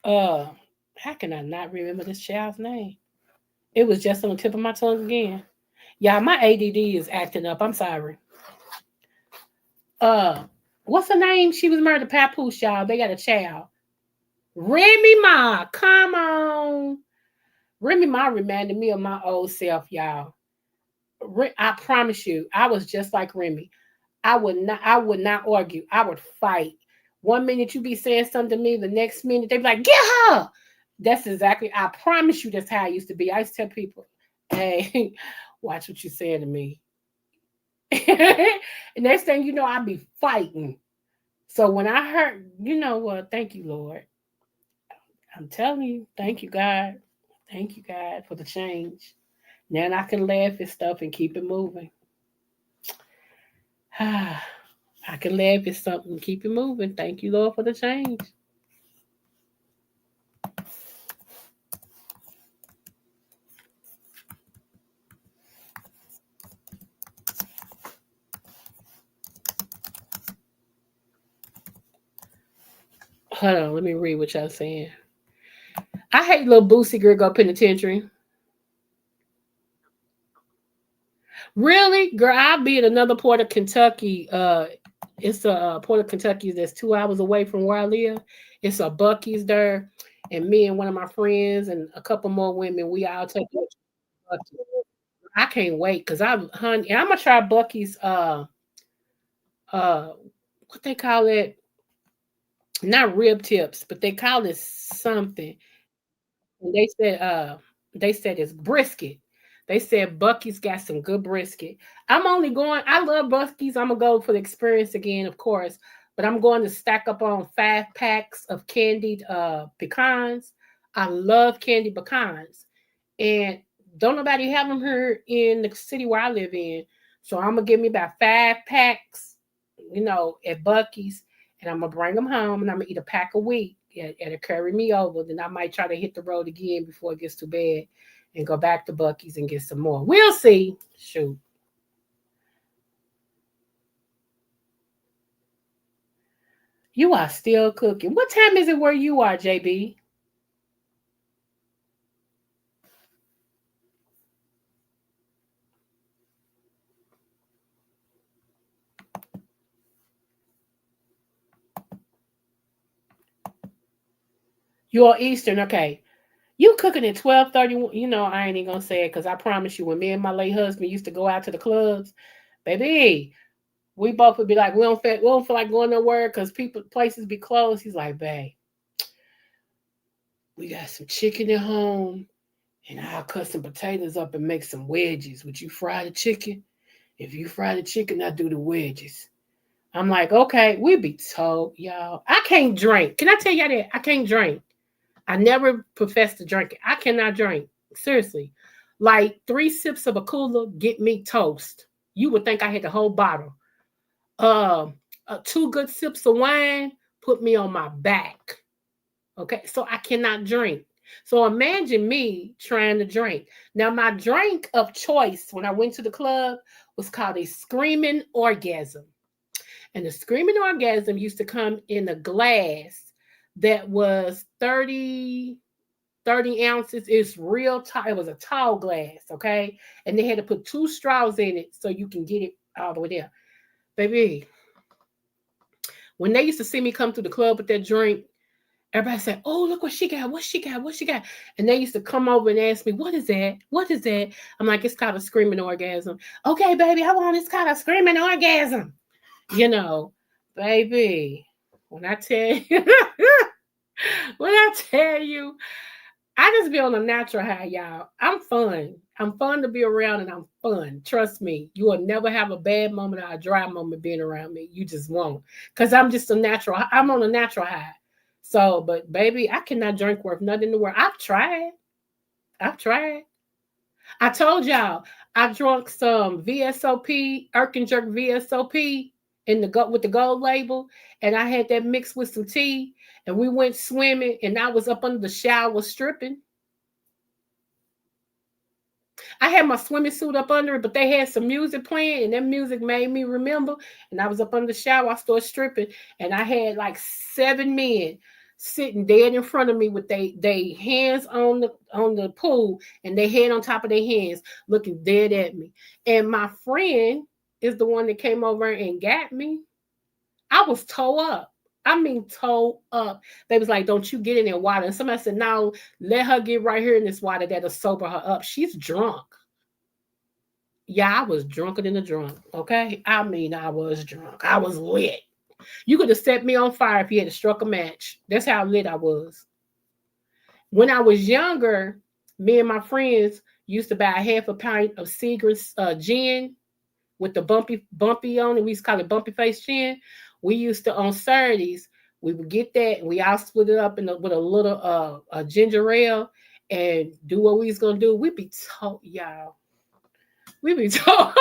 How can I not remember this child's name? It was just on the tip of my tongue again. Yeah, my ADD is acting up. I'm sorry. What's her name? She was married to Papoose, y'all. They got a child. Remy Ma. Come on. Remy Ma reminded me of my old self, y'all. I promise you, I was just like Remy. I would not argue. I would fight. One minute you be saying something to me, the next minute they be like, get her. That's exactly, I promise you that's how I used to be. I used to tell people, hey, watch what you're saying to me. And next thing you know, I'd be fighting. So when I heard, you know what, thank you, Lord. I'm telling you, thank you, God. Thank you, God, for the change. Now I can laugh at stuff and keep it moving. I can laugh at something and keep it moving. Thank you, Lord, for the change. Hold on, let me read what y'all saying. I hate little Boosie girl go penitentiary. Really, girl? I'll be at another port of Kentucky. It's a port of Kentucky that's 2 hours away from where I live. It's a Bucky's there, and me and one of my friends and a couple more women, we all take it to Buc-ee's. I can't wait because honey, I'm gonna try Bucky's. Uh, what they call it? Not rib tips, but they call it something. And they said it's brisket. They said Bucky's got some good brisket. I love Bucky's. I'm gonna go for the experience again, of course. But I'm going to stack up on 5 packs of candied pecans. I love candied pecans. And don't nobody have them here in the city where I live in. So I'm gonna give me about 5 packs, at Bucky's, and I'm gonna bring them home, and I'm gonna eat a pack a week. It'll carry me over. Then I might try to hit the road again before it gets too bad, and go back to Bucky's and get some more. We'll see. Shoot. You are still cooking. What time is it where you are, JB? You're Eastern, okay. You cooking at 12:30. I ain't even gonna say it because I promise you, when me and my late husband used to go out to the clubs, baby, we both would be like, we don't feel like going nowhere because places be closed. He's like, babe, we got some chicken at home and I'll cut some potatoes up and make some wedges. Would you fry the chicken? If you fry the chicken, I do the wedges. I'm like, okay, we be told, y'all. I can't drink. Can I tell y'all that? I can't drink. I never professed to drink it. I cannot drink. Seriously. Like 3 sips of a cooler get me toast. You would think I had the whole bottle. 2 good sips of wine put me on my back. Okay, so I cannot drink. So imagine me trying to drink. Now, my drink of choice when I went to the club was called a screaming orgasm. And the screaming orgasm used to come in a glass that was 30 ounces. It's real tall. It was a tall glass, okay? And they had to put 2 straws in it so you can get it all the way there. Baby, when they used to see me come through the club with that drink, everybody said, oh, look what she got. What she got? What she got? And they used to come over and ask me, what is that? What is that? I'm like, it's called a screaming orgasm. Okay, baby, I want it's called a screaming orgasm. You know, baby, when I tell you, I just be on a natural high, y'all. I'm fun. I'm fun to be around and I'm fun. Trust me. You will never have a bad moment or a dry moment being around me. You just won't. Because I'm just I'm on a natural high. So, but baby, I cannot drink worth nothing in the world. I've tried. I told y'all, I drunk some VSOP, Jerk VSOP with the gold label. And I had that mixed with some tea. And we went swimming and I was up under the shower stripping. I had my swimming suit up under it, but they had some music playing and that music made me remember. And I was up under the shower, I started stripping and I had like 7 men sitting dead in front of me with they hands on the pool and their head on top of their hands looking dead at me. And my friend is the one that came over and got me. I was toe up. I mean, toe up. They was like, don't you get in there water. And somebody said, no, let her get right here in this water. That'll sober her up. She's drunk. Yeah, I was drunker than a drunk. Okay. I mean, I was drunk. I was lit. You could have set me on fire if you had struck a match. That's how lit I was. When I was younger, me and my friends used to buy a half a pint of Seagrams gin with the bumpy on it. We used to call it bumpy face gin. We used to, on Saturdays, we would get that and we all split it up with a little ginger ale and do what we was going to do. We'd be told, y'all. We'd be told.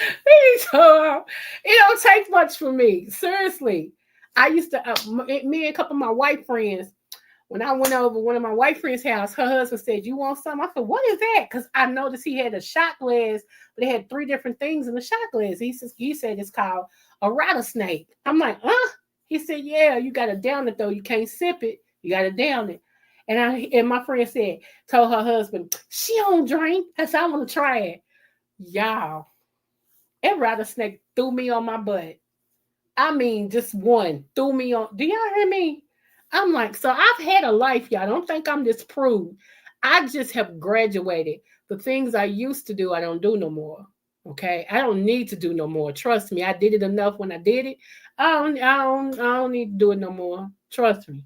It don't take much for me. Seriously. I used to, me and a couple of my white friends, when I went over one of my white friends' house, her husband said, you want some? I said, what is that? Because I noticed he had a shot glass, but it had 3 different things in the shot glass. He said it's called a rattlesnake. I'm like, huh? He said, yeah, you got to down it though. You can't sip it. You got to down it. And my friend told her husband, she don't drink. I said, I want to try it. Y'all, that rattlesnake threw me on my butt. I mean, just one threw me on. Do y'all hear me? I'm like, so I've had a life, y'all. Don't think I'm this prude. I just have graduated. The things I used to do, I don't do no more. Okay, I don't need to do no more. Trust me, I did it enough when I did it. I don't need to do it no more. Trust me.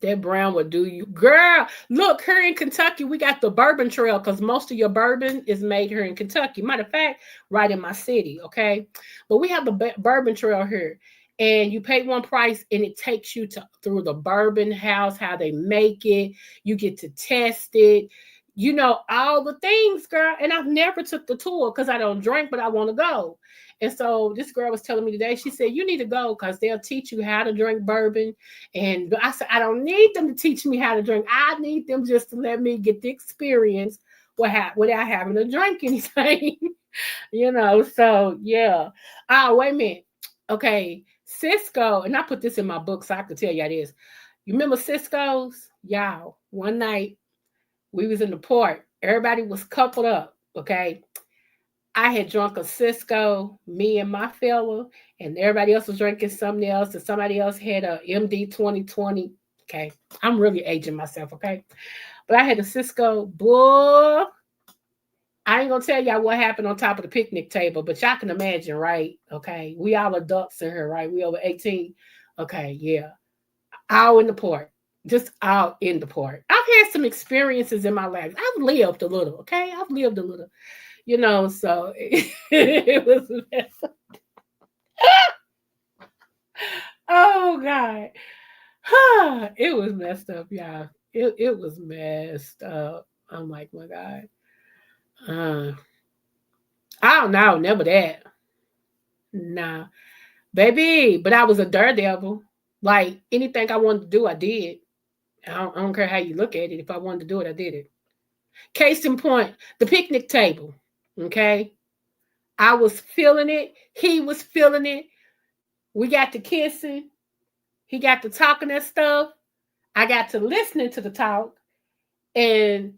That brown would do you. Girl, look, here in Kentucky, we got the bourbon trail because most of your bourbon is made here in Kentucky. Matter of fact, right in my city, okay? But we have the bourbon trail here. And you pay one price and it takes you through the bourbon house, how they make it. You get to test it. You know, all the things, girl. And I've never took the tour because I don't drink, but I want to go. And so this girl was telling me today, she said, you need to go because they'll teach you how to drink bourbon. And I said, I don't need them to teach me how to drink. I need them just to let me get the experience without having to drink anything. You know, so yeah. Oh, wait a minute. Okay. Cisco, and I put this in my book so I could tell y'all this. You remember Cisco's? Y'all, one night we was in the port. Everybody was coupled up, okay? I had drunk a Cisco, me and my fella, and everybody else was drinking something else, and somebody else had a MD 2020. Okay, I'm really aging myself, okay? But I had a Cisco, boy. I ain't gonna tell y'all what happened on top of the picnic table, but y'all can imagine, right? Okay, we all adults in here, right? We over 18. Okay, yeah. All in the port. just out in the park. I've had some experiences in my life. I've lived a little, okay? I've lived a little, so it was oh God. It was messed up, y'all. It was messed up. I'm like, my God. Uh, I don't know, never that. Nah, baby. But I was a daredevil. Like anything I wanted to do, I did. I don't care how you look at it. If I wanted to do it, I did it. Case in point, the picnic table. Okay. I was feeling it. He was feeling it. We got to kissing. He got to talking that stuff. I got to listening to the talk. And,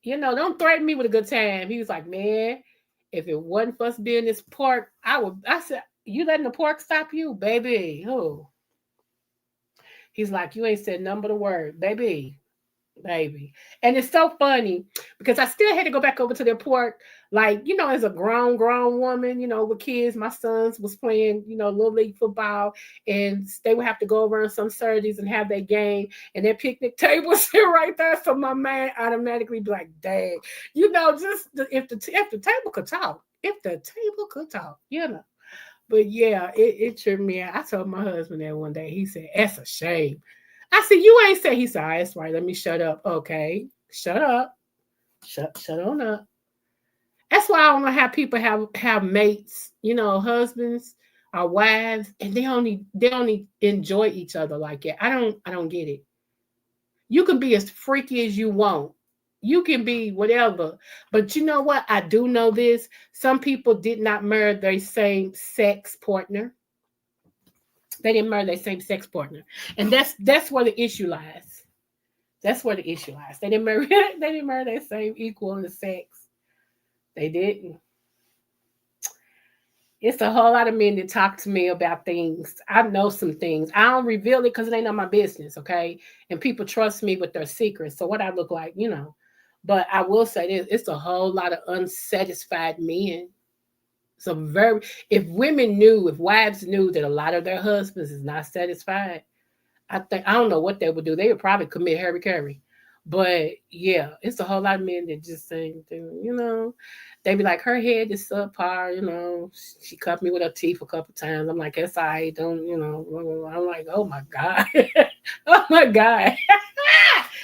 don't threaten me with a good time. He was like, man, if it wasn't for us being this park, I said, you letting the park stop you, baby? Oh. He's like, you ain't said nothing but a word, baby. Baby. And it's so funny because I still had to go back over to their park. Like, as a grown woman, with kids, my sons was playing, little league football, and they would have to go over on some Saturdays and have their game, and their picnic table was sit right there. So my man automatically be like, dang, just if the table could talk, But yeah, it tripped me out. I told my husband that one day. He said, that's a shame. I said, you ain't say. He said, that's right. Let me shut up. Okay. Shut up. Shut on up. That's why I don't know how people have mates, husbands or wives, and they only enjoy each other like that. I don't get it. You can be as freaky as you want. You can be whatever. But you know what? I do know this. Some people did not marry their same sex partner. They didn't marry their same sex partner. And that's where the issue lies. That's where the issue lies. They didn't marry their same equal in the sex. They didn't. It's a whole lot of men that talk to me about things. I know some things. I don't reveal it because it ain't none of my business, okay? And people trust me with their secrets. So what I look like, But I will say this, it's a whole lot of unsatisfied men. So if wives knew that a lot of their husbands is not satisfied, I don't know what they would do. They would probably commit Harry Carey. But yeah, it's a whole lot of men that just say, they be like, her head is subpar, she cut me with her teeth a couple times. I'm like, that's all right, don't, I'm like, oh my God. Oh my God.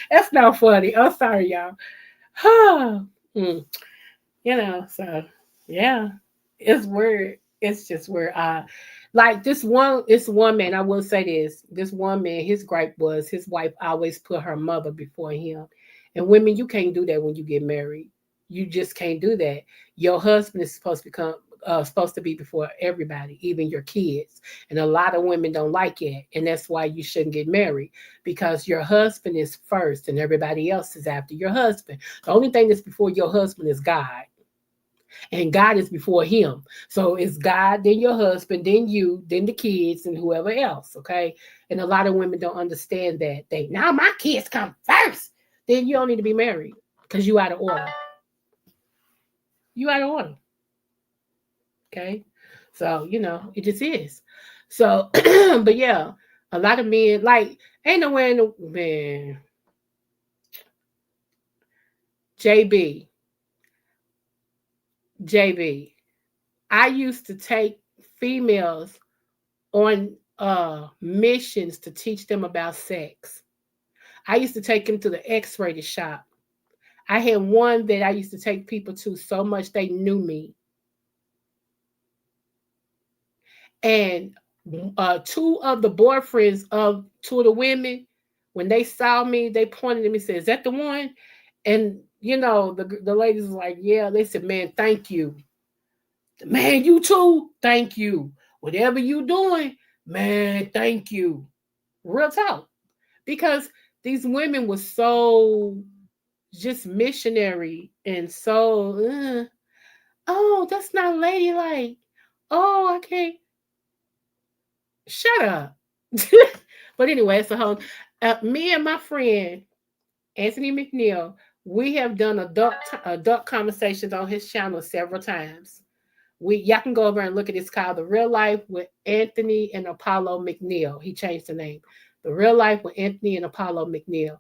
That's not funny. I'm sorry, y'all. So yeah, it's weird. It's just weird. Like this one man, I will say this one man, his gripe was his wife always put her mother before him. And women, you can't do that when you get married. You just can't do that. Your husband is supposed to be before everybody, even your kids. And a lot of women don't like it. And that's why you shouldn't get married, because your husband is first and everybody else is after your husband. The only thing that's before your husband is God. And God is before him. So it's God, then your husband, then you, then the kids, and whoever else, okay? And a lot of women don't understand that. Now my kids come first. Then you don't need to be married because you out of order. You out of order. Okay? So, it just is. So, but yeah, a lot of men, like, ain't nowhere in the, man, JB, I used to take females on missions to teach them about sex. I used to take them to the X-rated shop. I had one that I used to take people to so much they knew me. And two of the boyfriends of two of the women, when they saw me, they pointed at me and said, is that the one? And, the ladies was like, yeah. They said, man, thank you. Man, you too, thank you. Whatever you doing, man, thank you. Real talk. Because these women were so just missionary and so, oh, that's not ladylike. Oh, I can't. Shut up. But anyway, it's a whole. Me and my friend Anthony McNeil, we have done adult conversations on his channel several times. Y'all can go over and look at it. It's called The Real Life with Anthony and Apollo McNeil. He changed the name. The Real Life with Anthony and Apollo McNeil.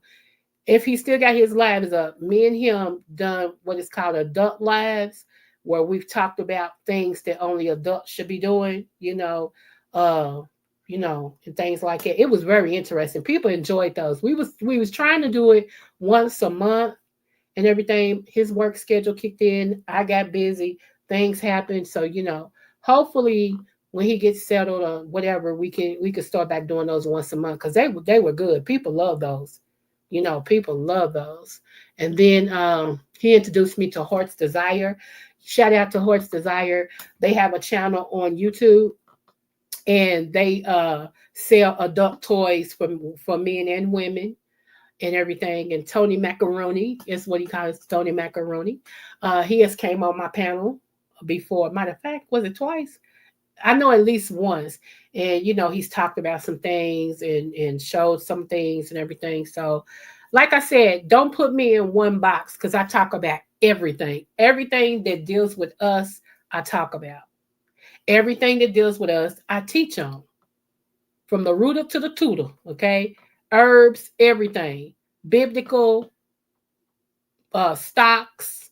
If he still got his lives up, me and him done what is called adult lives, where we've talked about things that only adults should be doing, uh, and things like that. It was very interesting. People enjoyed those. We was trying to do it once a month and everything. His work schedule kicked in. I got busy. Things happened. So, hopefully when he gets settled or whatever, we can start back doing those once a month because they were good. People love those. People love those. And then he introduced me to Heart's Desire. Shout out to Heart's Desire. They have a channel on YouTube and they sell adult toys for men and women and everything. And Tony Macaroni is what he calls Tony Macaroni. He has came on my panel before. Matter of fact, was it twice? I know at least once. And he's talked about some things and showed some things and everything. So, like I said, don't put me in one box because I talk about everything. Everything that deals with us, I talk about. Everything that deals with us, I teach on. From the rooter to the tutor, okay? Herbs, everything. Biblical, stocks,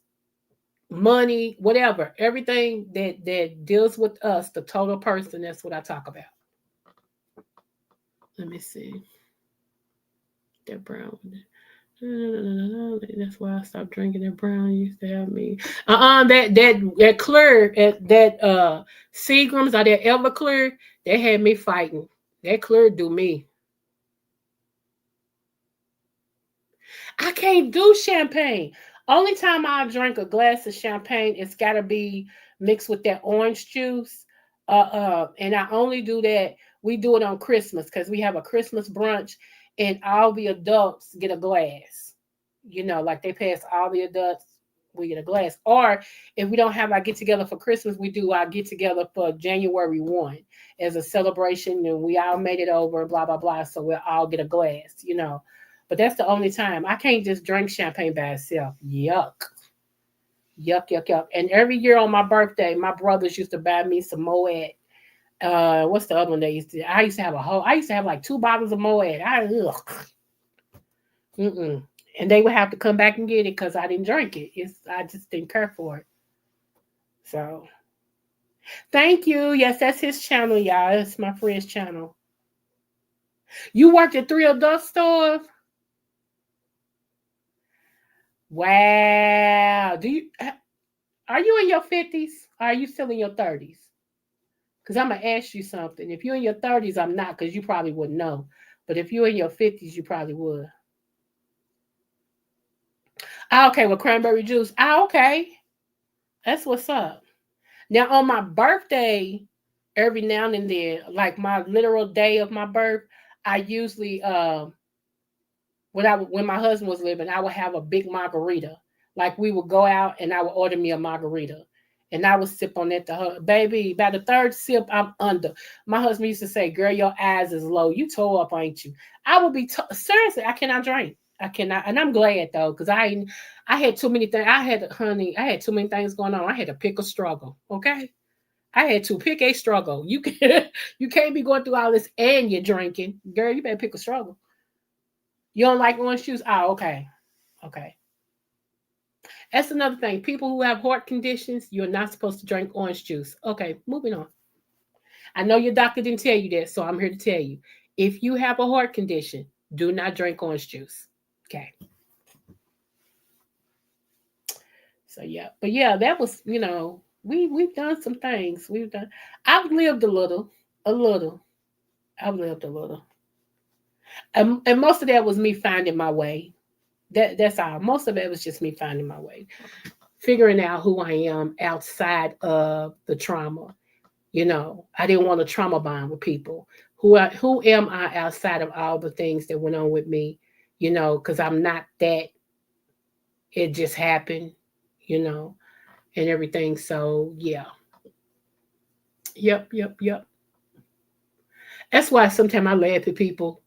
money, whatever. Everything that deals with us, the total person, that's what I talk about. Let me see. That brown. That's why I stopped drinking that brown. Used to have me. That clear, that Seagrams or that Everclear, they had me fighting. That clear do me. I can't do champagne. Only time I drink a glass of champagne, it's got to be mixed with that orange juice. And I only do that. We do it on Christmas because we have a Christmas brunch, and all the adults get a glass. Like they pass all the adults, we get a glass. Or if we don't have our get together for Christmas, we do our get together for January 1 as a celebration, and we all made it over, blah blah blah. So we'll all get a glass. But that's the only time. I can't just drink champagne by itself. Yuck. Yuck, yuck, yuck. And every year on my birthday, my brothers used to buy me some Moet. What's the other one they used to? I used to have like 2 bottles of Moet. And they would have to come back and get it because I didn't drink it. I just didn't care for it. So, thank you. Yes, that's his channel, y'all. It's my friend's channel. You worked at 3 adult stores? Wow. Are you in your 50s? Or are you still in your 30s? Because I'm going to ask you something. If you're in your 30s, I'm not, because you probably wouldn't know. But if you're in your 50s, you probably would. Okay, with cranberry juice. Okay. That's what's up. Now, on my birthday, every now and then, like my literal day of my birth, I usually when my husband was living, I would have a big margarita. Like we would go out and I would order me a margarita. And I would sip on that. Baby, by the 3rd sip, I'm under. My husband used to say, girl, your eyes is low. You tore up, ain't you? I would be, seriously, I cannot drink. I cannot. And I'm glad, though, because I had too many things. I had too many things going on. I had to pick a struggle, okay? I had to pick a struggle. You can't be going through all this and you're drinking. Girl, you better pick a struggle. You don't like orange juice? Oh, okay. Okay. That's another thing. People who have heart conditions, you're not supposed to drink orange juice. Okay, moving on. I know your doctor didn't tell you that, so I'm here to tell you. If you have a heart condition, do not drink orange juice. Okay. So yeah, but yeah, that was, we've done some things. I've lived a little. I've lived a little. And most of that was me finding my way. That's all. Most of it was just me finding my way, figuring out who I am outside of the trauma. I didn't want to trauma bond with people. Who am I outside of all the things that went on with me? Because I'm not that. It just happened, and everything. So yeah. Yep. That's why sometimes I laugh at people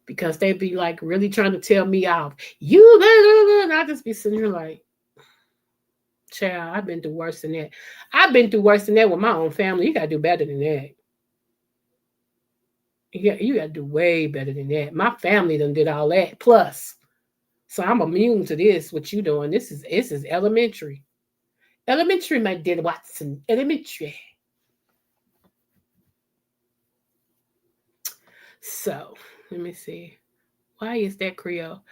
because they be like really trying to tell me off. And I just be sitting here like, child, I've been through worse than that. I've been through worse than that with my own family. You gotta do better than that. Yeah, you gotta do way better than that. My family done did all that plus. So I'm immune to this. What you doing? This is elementary. Elementary, my dear Watson. Elementary. So let me see. Why is that Creole?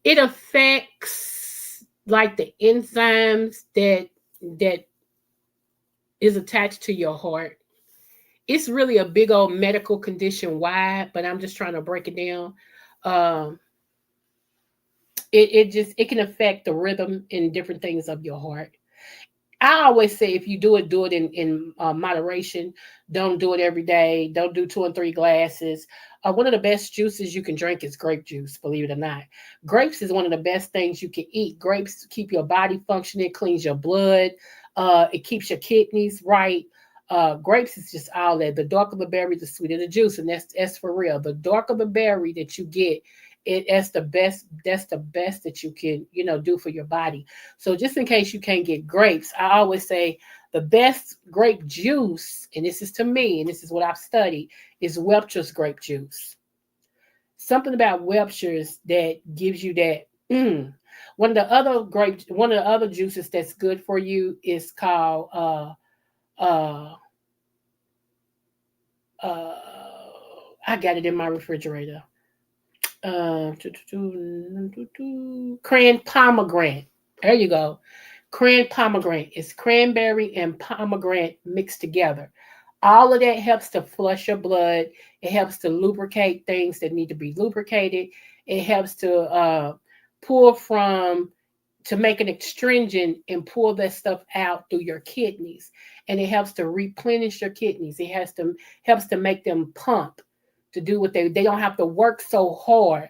It affects like the enzymes that is attached to your heart. It's really a big old medical condition. Why? But I'm just trying to break it down. Um, it can affect the rhythm and different things of your heart. I always say if you do it in moderation. Don't do it every day. Don't do 2 and 3 glasses. One of the best juices you can drink is grape juice. Believe it or not, grapes is one of the best things you can eat. Grapes keep your body functioning, cleans your blood. It keeps your kidneys right. Grapes is just all that. The darker the berry, the sweeter the juice, and that's for real. The darker the berry that you get, that's the best. That's the best that you can do for your body. So just in case you can't get grapes, I always say the best grape juice, and this is to me, and this is what I've studied, is Webster's grape juice. Something about Webster's that gives you that. Mm. One of the other juices that's good for you is called uh uh I got it in my refrigerator. Uh, Cran pomegranate. There you go. Cran pomegranate. It's cranberry and pomegranate mixed together. All of that helps to flush your blood. It helps to lubricate things that need to be lubricated. It helps to pull from to make an astringent and pull that stuff out through your kidneys. And it helps to replenish your kidneys. It has to helps to make them pump to do what they don't have to work so hard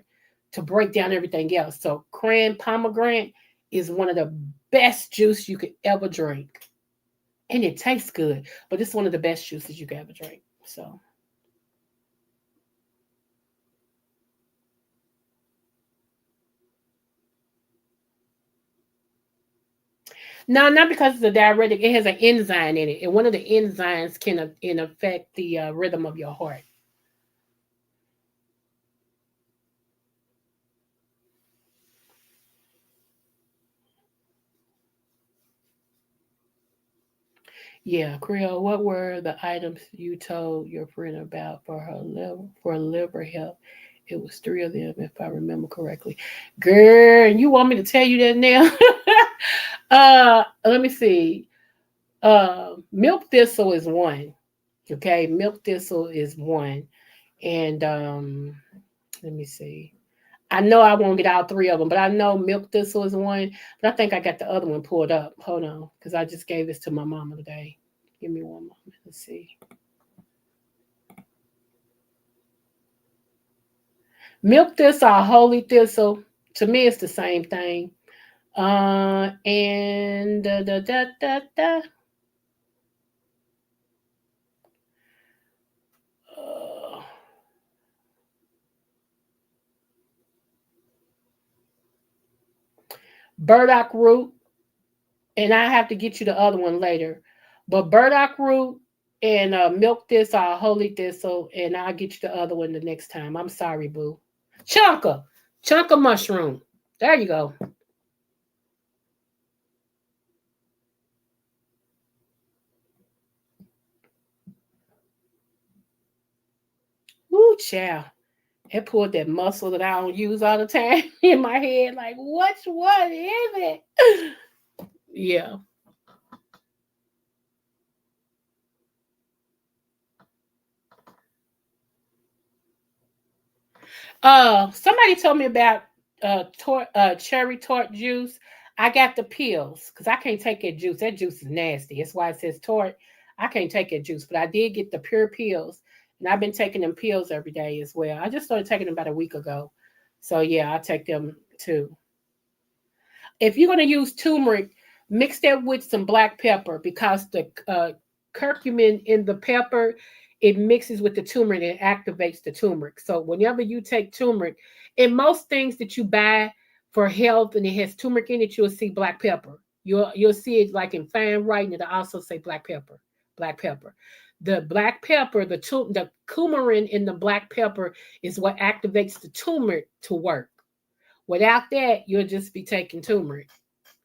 to break down everything else. So cran pomegranate is one of the best juice you could ever drink. And it tastes good, but it's one of the best juices you could ever drink. So no, not because it's a diuretic. It has an enzyme in it, and one of the enzymes can affect the rhythm of your heart. Yeah, Creole. What were the items you told your friend about for liver health? It was 3 of them, if I remember correctly. Girl, you want me to tell you that now? Let me see. Milk thistle is one. Okay, milk thistle is one, and let me see. I know I won't get all 3 of them, but I know milk thistle is one. But I think I got the other one pulled up. Hold on, because I just gave this to my mama today. Give me one moment. Let's see. Milk thistle or holy thistle. To me, it's the same thing. And uh, burdock root, and I have to get you the other one later. But burdock root and milk thistle or holy thistle, and I'll get you the other one the next time. I'm sorry, boo. Chunka, chunka mushroom. There you go. Woo, child. It pulled that muscle that I don't use all the time in my head. Like, which one is it? Yeah. Somebody told me about cherry tart juice. I got the pills because I can't take that juice. That juice is nasty. That's why it says tart. I can't take that juice, but I did get the pure pills, and I've been taking them pills every day as well. I just started taking them about a week ago, so yeah, I take them too. If you're going to use turmeric, mix that with some black pepper because the curcumin in the pepper it mixes with the turmeric and activates the turmeric. So whenever you take turmeric, in most things that you buy for health and it has turmeric in it, you'll see black pepper. You'll see it like in fine writing. It'll also say black pepper, black pepper. The black pepper, the coumarin in the black pepper is what activates the turmeric to work. Without that, you'll just be taking turmeric,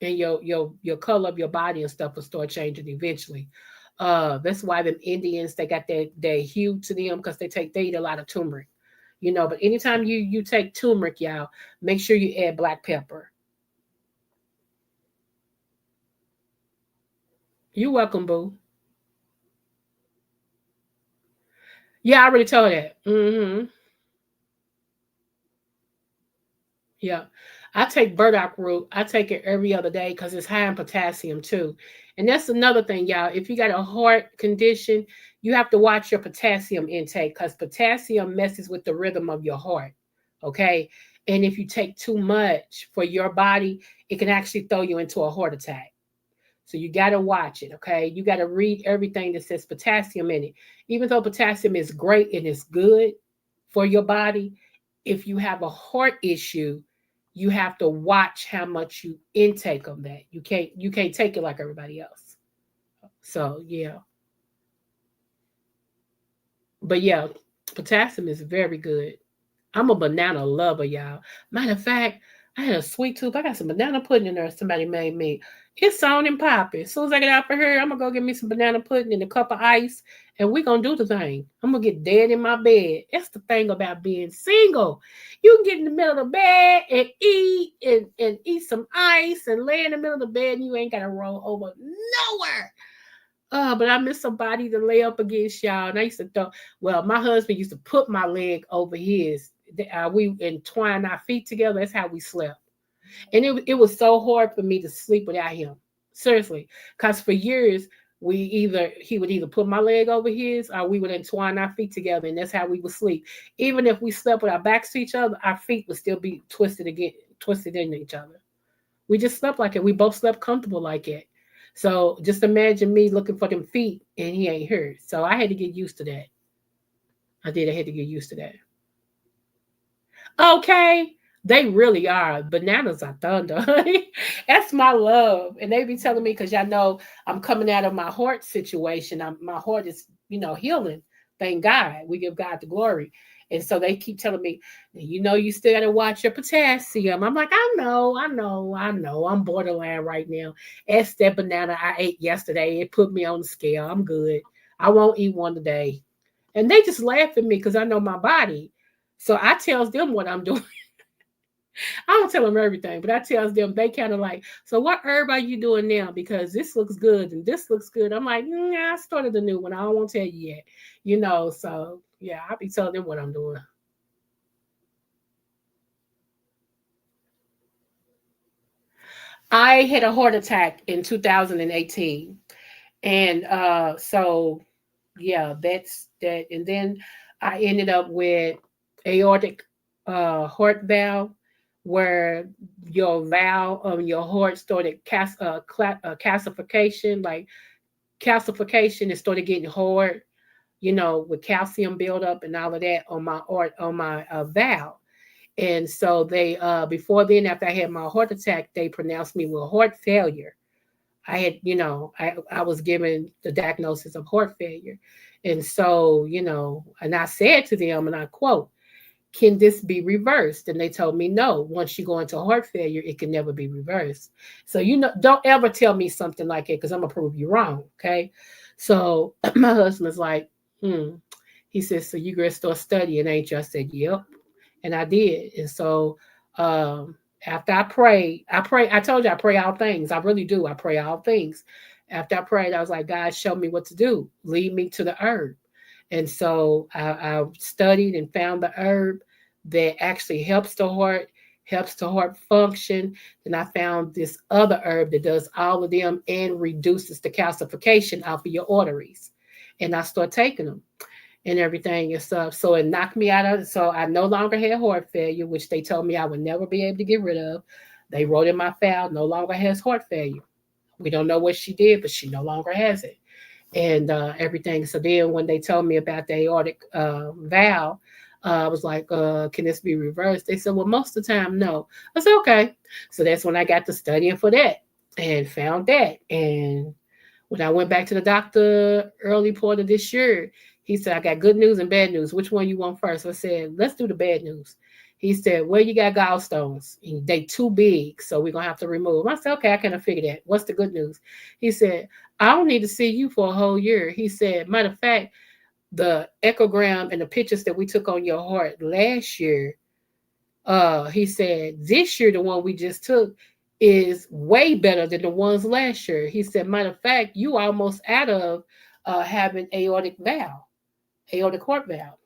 and your color of your body and stuff will start changing eventually. That's why them Indians, they got their hue to them, because they eat a lot of turmeric. But anytime you take turmeric, y'all, make sure you add black pepper. You're welcome, boo. Yeah, I already told that. Yeah. I take burdock root. I take it every other day because it's high in potassium too. And that's another thing, y'all. If you got a heart condition, you have to watch your potassium intake, because potassium messes with the rhythm of your heart. Okay. And if you take too much for your body, it can actually throw you into a heart attack. So you got to watch it. Okay. You got to read everything that says potassium in it. Even though potassium is great and it's good for your body, if you have a heart issue, you have to watch how much you intake of that. You can't take it like everybody else. So yeah. But yeah, potassium is very good. I'm a banana lover, y'all. Matter of fact, I had a sweet tooth. I got some banana pudding in there somebody made me. It's on and popping. As soon as I get out for here, I'm gonna go get me some banana pudding and a cup of ice, and we gonna do the thing. I'm gonna get dead in my bed. That's the thing about being single. You can get in the middle of the bed and eat some ice and lay in the middle of the bed, and you ain't gotta roll over nowhere. But I miss somebody to lay up against, y'all. And I used to thought, well, my husband used to put my leg over his. We entwined our feet together. That's how we slept. And it was so hard for me to sleep without him. Seriously. Because for years, he would either put my leg over his, or we would entwine our feet together, and that's how we would sleep. Even if we slept with our backs to each other, our feet would still be twisted into each other. We just slept like it. We both slept comfortable like it. So just imagine me looking for them feet and he ain't here. So I had to get used to that. I did. I had to get used to that. Okay. They really are. Bananas are thunder. That's my love. And they be telling me, because y'all know I'm coming out of my heart situation. My heart is, healing. Thank God. We give God the glory. And so they keep telling me, you still got to watch your potassium. I'm like, I know. I'm borderline right now. That's that banana I ate yesterday. It put me on the scale. I'm good. I won't eat one today. And they just laugh at me because I know my body. So I tells them what I'm doing. I don't tell them everything, but I tells them, they kind of like, so what herb are you doing now? Because this looks good and this looks good. I'm like, I started a new one. I won't tell you yet. So yeah, I'll be telling them what I'm doing. I had a heart attack in 2018. And so yeah, that's that. And then I ended up with aortic heart valve, where your valve your heart started calcification, like calcification, it started getting hard, with calcium buildup and all of that on my heart, on my valve. And so they before then, after I had my heart attack, they pronounced me with heart failure. I had, I was given the diagnosis of heart failure. And so, and I said to them, and I quote, can this be reversed? And they told me, no, once you go into heart failure, it can never be reversed. So, don't ever tell me something like it, because I'm going to prove you wrong. Okay. So my husband's like, he says, so you going to start studying, ain't you? I said, yep. And I did. And so, after I told you I pray all things. I really do. I pray all things. After I prayed, I was like, God, show me what to do. Lead me to the herb. And so I studied and found the herb that actually helps the heart function. Then I found this other herb that does all of them and reduces the calcification off of your arteries. And I start taking them and everything and stuff. So it knocked me out of it. So I no longer had heart failure, which they told me I would never be able to get rid of. They wrote in my file, no longer has heart failure. We don't know what she did, but she no longer has it. And everything. So then when they told me about the aortic valve, I was like, can this be reversed? They said, well, most of the time, no. I said, okay. So that's when I got to studying for that and found that. And When I went back to the doctor early part of this year, he said, I got good news and bad news. Which one you want first? I said, let's do the bad news. He said, well, you got gallstones. They too big, so we're going to have to remove them. I said, okay, I can figure that. What's the good news? He said, I don't need to see you for a whole year. He said, matter of fact, the echogram and the pictures that we took on your heart last year, he said, this year, the one we just took is way better than the ones last year. He said, matter of fact, you almost out of having aortic heart valve.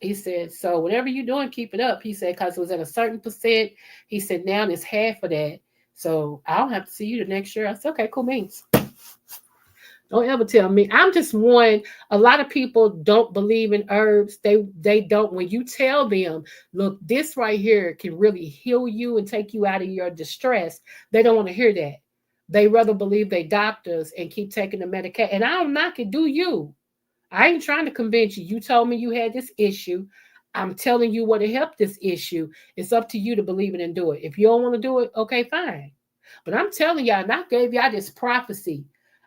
He said, so whatever you're doing, keep it up. He said, because it was at a certain percent. He said, now it's half of that. So I don't have to see you the next year. I said, okay, cool beans. Don't ever tell me. I'm just one. A lot of people don't believe in herbs. They don't. When you tell them, look, this right here can really heal you and take you out of your distress, they don't want to hear that. They rather believe they doctors and keep taking the medication. And I don't knock it. Do you? I ain't trying to convince you. You told me you had this issue. I'm telling you what to help this issue. It's up to you to believe it and do it. If you don't want to do it, okay, fine. But I'm telling y'all, and I gave y'all this prophecy.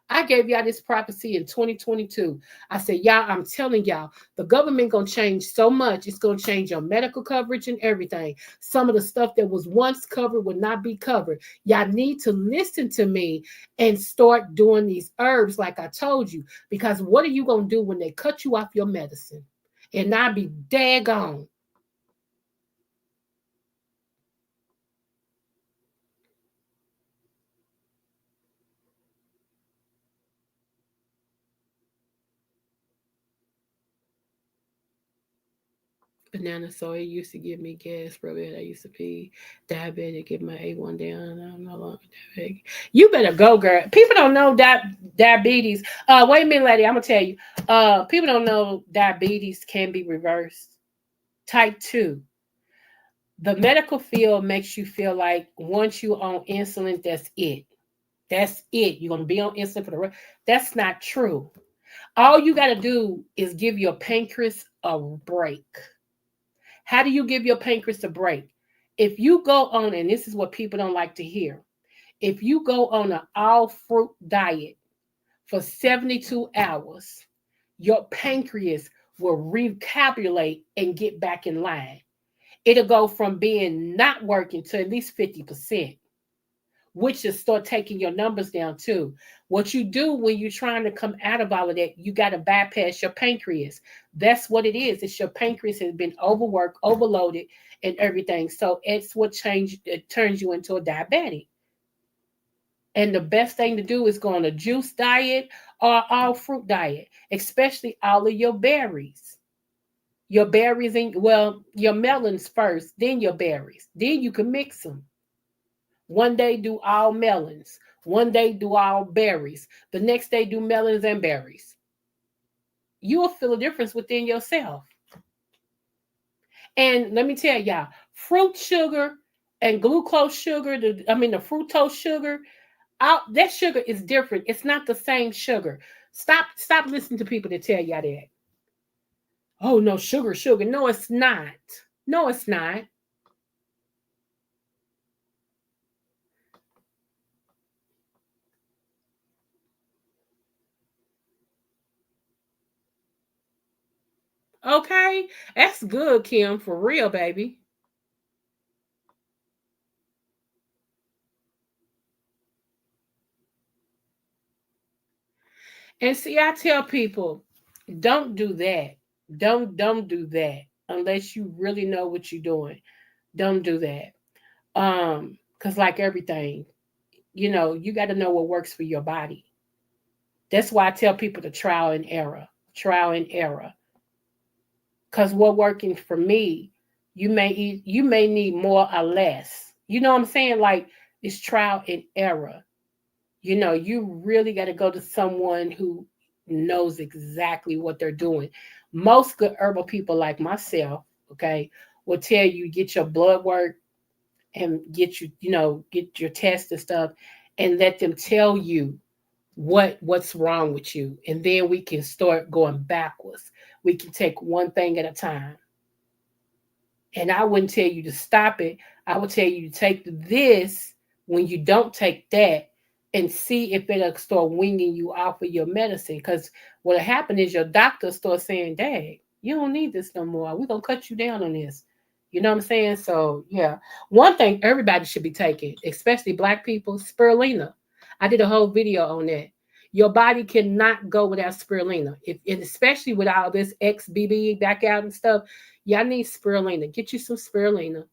I gave y'all this prophecy in 2022. I said, y'all, I'm telling y'all, the government going to change so much. It's going to change your medical coverage and everything. Some of the stuff that was once covered will not be covered. Y'all need to listen to me and start doing these herbs like I told you. Because what are you going to do when they cut you off your medicine? And I be daggone. Banana soy used to give me gas, probably. I used to be diabetic, get my A1 down. I'm no longer diabetic. You better go, girl. People don't know that diabetes. Wait a minute, lady. I'm gonna tell you. People don't know diabetes can be reversed. Type 2. The medical field makes you feel like once you on insulin, that's it. That's it. You're gonna be on insulin for the rest. That's not true. All you gotta do is give your pancreas a break. How do you give your pancreas a break? If you go on, and this is what people don't like to hear, if you go on an all fruit diet for 72 hours, your pancreas will recalculate and get back in line. It'll go from being not working to at least 50%, which will start taking your numbers down too. What you do when you're trying to come out of all of that, you got to bypass your pancreas. That's what it is. It's your pancreas has been overworked, overloaded, and everything. So it's what it turns you into a diabetic. And the best thing to do is go on a juice diet or all fruit diet, especially all of your berries. Your berries, your melons first, then your berries. Then you can mix them. One day do all melons. One day do all berries. The next day do melons and berries. You will feel a difference within yourself. And let me tell y'all, fruit sugar and glucose sugar, the fructose sugar, that sugar is different. It's not the same sugar. Stop listening to people that tell y'all that. Oh no, sugar. No, it's not. No, it's not. Okay, that's good, Kim, for real, baby. And see, I tell people, don't do that. Don't do that unless you really know what you're doing. Don't do that. Because like everything, you got to know what works for your body. That's why I tell people to trial and error, trial and error. Because what working for me, you may need more or less. You know what I'm saying? Like it's trial and error. You really got to go to someone who knows exactly what they're doing. Most good herbal people like myself, okay, will tell you get your blood work and get your test and stuff, and let them tell you what's wrong with you, and then we can start going backwards. We can take one thing at a time. And I wouldn't tell you to stop it. I would tell you to take this. When you don't take that, and see if it'll start winging you off of your medicine. Because what'll happen is your doctor start saying, "Dang, you don't need this no more. We're gonna cut you down on this." You know what I'm saying? So yeah. One thing everybody should be taking, especially black people, spirulina. I did a whole video on that. Your body cannot go without spirulina. If and especially with all this XBB back out and stuff, y'all need spirulina. Get you some spirulina.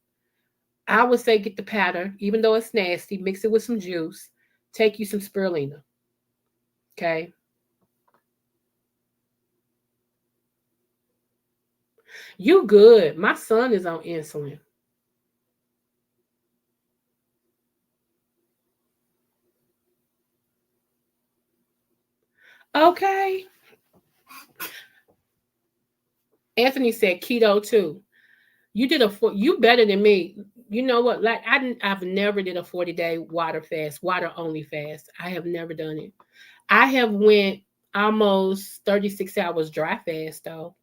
I would say get the powder, even though it's nasty, mix it with some juice. Take you some spirulina. Okay. You good. My son is on insulin. Okay. Anthony said keto too. You better than me. You know what? Like I've never did a 40-day water fast, water only fast. I have never done it. I have went almost 36 hours dry fast though.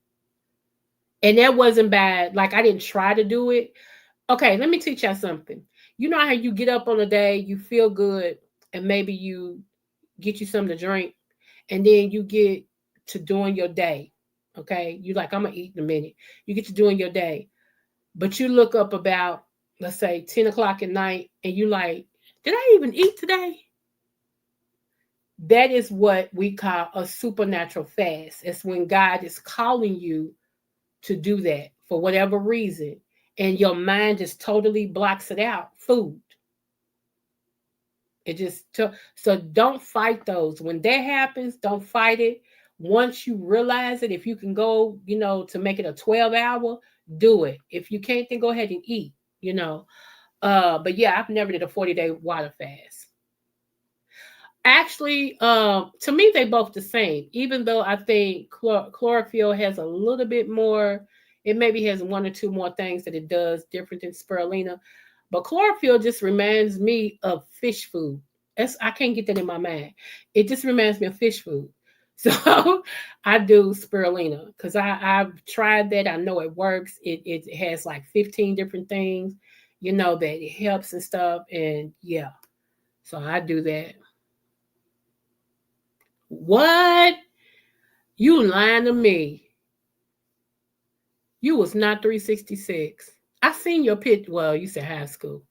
And that wasn't bad. Like I didn't try to do it. Okay, let me teach y'all something. You know how you get up on a day, you feel good, and maybe you get you something to drink, and then you get to doing your day. Okay, you like, I'm gonna eat in a minute. You get to doing your day, but you look up about, let's say, 10 o'clock at night, and you like, did I even eat today? That is what we call a supernatural fast. It's when God is calling you to do that for whatever reason, and your mind just totally blocks it out. Food. It just so don't fight those. When that happens, don't fight it. Once you realize it, if you can go, to make it a 12-hour, do it. If you can't, then go ahead and eat, But yeah, I've never did a 40-day water fast. Actually, to me, they both the same. Even though I think chlorophyll has a little bit more, it maybe has one or two more things that it does different than spirulina. But chlorophyll just reminds me of fish food. I can't get that in my mind. It just reminds me of fish food. So I do spirulina because I've tried that. I know it works. It has like 15 different things, that it helps and stuff. And yeah, so I do that. What? You lying to me. You was not 366. I seen your pitch. Well, you said high school.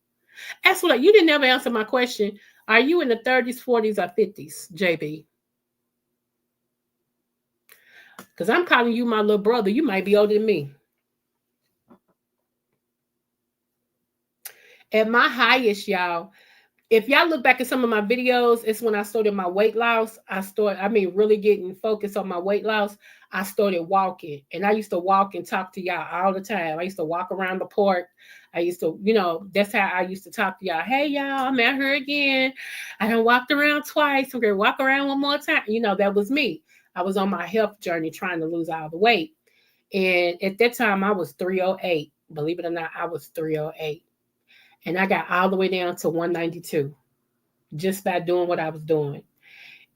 That's what you didn't ever answer my question. Are you in the 30s, 40s, or 50s, JB? Because I'm calling you my little brother. You might be older than me. At my highest, y'all, if y'all look back at some of my videos, it's when I started my weight loss. Really getting focused on my weight loss. I started walking, and I used to walk and talk to y'all all the time. I used to walk around the park. I used to, that's how I used to talk to y'all. Hey, y'all, I'm at her again. I done walked around twice. I'm going to walk around one more time. That was me. I was on my health journey trying to lose all the weight. And at that time, I was 308. Believe it or not, I was 308. And I got all the way down to 192 just by doing what I was doing.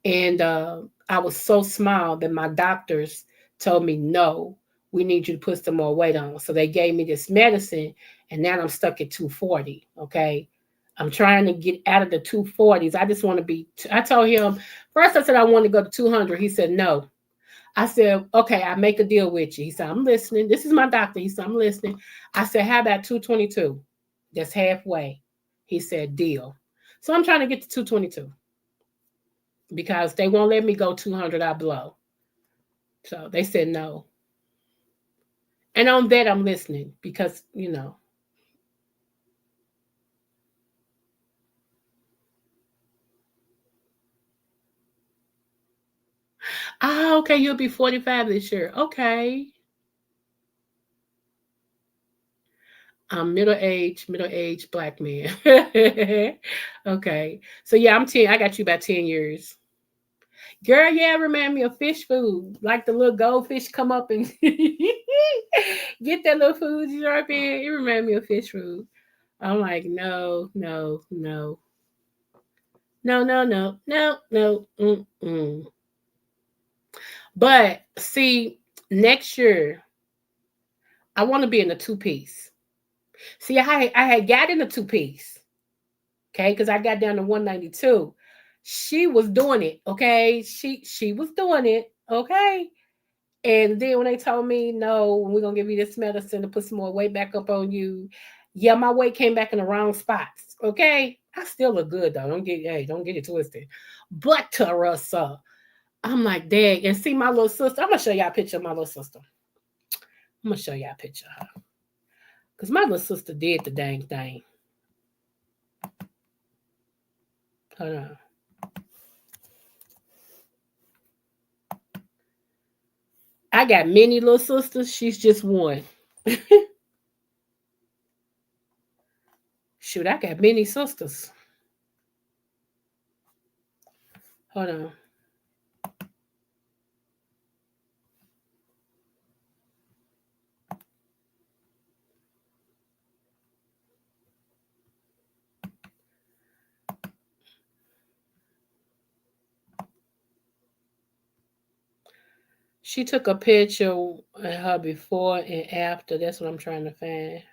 And I was so small that my doctors told me, no, we need you to put some more weight on. So they gave me this medicine, and now I'm stuck at 240. Okay. I'm trying to get out of the 240s. I just want to be, I told him, first I said I want to go to 200. He said, no. I said, okay, I make a deal with you. He said, I'm listening. This is my doctor. He said, I'm listening. I said, how about 222? That's halfway. He said, deal. So I'm trying to get to 222 because they won't let me go 200 or below. So they said no. And on that, I'm listening because, okay, you'll be 45 this year. Okay. I'm middle-aged black man. Okay. So yeah, I'm 10. I got you about 10 years. Girl, yeah, remind me of fish food. Like the little goldfish come up and get that little food you drop in. It remind me of fish food. I'm like, no, no, no. No, no, no, no, no. Mm-mm. But see, next year, I want to be in a two-piece. See, I had got in a two-piece. Okay, because I got down to 192. she was doing it. Okay, she was doing it. Okay. And then when they told me, no, we're gonna give you this medicine to put some more weight back up on you, yeah, my weight came back in the wrong spots. Okay, I still look good though. Don't get it twisted. But Teresa, I'm like, dang, and see my little sister. I'm gonna show y'all a picture of my little sister. I'm gonna show y'all a picture of her. Because my little sister did the dang thing. Hold on. I got many little sisters. She's just one. Shoot, I got many sisters. Hold on. She took a picture of her before and after. That's what I'm trying to find.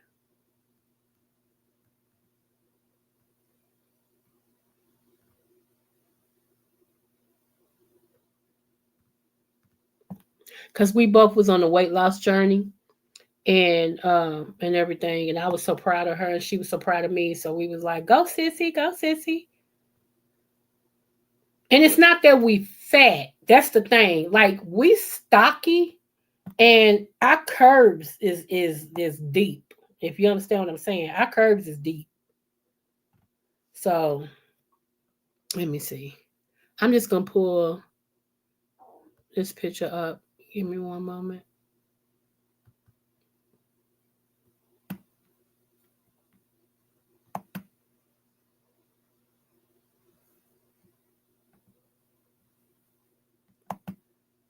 Because we both was on a weight loss journey and everything. And I was so proud of her and she was so proud of me. So we was like, go sissy, go sissy. And it's not that we fat. That's the thing. Like we stocky and our curves is deep. If you understand what I'm saying. Our curves is deep. So let me see. I'm just gonna pull this picture up. Give me one moment.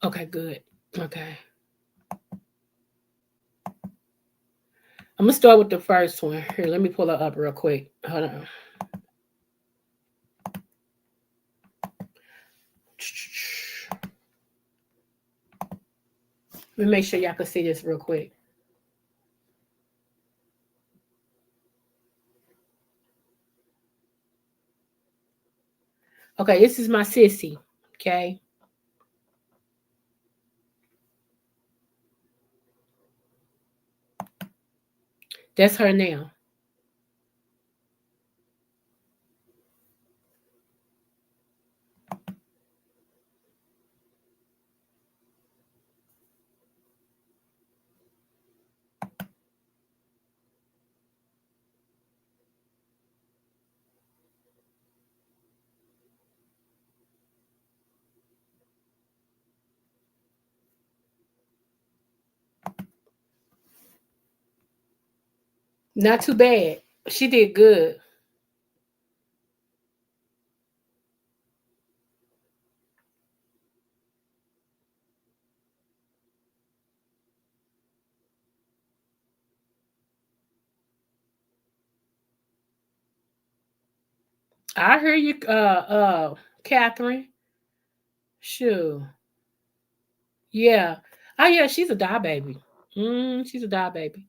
Okay, good. Okay. I'm gonna start with the first one. Here, let me pull it up real quick. Hold on. Let me make sure y'all can see this real quick. Okay, this is my sissy. Okay. That's her now. Not too bad. She did good. I hear you, Catherine. Sure. Yeah. Oh yeah, she's a die baby. She's a die baby.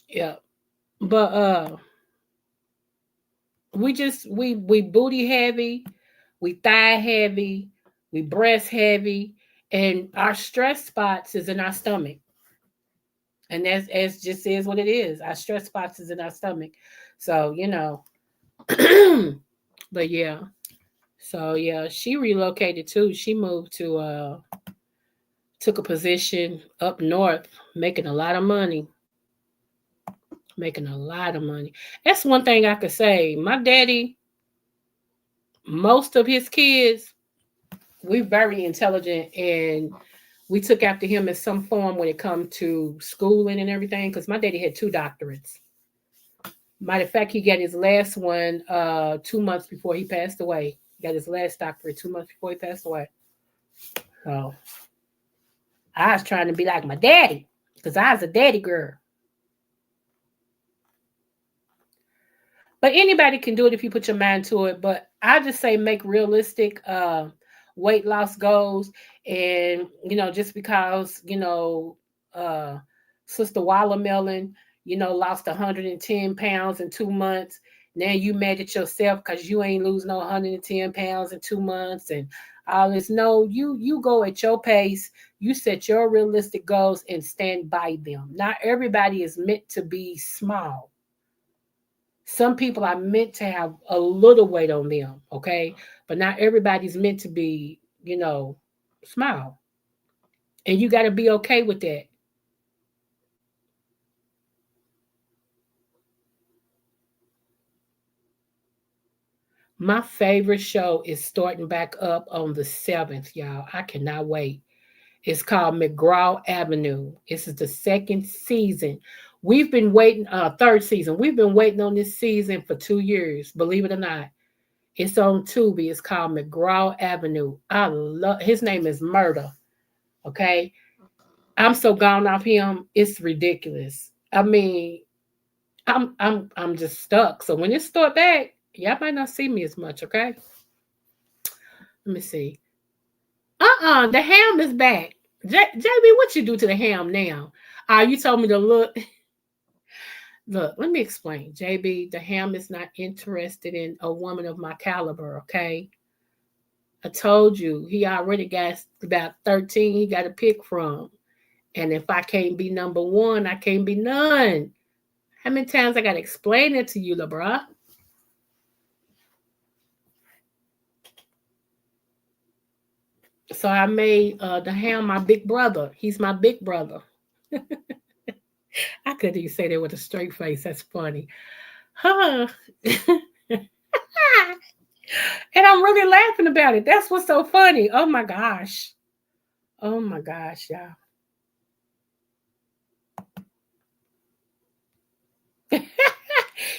Yeah. But we booty heavy, we thigh heavy, we breast heavy, and our stress spots is in our stomach. And that's as just is what it is. Our stress spots is in our stomach. So, but yeah. So yeah, she relocated too. She moved to took a position up north, making a lot of money. Making a lot of money. That's one thing I could say. My daddy, most of his kids, we're very intelligent and we took after him in some form when it comes to schooling and everything. Because my daddy had 2 doctorates. Matter of fact, he got his last one 2 months before he passed away. He got his last doctorate 2 months before he passed away. So I was trying to be like my daddy because I was a daddy girl. But anybody can do it if you put your mind to it. But I just say make realistic weight loss goals. And, just because, Sister Watermelon, lost 110 pounds in 2 months. Now you mad at yourself because you ain't lose no 110 pounds in 2 months and all this. No, you go at your pace. You set your realistic goals and stand by them. Not everybody is meant to be small. Some people are meant to have a little weight on them, okay? But not everybody's meant to be, small. And you got to be okay with that. My favorite show is starting back up on the 7th, y'all. I cannot wait. It's called McGraw Avenue. This is the second season. We've been waiting, third season. We've been waiting on this season for 2 years, believe it or not. It's on Tubi. It's called McGraw Avenue. I love his name is Murder. Okay. I'm so gone off him. It's ridiculous. I mean, I'm just stuck. So when it start back, y'all might not see me as much, okay? Let me see. The ham is back. JB, what you do to the ham now? You told me to look. Look, let me explain. JB, the ham is not interested in a woman of my caliber, okay? I told you, he already got about 13 he got to pick from. And if I can't be number one, I can't be none. How many times I got to explain it to you, LeBron? So I made the ham my big brother. He's my big brother. I couldn't even say that with a straight face. That's funny. Huh. And I'm really laughing about it. That's what's so funny. Oh my gosh. Oh my gosh, y'all.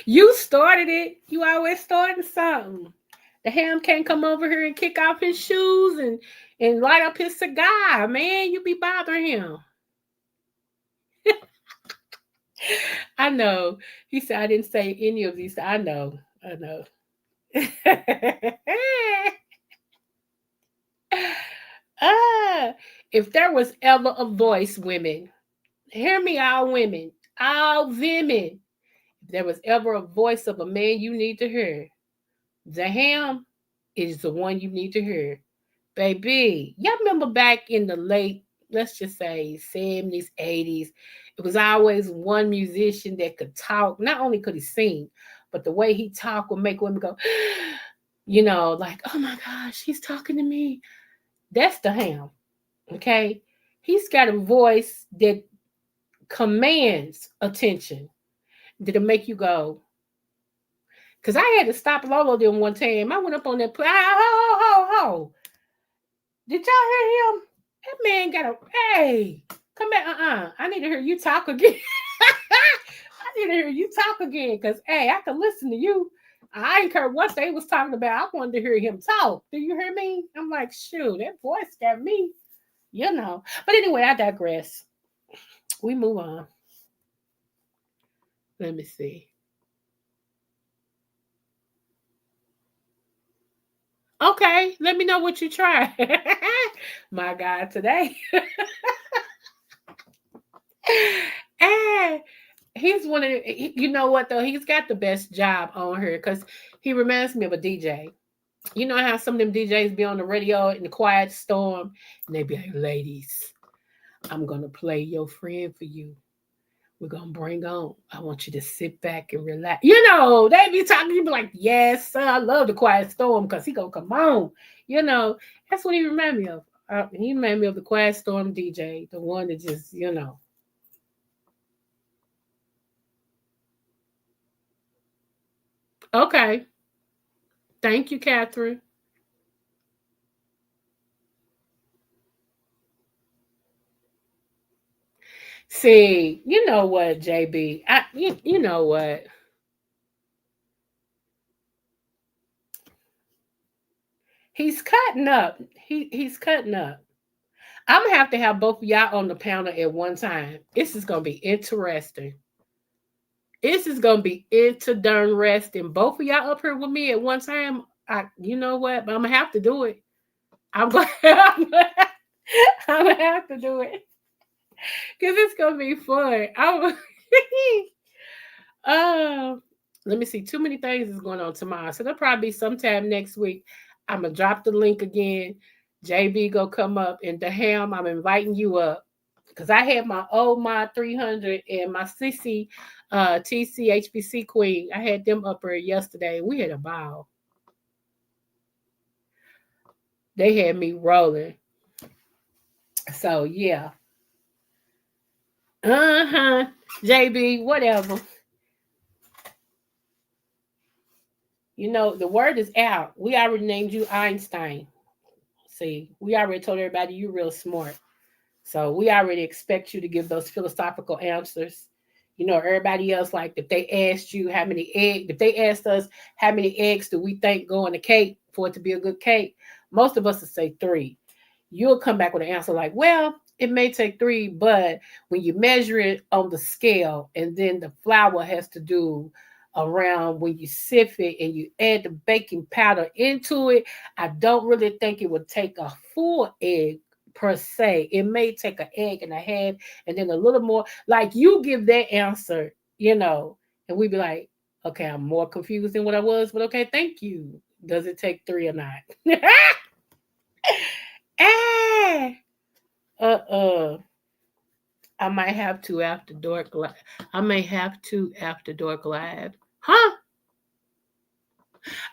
You started it. You always starting something. The ham can't come over here and kick off his shoes and light up his cigar, man. You be bothering him. I know. He said I didn't say any of these. I know. I know. If there was ever a voice, women, hear me, all women, all women. If there was ever a voice of a man you need to hear, the ham is the one you need to hear. Baby, y'all remember back in the late, let's just say 70s, 80s, it was always one musician that could talk. Not only could he sing, but the way he talked would make women go, like, oh my gosh, he's talking to me. That's the ham, okay? He's got a voice that commands attention. That'll make you go, because I had to stop Lolo them one time. I went up on that, ho. Did y'all hear him? That man got a, hey, come back, I need to hear you talk again. I need to hear you talk again, because, hey, I can listen to you. I ain't care what they was talking about. I wanted to hear him talk. Do you hear me? I'm like, shoot, that voice got me, But anyway, I digress. We move on. Let me see. Okay, let me know what you try. My God, today. And he's one of the, you know what though? He's got the best job on here because he reminds me of a DJ. You know how some of them DJs be on the radio in the quiet storm and they be like, ladies, I'm gonna play your friend for you. We're gonna bring on. I want you to sit back and relax. They be talking, you be like, yes, sir, I love the quiet storm because he gonna come on. That's what he remind me of. He remind me of the quiet storm DJ, the one that just, Okay. Thank you, Catherine. See, you know what, JB? You know what? He's cutting up. He's cutting up. I'm gonna have to have both of y'all on the panel at one time. This is gonna be interesting. This is gonna be interesting. Both of y'all up here with me at one time. You know what? But I'm gonna have to do it. I'm gonna, I'm gonna have to do it because it's gonna be fun. Oh, Let me see. Too many things is going on tomorrow. So there'll probably be sometime next week. I'm going to drop the link again. JB go come up. And the Ham, I'm inviting you up. Because I had my old Mod 300 and my CC TC HBC Queen. I had them up here yesterday. We had a ball. They had me rolling. So yeah. JB, whatever. You know, the word is out. We already named you Einstein. See, we already told everybody you're real smart. So we already expect you to give those philosophical answers. You know, everybody else, like if they asked you how many eggs, if they asked us how many eggs do we think go in a cake for it to be a good cake, most of us would say 3. You'll come back with an answer like, well, it may take 3, but when you measure it on the scale, and then the flour has to do around when you sift it and you add the baking powder into it, I don't really think it would take a full egg per se. It may take an egg and a half and then a little more. Like you give that answer, you know, and we'd be like, okay, I'm more confused than what I was, but okay, thank you. Does it take 3 or not? Ah, I might have to after dark live. I may have to after dark live. Huh?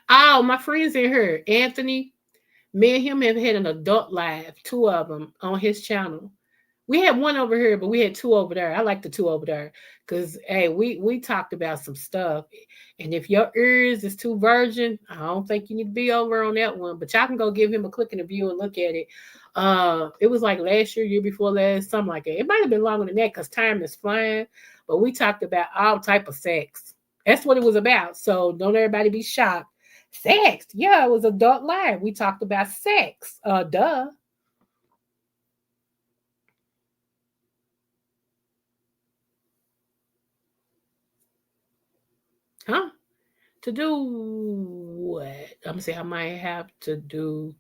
Oh, my friends in here, Anthony. Me and him have had an adult live, 2 of them on his channel. We had one over here, but we had 2 over there. I like the 2 over there because hey, we talked about some stuff. And if your ears is too virgin, I don't think you need to be over on that one. But y'all can go give him a click in the view and look at it. It was like last year, year before last, something like that. It might have been longer than that because time is flying. But we talked about all type of sex. That's what it was about. So don't everybody be shocked. Sex, yeah, it was adult live. We talked about sex. Duh. Huh? To do what? I'm gonna say I might have to do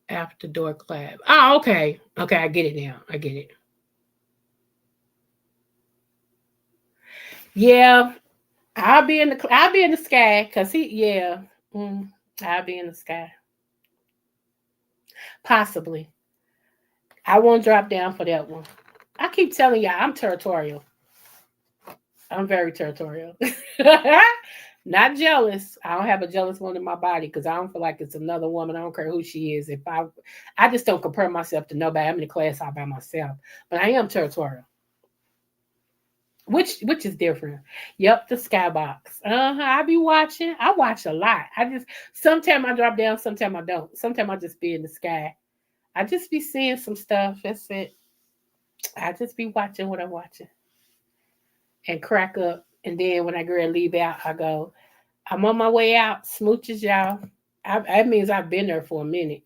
after door clap. Oh, okay. Okay, I get it now. I get it. Yeah, I'll be in the sky because mm, I'll be in the sky. Possibly. I won't drop down for that one. I keep telling y'all I'm territorial. I'm very territorial. Not jealous. I don't have a jealous one in my body because I don't feel like it's another woman. I don't care who she is. I just don't compare myself to nobody. I'm in the class all by myself. But I am territorial. Which is different. Yep, the skybox. I be watching. I watch a lot. I just sometimes I drop down, sometimes I don't. Sometimes I just be in the sky. I just be seeing some stuff. That's it. I just be watching what I'm watching and crack up. And then when I go and leave out, I go, I'm on my way out. Smooches, y'all. That means I've been there for a minute.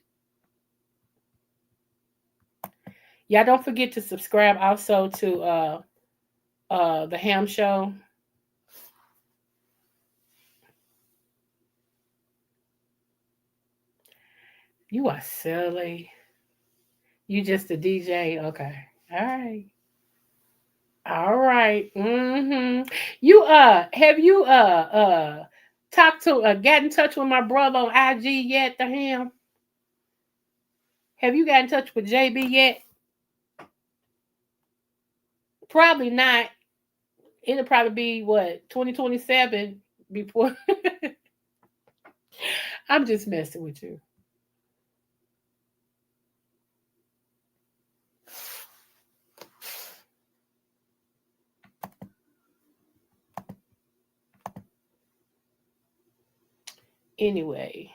Y'all don't forget to subscribe also to the Ham Show. You are silly. You just a DJ. Okay. All right. All right. You have you talked to got in touch with my brother on IG yet, the Ham? Have you got in touch with JB yet? Probably not. It'll probably be what 2027 before. I'm just messing with you. Anyway,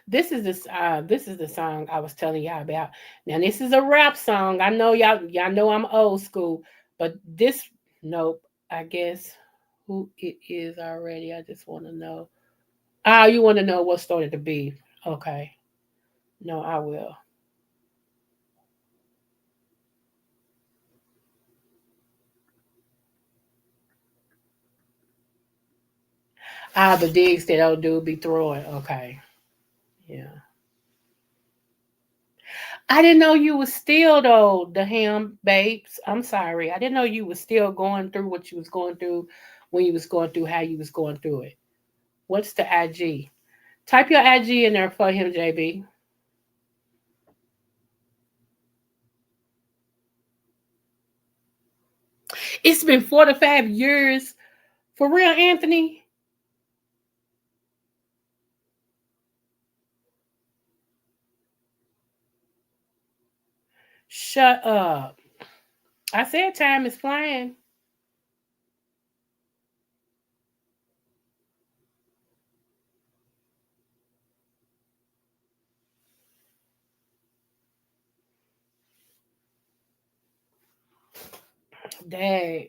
this is the song I was telling y'all about. Now this is a rap song. I know y'all know I'm old school, but this nope. I guess who it is already. I just want to know. Ah, you want to know what started the beef? Okay. No, I will. Ah, the digs that old dude be throwing. Okay. Yeah. I didn't know you was still though, the ham babes. I'm sorry. I didn't know you was still going through what you was going through when you was going through how you was going through it. What's the IG? Type your IG in there for him, JB. It's been 4 to 5 years. For real, Anthony? Shut up. I said time is flying. Dang.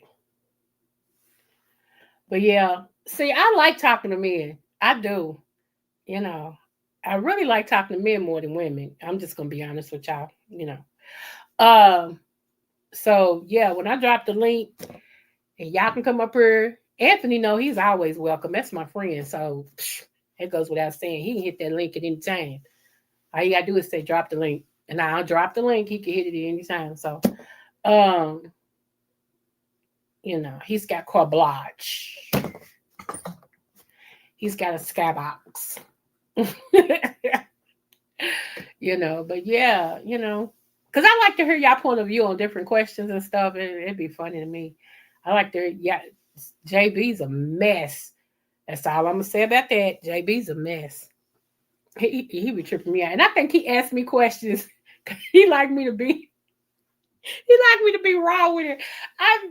But yeah, see, I like talking to men. I do. You know, I really like talking to men more than women. I'm just gonna be honest with y'all. Um, so yeah, when I drop the link and y'all can come up here, Anthony know he's always welcome. That's my friend. So it goes without saying. He can hit that link at any time. All you gotta do is say drop the link. And I'll drop the link. He can hit it at any time. So um, he's got Corblage. He's got a skybox. But yeah, because I like to hear y'all point of view on different questions and stuff. It'd be funny to me. I like to, yeah, JB's a mess. That's all I'm gonna say about that. JB's a mess. He be tripping me out, and I think he asked me questions. he like me to be. He like me to be raw with it.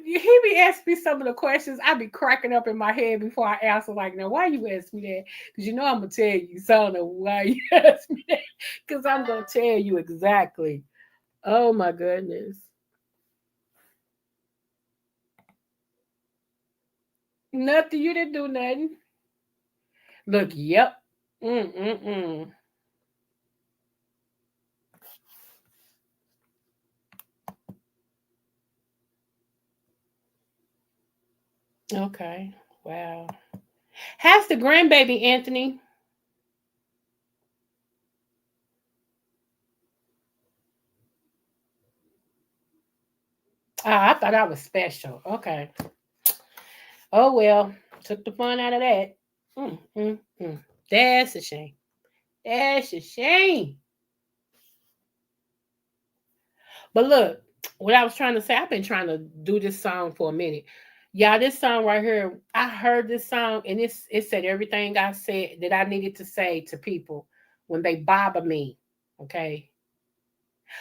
He be asking me some of the questions. I be cracking up in my head before I answer. Like, now why you ask me that? Because I'm gonna tell you. So I don't know why you ask me that. Because I'm gonna tell you exactly. Oh my goodness. Nothing. You didn't do nothing. Look. Yep. Mm. Okay. Wow. How's the grandbaby, Anthony? Oh, I thought I was special. Okay. Oh well. Took the fun out of that. Mm. That's a shame. That's a shame. But look, what I was trying to say, I've been trying to do this song for a minute. Y'all, this song right here, I heard this song and it said everything I said that I needed to say to people when they bother me. Okay.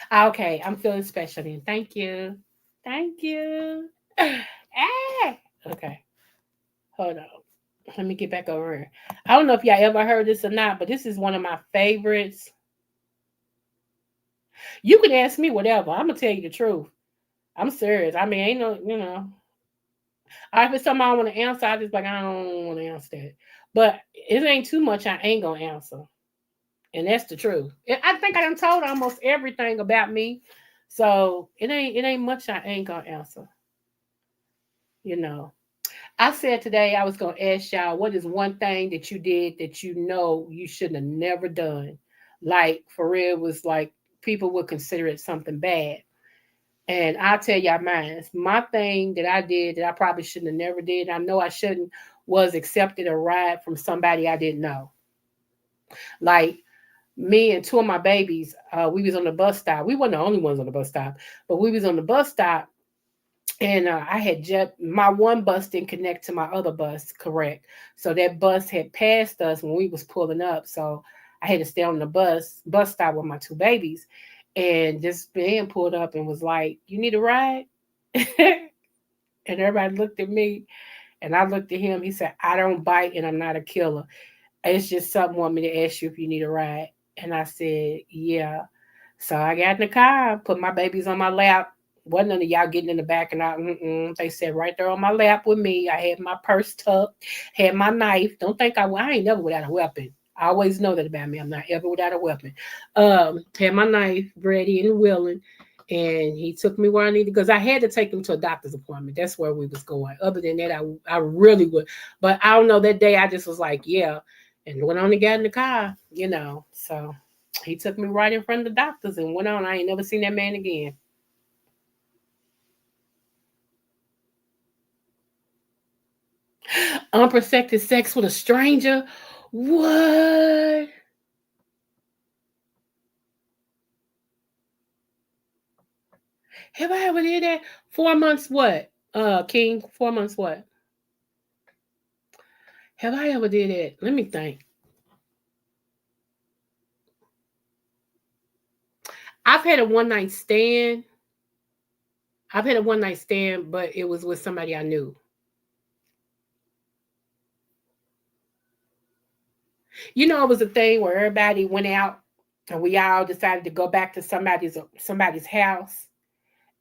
Okay, I'm feeling special then. Thank you. Thank you. Ah, okay. Hold on. Let me get back over here. I don't know if y'all ever heard this or not, but this is one of my favorites. You can ask me whatever. I'm gonna tell you the truth. I'm serious. I mean, ain't no. If it's something I want to answer, I just like I don't want to answer that. But it ain't too much I ain't gonna answer, and that's the truth. I think I done told almost everything about me, so it ain't much I ain't gonna answer. You know. I said today I was gonna ask y'all what is one thing that you did that you shouldn't have never done. Like for real, it was like people would consider it something bad. And I'll tell y'all mine. My thing that I did that I probably shouldn't have never did, I know I shouldn't, was accepted a ride from somebody I didn't know. Like me and two of my babies, we was on the bus stop. We weren't the only ones on the bus stop, but we was on the bus stop and I had just my one bus didn't connect to my other bus, correct. So that bus had passed us when we was pulling up. So I had to stay on the bus stop with my two babies. And this man pulled up and was like, "You need a ride?" And everybody looked at me and I looked at him. He said, "I don't bite and I'm not a killer. It's just something want me to ask you if you need a ride." And I said, "Yeah." So I got in the car, put my babies on my lap. Wasn't none of y'all getting in the back and they sat right there on my lap with me. I had my purse tucked, had my knife. Don't think I ain't never without a weapon. I always know that about me. I'm not ever without a weapon. Had my knife ready and willing. And he took me where I needed because I had to take him to a doctor's appointment. That's where we was going. Other than that, I really would. But I don't know, that day I just was like, yeah. And went on and got in the car, So He took me right in front of the doctors and went on. I ain't never seen that man again. Unprotected sex with a stranger? What? Have I ever did that? 4 months what? King, 4 months what? Have I ever did that? Let me think. I've had a one night stand. I've had a one night stand, but it was with somebody I knew. You know, it was a thing where everybody went out and we all decided to go back to somebody's house,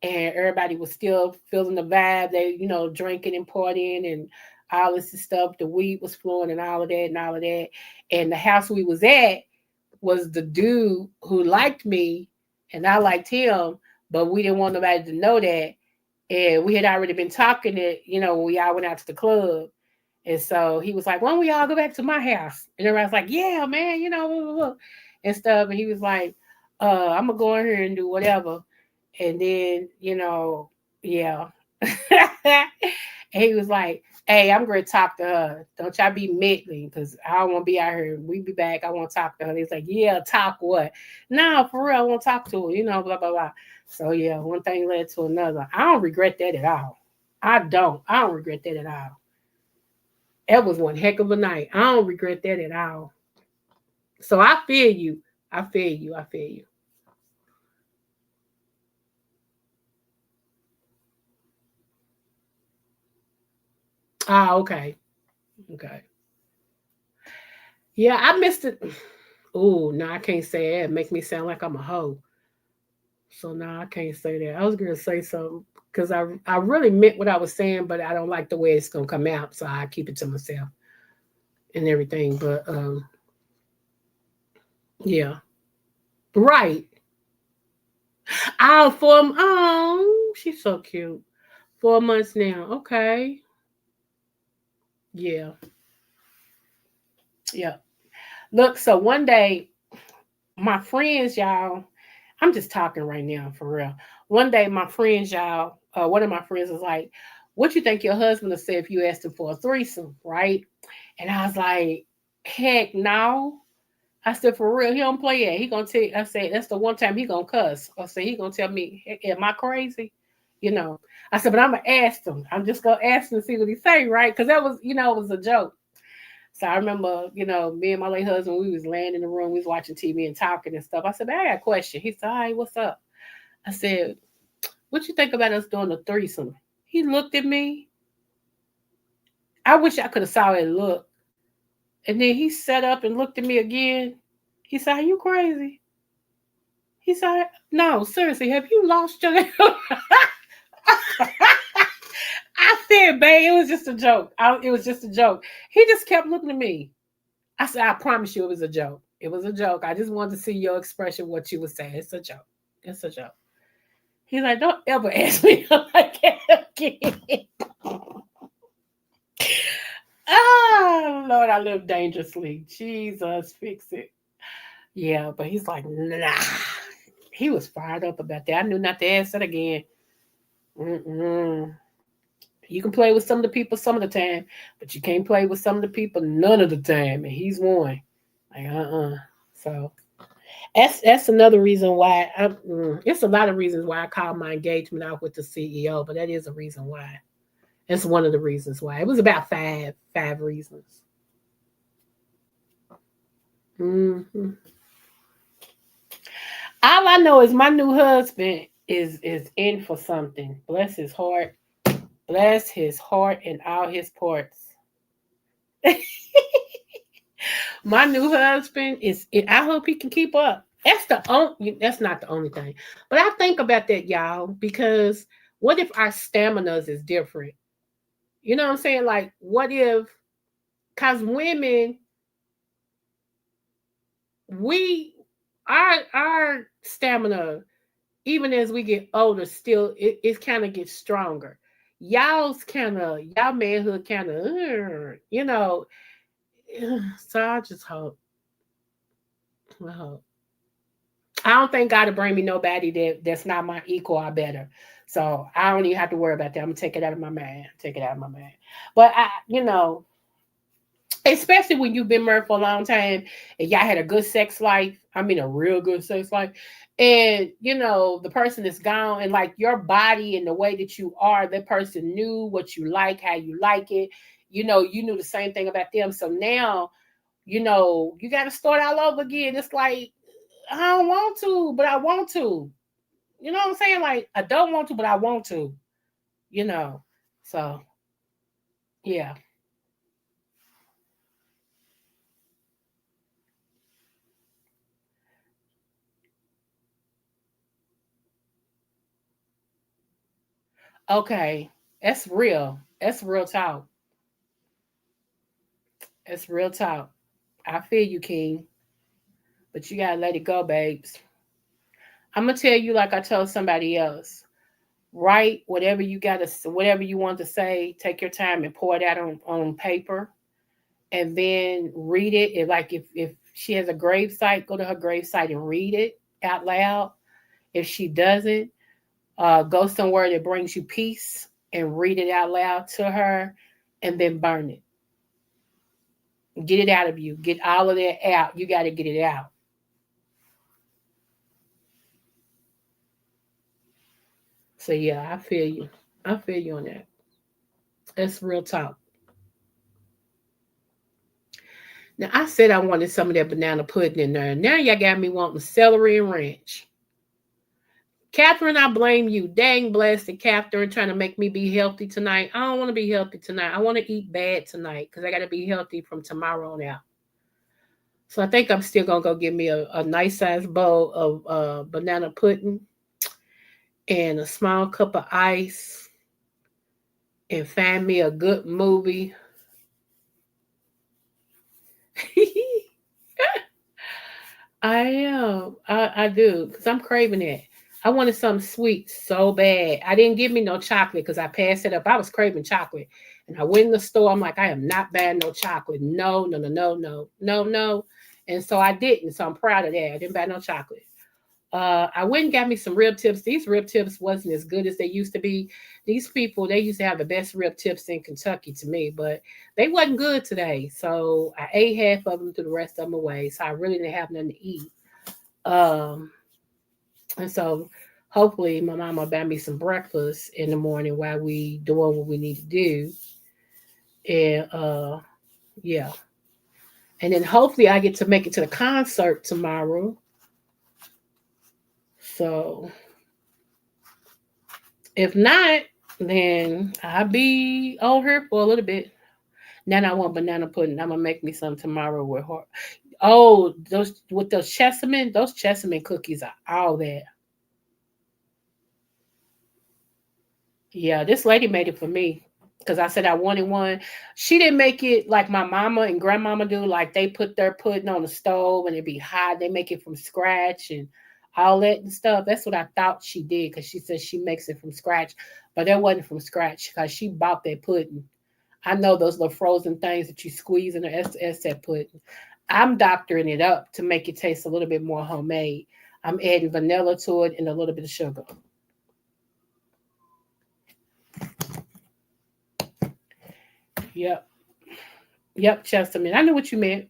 and everybody was still feeling the vibe. They, drinking and partying and all this stuff. The weed was flowing and all of that and all of that. And the house we was at was the dude who liked me and I liked him, but we didn't want nobody to know that. And we had already been talking it, when we all went out to the club. And so he was like, why don't we all go back to my house? And everybody's like, yeah, man, blah, blah, blah, and stuff. And he was like, I'm going to go in here and do whatever. And then, yeah. And he was like, hey, I'm going to talk to her. Don't y'all be meddling, because I don't want to be out here. We be back. I want to talk to her. He's like, yeah, talk what? No, for real, I want to talk to her, blah, blah, blah. So, yeah, one thing led to another. I don't regret that at all. I don't regret that at all. That was one heck of a night. I don't regret that at all. So I feel you. I feel you. I feel you. Ah, okay. Okay. Yeah, I missed it. Oh, no, I can't say that. It make me sound like I'm a hoe. So no, I can't say that. I was gonna say something because I really meant what I was saying, but I don't like the way it's gonna come out, so I keep it to myself and everything. But yeah, right. Oh, she's so cute. 4 months now. Okay. Yeah. Yeah. Look, so one day, my friends, y'all, I'm just talking right now for real. One day, my friends, y'all, one of my friends was like, what you think your husband would say if you asked him for a threesome, right? And I was like, heck no. I said, for real, he don't play it. He gonna tell I said, that's the one time he gonna cuss. I said, he gonna tell me, am I crazy? You know. I said, but I'm gonna ask him. I'm just gonna ask him to see what he say, right? Because that was, it was a joke. So I remember, me and my late husband, we was laying in the room, we was watching TV and talking and stuff. I said, I got a question. He said, all right, what's up? I said, what you think about us doing a threesome? He looked at me. I wish I could have saw it look. And then he sat up and looked at me again. He said, are you crazy? He said, no, seriously, have you lost your I said, babe, it was just a joke. It was just a joke. He just kept looking at me. I said, I promise you it was a joke. It was a joke. I just wanted to see your expression, what you would say. It's a joke. It's a joke. He's like, don't ever ask me like that again. Oh, Lord, I live dangerously. Jesus, fix it. Yeah, but he's like, nah. He was fired up about that. I knew not to ask that again. Mm-mm. You can play with some of the people some of the time, but you can't play with some of the people none of the time. And he's one. Like, So that's another reason why it's a lot of reasons why I called my engagement out with the CEO, but that is a reason why. It's one of the reasons why. It was about five reasons. Mm-hmm. All I know is my new husband is in for something. Bless his heart. Bless his heart and all his parts. My new husband is. I hope he can keep up. That's the only. That's not the only thing, but I think about that, y'all, because what if our staminas is different? You know what I'm saying? Like, what if? Because women, we our stamina, even as we get older, still it kind of gets stronger. Y'all manhood kind of, you know. So I just hope. I hope. I don't think God will bring me nobody that's not my equal or better. So I don't even have to worry about that. I'm gonna take it out of my mind. Take it out of my mind. But especially when you've been married for a long time and y'all had a good sex life. I mean, a real good sex life. And the person is gone, and like your body and the way that you are, that person knew what you like, how you like it. You knew the same thing about them. So now, you got to start all over again. It's like, I don't want to, but I want to. You know what I'm saying? Like, I don't want to, but I want to, you know. So, yeah. Okay. That's real. That's real talk. That's real talk. I feel you, King. But you got to let it go, babes. I'm going to tell you like I told somebody else. Write whatever you got to, whatever you want to say. Take your time and pour it out on paper. And then read it. If she has a grave site, go to her grave site and read it out loud. If she doesn't, go somewhere that brings you peace and read it out loud to her, and then burn it. Get it out of you. Get all of that out. You got to get it out. So yeah, I feel you. I feel you on that. That's real talk. Now I said I wanted some of that banana pudding in there. Now y'all got me wanting celery and ranch. Catherine, I blame you. Dang blasted Catherine trying to make me be healthy tonight. I don't want to be healthy tonight. I want to eat bad tonight because I got to be healthy from tomorrow on out. So I think I'm still going to go get me a nice sized bowl of banana pudding and a small cup of ice and find me a good movie. I am. I do because I'm craving it. I wanted something sweet so bad. I didn't give me no chocolate because I passed it up. I was craving chocolate. And I went in the store. I'm like, I am not buying no chocolate. No, no, no, no, no, no, no. And so I didn't. So I'm proud of that. I didn't buy no chocolate. I went and got me some rib tips. These rib tips wasn't as good as they used to be. These people, they used to have the best rib tips in Kentucky to me, but they wasn't good today. So I ate half of them, threw the rest of them away. So I really didn't have nothing to eat. Um, and so hopefully my mama buy me some breakfast in the morning while we doing what we need to do. And yeah. And then hopefully I get to make it to the concert tomorrow. So if not, then I'll be over here for a little bit. Then I want banana pudding. I'm gonna make me some tomorrow with her. Oh, those with those chessmen cookies are all that. Yeah, this lady made it for me because I said I wanted one. She didn't make it like my mama and grandmama do. Like they put their pudding on the stove and it be hot. They make it from scratch and all that and stuff. That's what I thought she did because she said she makes it from scratch, but that wasn't from scratch because she bought that pudding. I know those little frozen things that you squeeze in the that pudding. I'm doctoring it up to make it taste a little bit more homemade. I'm adding vanilla to it and a little bit of sugar. Yep. Yep, Chesterman. I knew what you meant.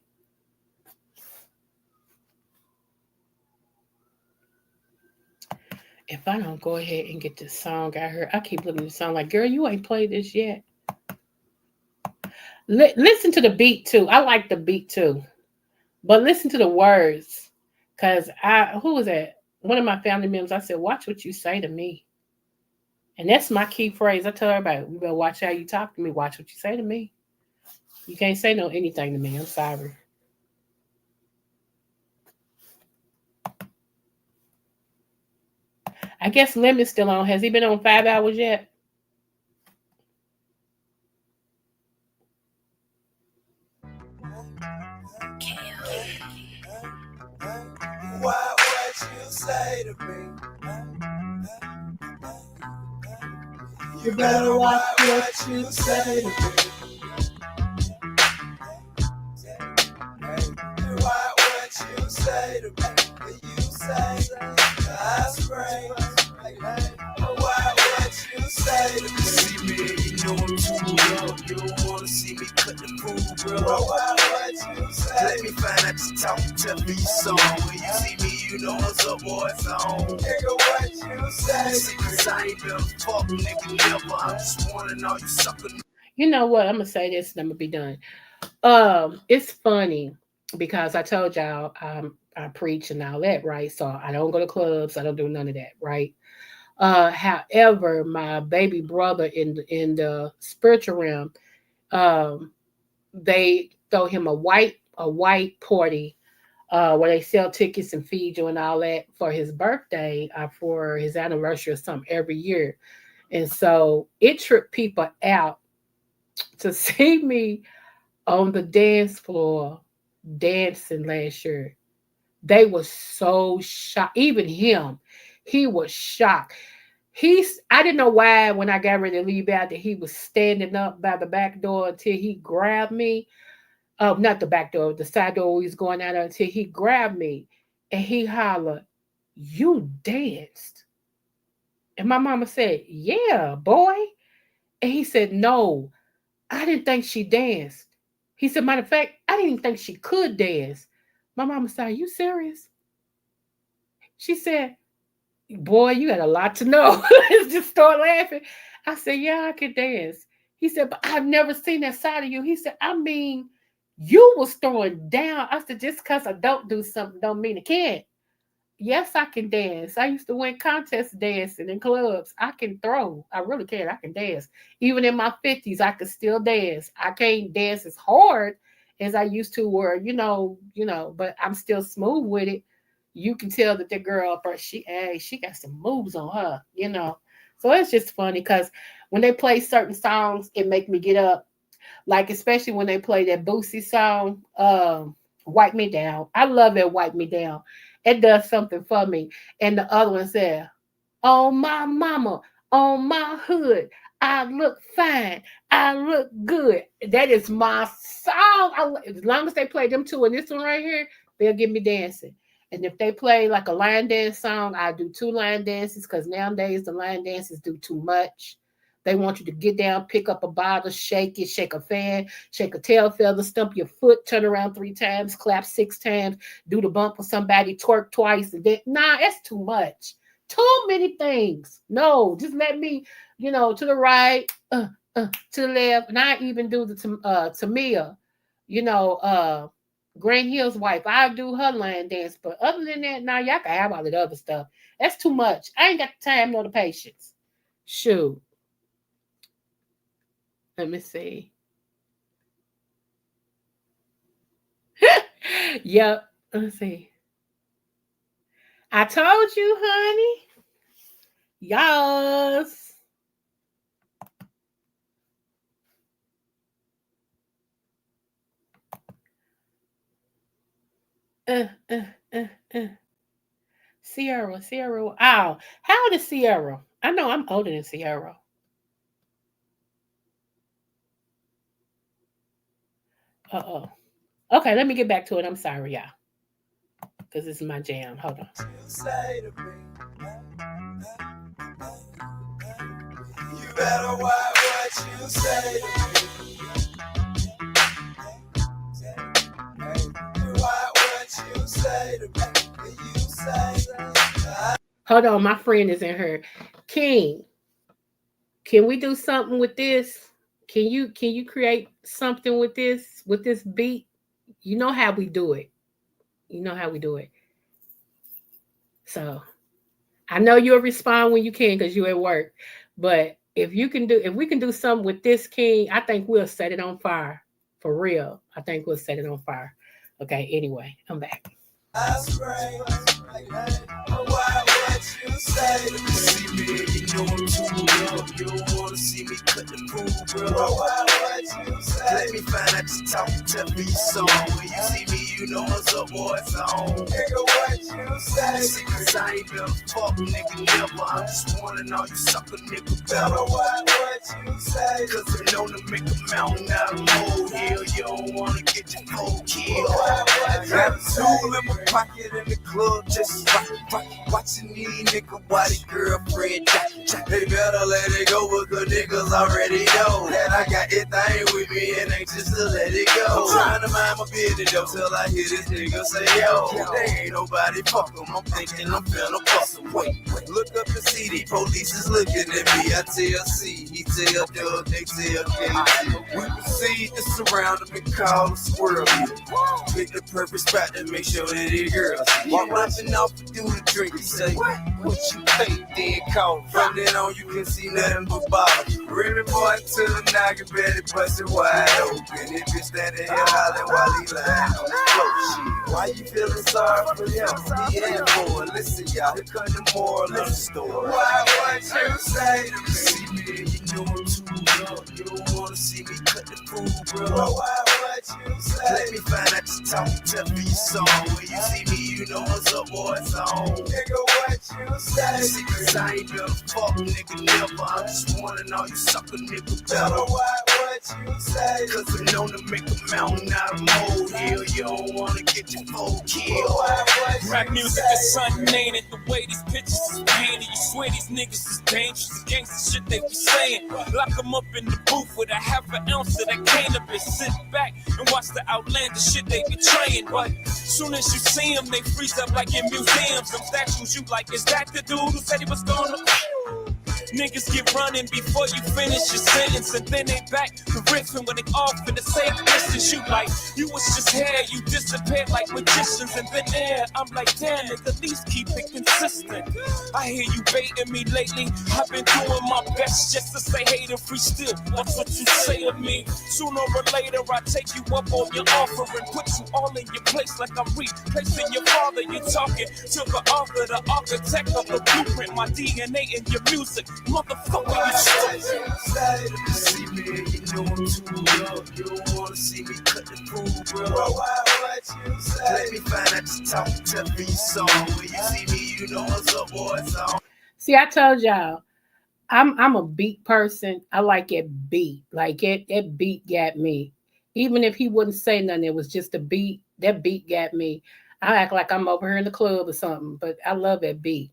If I don't go ahead and get this song I heard, I keep looking at the song like, girl, you ain't played this yet. Listen to the beat too. I like the beat too. But listen to the words. Cause who was that? One of my family members, I said, watch what you say to me. And that's my key phrase. I tell everybody, you better watch how you talk to me. Watch what you say to me. You can't say no anything to me. I'm sorry. I guess Lemon's still on. Has he been on 5 hours yet? What would you say to me? You better watch what you say to me. What would you say to me? You say what you say. Let me find out you talking to me so. When you see me, you know what's up, boy, it's on. Nigga, what you say? Secrets I ain't been fuck, nigga, never. I just wanna know you suckin'. You know what? I'm gonna say this and I'm gonna be done. It's funny because I told y'all I preach and all that, right? So I don't go to clubs, I don't do none of that, right? However, my baby brother in the spiritual realm, um, they throw him a white party where they sell tickets and feed you and all that for his birthday, for his anniversary or something every year. And so it tripped people out to see me on the dance floor dancing last year. They were so shocked. Even him, he was shocked. I didn't know why when I got ready to leave out that he was standing up by the back door until he grabbed me. Oh, not the back door, the side door he was going out until he grabbed me and he hollered, "You danced." And my mama said, "Yeah, boy." And he said, "No, I didn't think she danced." He said, "Matter of fact, I didn't even think she could dance." My mama said, "Are you serious?" She said, "Boy, you got a lot to know." Let's just start laughing. I said, "Yeah, I can dance." He said, "But I've never seen that side of you." He said, "I mean, you was throwing down." I said, "Just because I don't do something don't mean I can't." Yes, I can dance. I used to win contests dancing in clubs. I can throw. I really can. I can dance. Even in my 50s, I can still dance. I can't dance as hard as I used to where, but I'm still smooth with it. You can tell that the girl, but she got some moves on her. So it's just funny because when they play certain songs, it make me get up. Like especially when they play that Boosie song, "Wipe Me Down." I love that "Wipe Me Down." It does something for me. And the other one said, "On my mama, on my hood, I look fine, I look good." That is my song. As long as they play them two and this one right here, they'll get me dancing. And if they play like a line dance song, I do 2 line dances because nowadays the line dances do too much. They want you to get down, pick up a bottle, shake it, shake a fan, shake a tail feather, stump your foot, turn around 3 times, clap 6 times, do the bump for somebody, twerk twice. And then, nah, that's too much. Too many things. No, just let me, to the right, to the left. And I even do the Tamia, you know, uh, Grant Hill's wife. I do her line dance. But other than that, now y'all can have all the other stuff. That's too much. I ain't got the time nor the patience. Shoot. Let me see. Yep. Let's see. I told you, honey. Yes. Uh, uh, uh, uh. Sierra. Oh, how old is Sierra? I know I'm older than Sierra. Uh-oh. Okay, let me get back to it. I'm sorry, y'all. Because this is my jam. Hold on. You say to me, you better watch what you say to me. Watch what you say to me. You say. Hold on, my friend is in here. King, can we do something with this? Can you create something with this beat? You know how we do it. You know how we do it. So I know you'll respond when you can because you're at work. But if we can do something with this, King, I think we'll set it on fire. For real. I think we'll set it on fire. Okay, anyway, I'm back. I spray, what you say to me. See me, you know I'm too real. You don't wanna see me cut the pool, bro. What you say? Let me find out you talking to me so. When you see me, you you know what's up, boy, it's on. Nigga, what you say? Secrets I ain't been fuck, nigga, never. I just wanna know you suck a nigga better. What you say? Cause I'm known to make a mountain out of molehill. You don't wanna get your cold killed. Got a tool in my pocket in the club, just watching these nigga body girlfriend. They better let it go because niggas already know that I got everything with me and ain't just to let it go. I'm trying to mind my business though till I hear this nigga say yo. They ain't nobody fuck 'em. I'm thinking I'm finna bust 'em. Wait, look up and see the police is looking at me. I tell C, he tell Doug, they tell K. We proceed to surround them and call a squirrel. Pick the perfect spot to make sure that it girls. While watching off to do the drink, he say, what you think, then call. From then on, you can see nothing but bottles. Really boy to the noggin, better bust it wide open. If you standing here hollering while he lying on the floor, shit. Why you feeling sorry for him? He had for it. Listen, y'all, here come the moral of the story. Why what you say to me? See me, you know I'm too young. You don't wanna see me cut the food, bro. Why what you say? Let me find out you talking tough for your song. When you see me, you know what's up, boy, it's on. Nigga, what you say? Secrets I ain't been fuck, nigga, never. I just wanna know you suck a nigga better. Why what you say? Cause I'm known to make a mountain out of molehill. You don't wanna get your foe killed. Rap music is something, ain't it? The way these pictures is painted, you swear these niggas is dangerous. Gangsta shit they be saying. Lock them up in the booth with a half an ounce of that cannabis. Sit back and watch the outlandish shit they be trying. But soon as you see them, they freeze up like in museums. Them statues, you like, is that the dude who said he was gonna? Niggas get running before you finish your sentence, and then they back to riffing when they off in the same distance. You like, you was just here, you disappeared like magicians, and then there, I'm like, damn it, at least keep it consistent. I hear you baiting me lately, I've been doing my best just to stay hater free still. That's what you say to me. Sooner or later, I take you up on your offer and put you all in your place like I'm replacing your father. You're talking to the author, the architect of the blueprint, my DNA in your music. Motherfucker, you see me, you know I'm too young. You don't wanna see me cut the food, bro. What you say? Let me find out you talking tough for your song. When you see me, you know what's up, boy, it's on. See, I told y'all, I'm a beat person. I like it beat. Like that beat got me. Even if he wouldn't say nothing, it was just a beat. That beat got me. I act like I'm over here in the club or something, but I love that beat.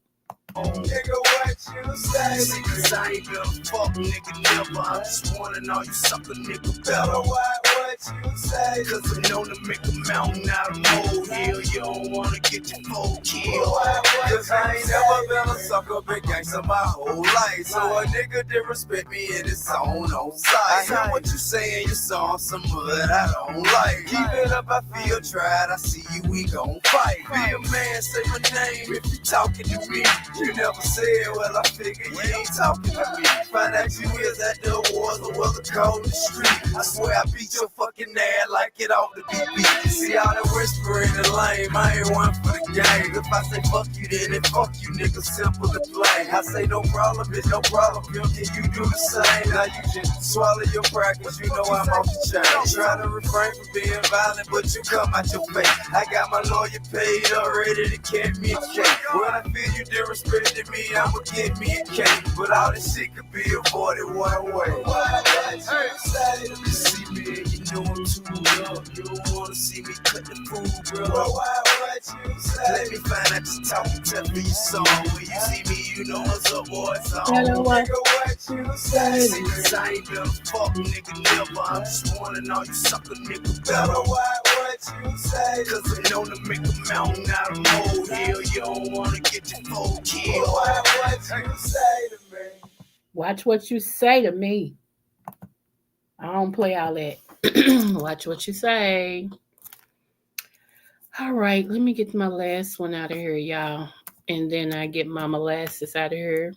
Nigga, what you say? Secrets I ain't been fuck, nigga, never. I just wanna know you suck a nigga better. What you say? Cause I'm known to make a mountain out of molehill. You don't wanna get your foe killed. Cause I ain't never been a sucker, big gangster my whole life. So a nigga did respect me in his own side. I hear what you say in your song, some mud I don't like. Keep it up, I feel tried. I see you, we gon' fight. Be a man, say my name if you talking to me. You never said, well, I figure you ain't talking to me. Find out you is at the awards or was a cold the street. I swear I beat your fucking ass like it ought to be beat. See all that whispering and lame, I ain't one for the game. If I say fuck you, then it fuck you, nigga, simple to play. I say no problem, bitch, no problem, Bill, can you do the same? Now you just swallow your pride, cause you know I'm off the chain. Try to refrain from being violent, but you come out your face. I got my lawyer paid up, ready to catch me a cake. When I feel you disrespecting me, I'ma get me a cake. But all this shit could be avoided one way. See me, you know I'm too young. You don't wanna see me cut the food, bro. What you say? Let me find out you talking tough for your song. When you see me, you know what's up, boy, it's on. Nigga, what you say? Secrets I ain't been fuck, nigga, never. I just wanna know you suck a nigga better. What you say? Cause I'm known to make a mountain out of molehill. You don't wanna get your foe killed. What you say to me? Watch what you say to me. I don't play all that. Watch what you say. All right, let me get my last one out of here, y'all. And then I get my molasses out of here.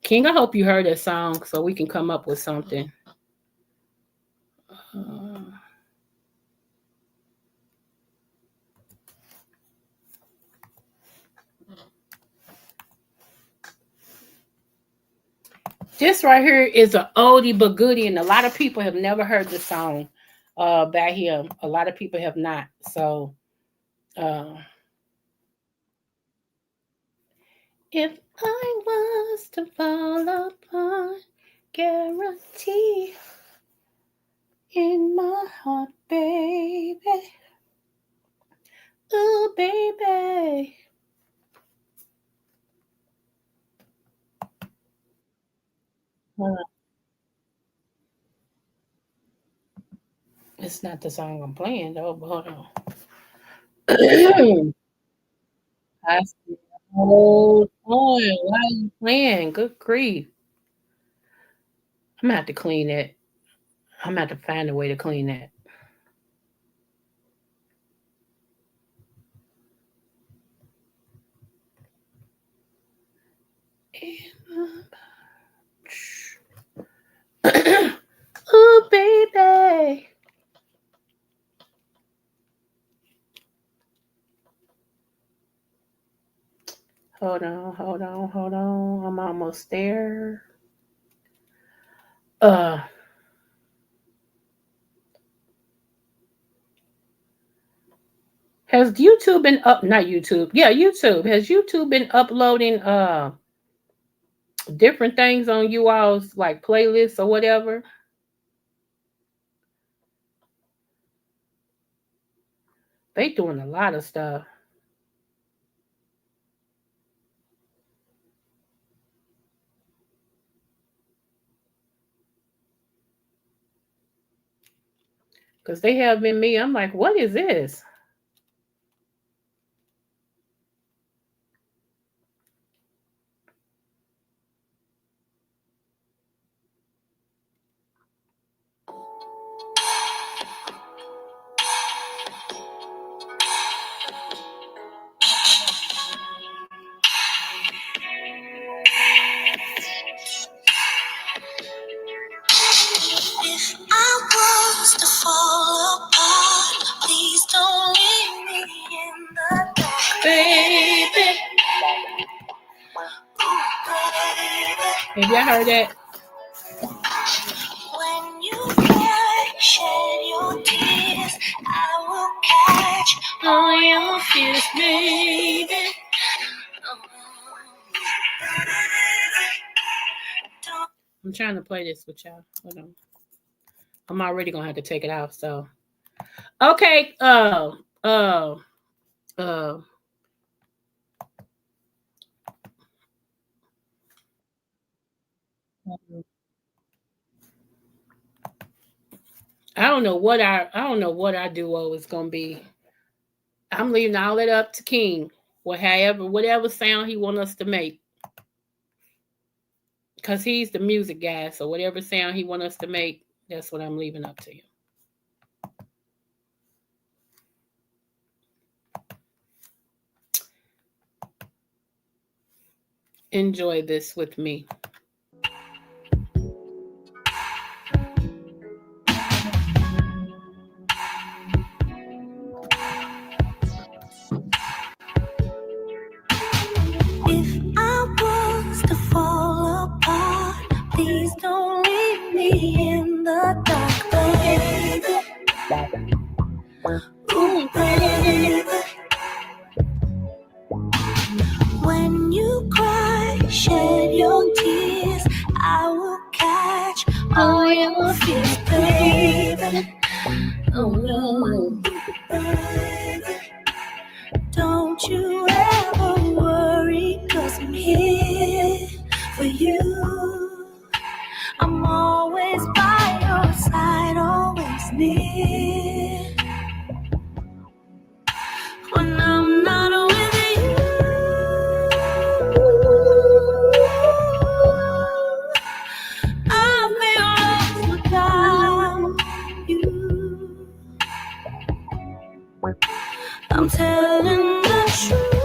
King, I hope you heard that song so we can come up with something. This right here is an oldie but goodie, and a lot of people have never heard the song. by him. A lot of people have not. So if I was to fall upon, guarantee in my heart, baby. Ooh, baby. It's not the song I'm playing though, but hold on. I said, hold on. Why are you playing? Good grief. I'm gonna have to clean it. I'm gonna have to find a way to clean that. Ooh, baby. Hold on, hold on, hold on. I'm almost there. Uh has YouTube been up not YouTube. Yeah, YouTube. Has YouTube been uploading different things on you all's like playlists or whatever? They doing a lot of stuff. Because they have been me. I'm like, what is this? If I was to fall apart, please don't leave me in the dark, Baby. Have y'all heard that? When you cry, shed your tears, I will catch all your fears, baby. I'm trying to play this with y'all. Hold on. I'm already gonna have to take it out. So, okay. I don't know what our duo is gonna be. I'm leaving all it up to King. Whatever sound he want us to make. Cause he's the music guy, so whatever sound he want us to make, that's what I'm leaving up to you. Enjoy this with me. If I was to fall apart, please don't leave me in the dark, baby. Ooh, baby. When you cry, shed your tears, I will catch all your fears, baby. Oh no, baby. Don't you ever worry, 'cause I'm here for you. I'm always by your side, always near. When I'm not with you, I feel lost without you. I'm telling the truth.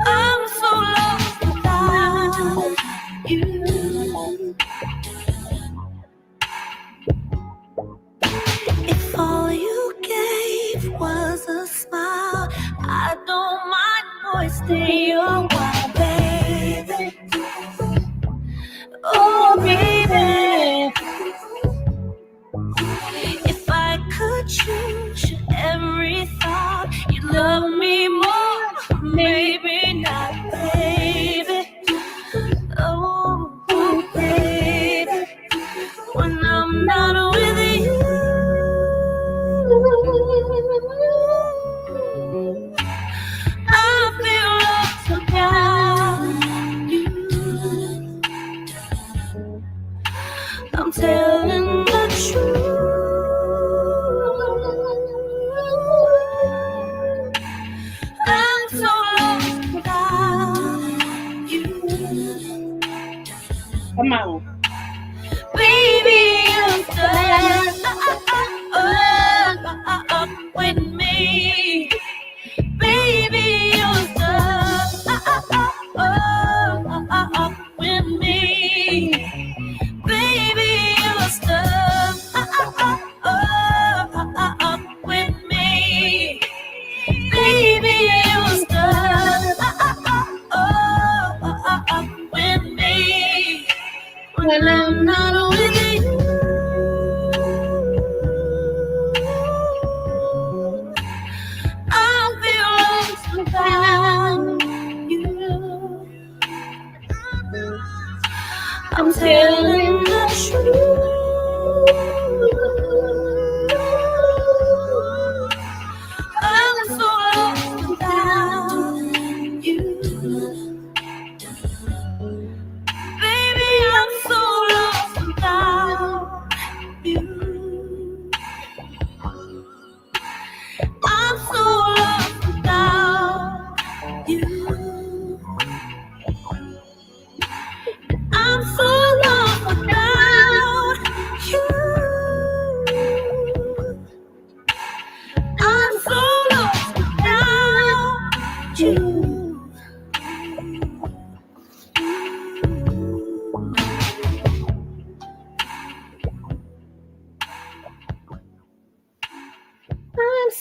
I'm so lost without you. If all you gave was a smile, I don't mind, boy, stay a while, baby. Oh,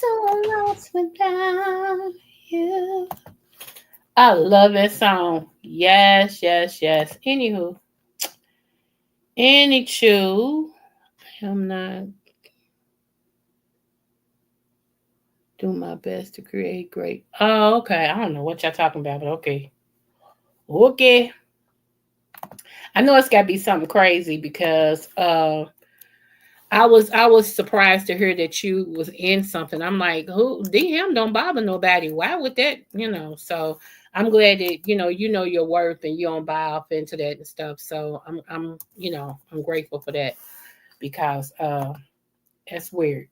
so lost without you. I love that song. Yes, yes, yes. Anywho, I'm not doing my best to create great. Oh, okay. I don't know what y'all talking about, but okay. Okay. I know it's gotta be something crazy because I was surprised to hear that you was in something. I'm like, who DM don't bother nobody. Why would that, So I'm glad that you know your worth and you don't buy off into that and stuff. So I'm grateful for that because that's weird.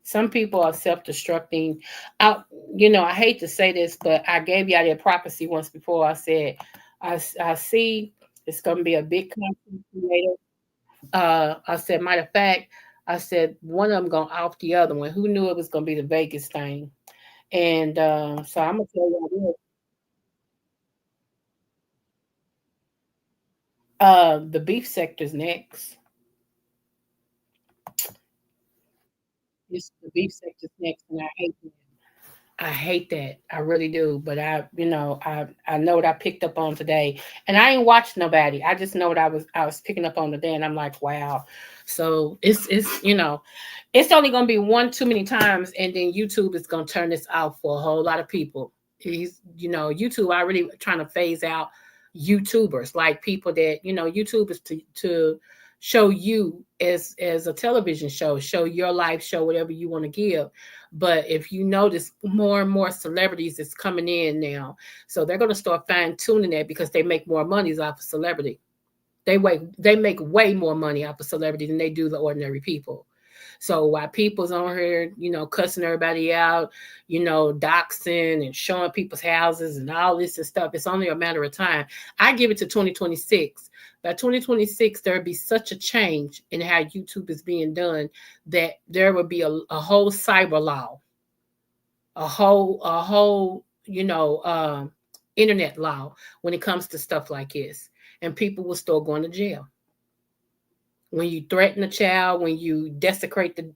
Some people are self-destructing. I I hate to say this, but I gave y'all that prophecy once before. I said I see it's gonna be a big content creator. I said, matter of fact, I said one of them gonna off the other one. Who knew it was gonna be the Vegas thing? And so I'm gonna tell y'all this. The beef sector's next. The beef sector's next, and I hate that. I hate that. I really do. But I know what I picked up on today, and I ain't watched nobody. I just know what I was picking up on today, and I'm like, wow. So it's only gonna be one too many times, and then YouTube is gonna turn this out for a whole lot of people. YouTube already trying to phase out YouTubers, like people that YouTube is to show you as a television show your life, show whatever you want to give. But if you notice, more and more celebrities is coming in now, so they're going to start fine tuning that because they make more money off of celebrity. They make way more money off of celebrity than they do the ordinary people. So while people's on here, cussing everybody out, doxing and showing people's houses and all this and stuff, it's only a matter of time. I give it to 2026. By 2026, there'll be such a change in how YouTube is being done that there will be a whole cyber law, a whole internet law when it comes to stuff like this, and people will start going to jail. When you threaten a child, when you desecrate the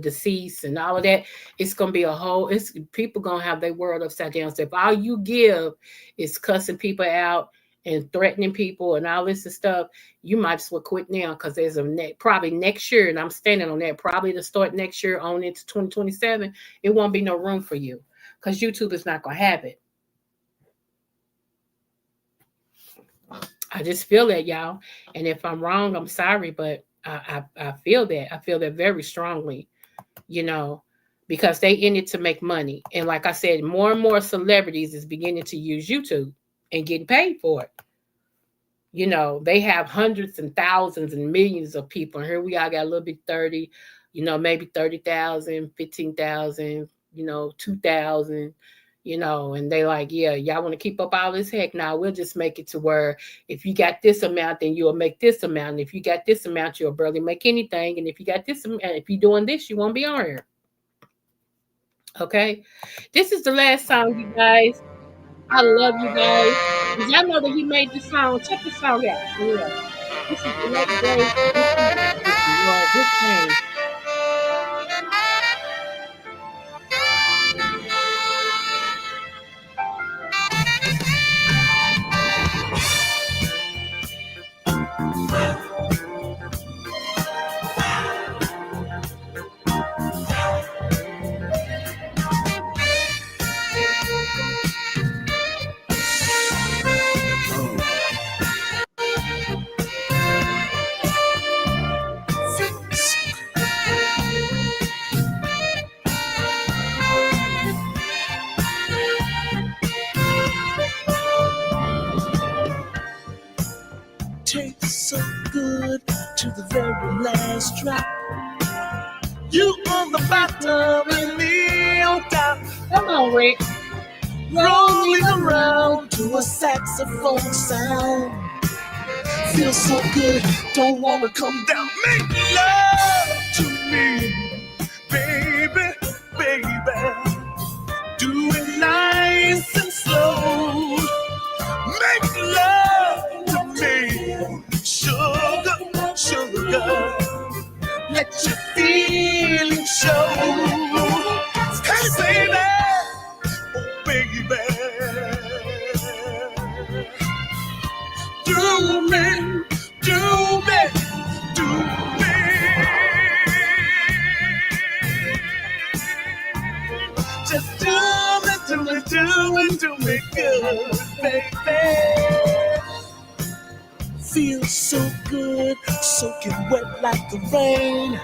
deceased and all of that, it's gonna be it's people gonna have their world upside down. So if all you give is cussing people out and threatening people and all this and stuff, you might as well quit now, because there's probably next year, and I'm standing on that, probably to start next year on into 2027, it won't be no room for you because YouTube is not gonna have it. I just feel that, y'all. And if I'm wrong, I'm sorry, but I feel that. I feel that very strongly, because they in it to make money. And like I said, more and more celebrities is beginning to use YouTube and getting paid for it. They have hundreds and thousands and millions of people. And here we are, got a little bit 30, maybe 30,000, 15,000, 2,000. And they like, yeah, y'all want to keep up all this? Heck, now we'll just make it to where if you got this amount, then you'll make this amount. And if you got this amount, you'll barely make anything. And if you got this amount, if you're doing this, you won't be on here. Okay. This is the last song, you guys. I love you guys. Did y'all know that he made this song? Check this song out. Yeah. This is the next day. This thing. Tastes so good to the very last drop. You on the bottom and me on top. Come on, Rick. Rolling around to a saxophone sound. Feels so good, don't wanna come down. Make love to me, baby, baby. Do it nice and slow. Make love to me, sugar, sugar. Let your feelings show. Just do me good, baby. Feels so good, soaking wet like the rain.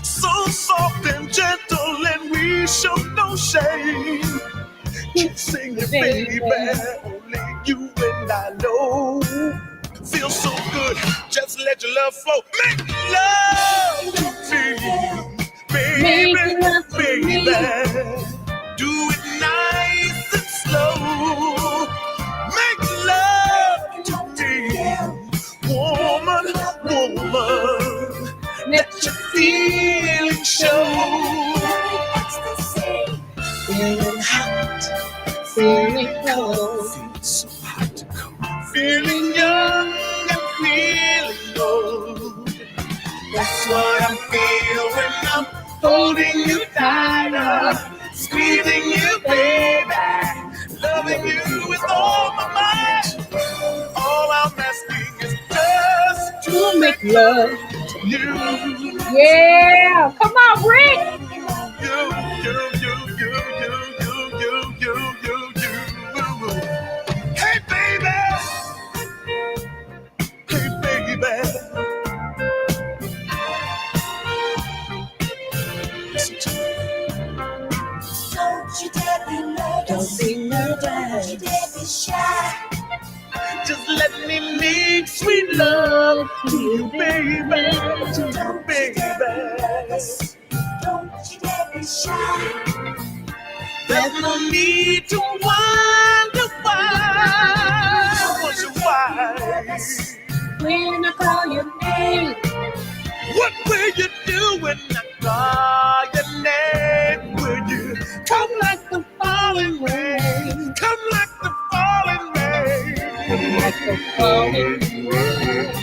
So soft and gentle, and we show no shame. Kissing you, baby, only you and I know. Feels so good, just let your love flow. Make love to me, baby, baby. Do it nice and slow. Make love to me, woman, woman. Let your feelings show. Feeling hot, feeling cold, feeling so hot to cold, feeling young and feeling old. That's what I feel when I'm holding you tighter, squeezing you, baby, loving you with all my might. All I'm asking is just to make love to you. Yeah, come on, Rick. Hey, baby. Hey, baby. Listen to me. Don't you dare be nervous. Don't be nervous. Don't you dare be shy. Just let me make sweet love to you, baby. To you, baby. Don't you dare be shy. There's no need to wonder why. Wonder why. When I call your name, What will you do when I call your name? Will you come like the falling rain? Come like the falling rain. like the falling rain.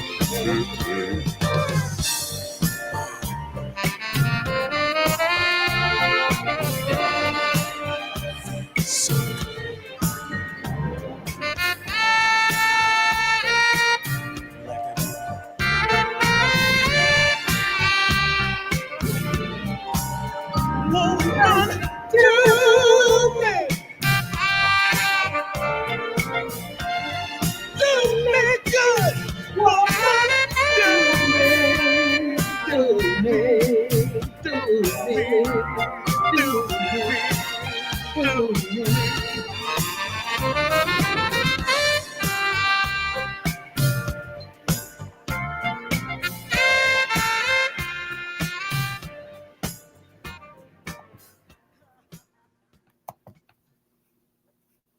Woman, do me. Do me good. Woman, do me. Do me. Do me. Do me. Do me.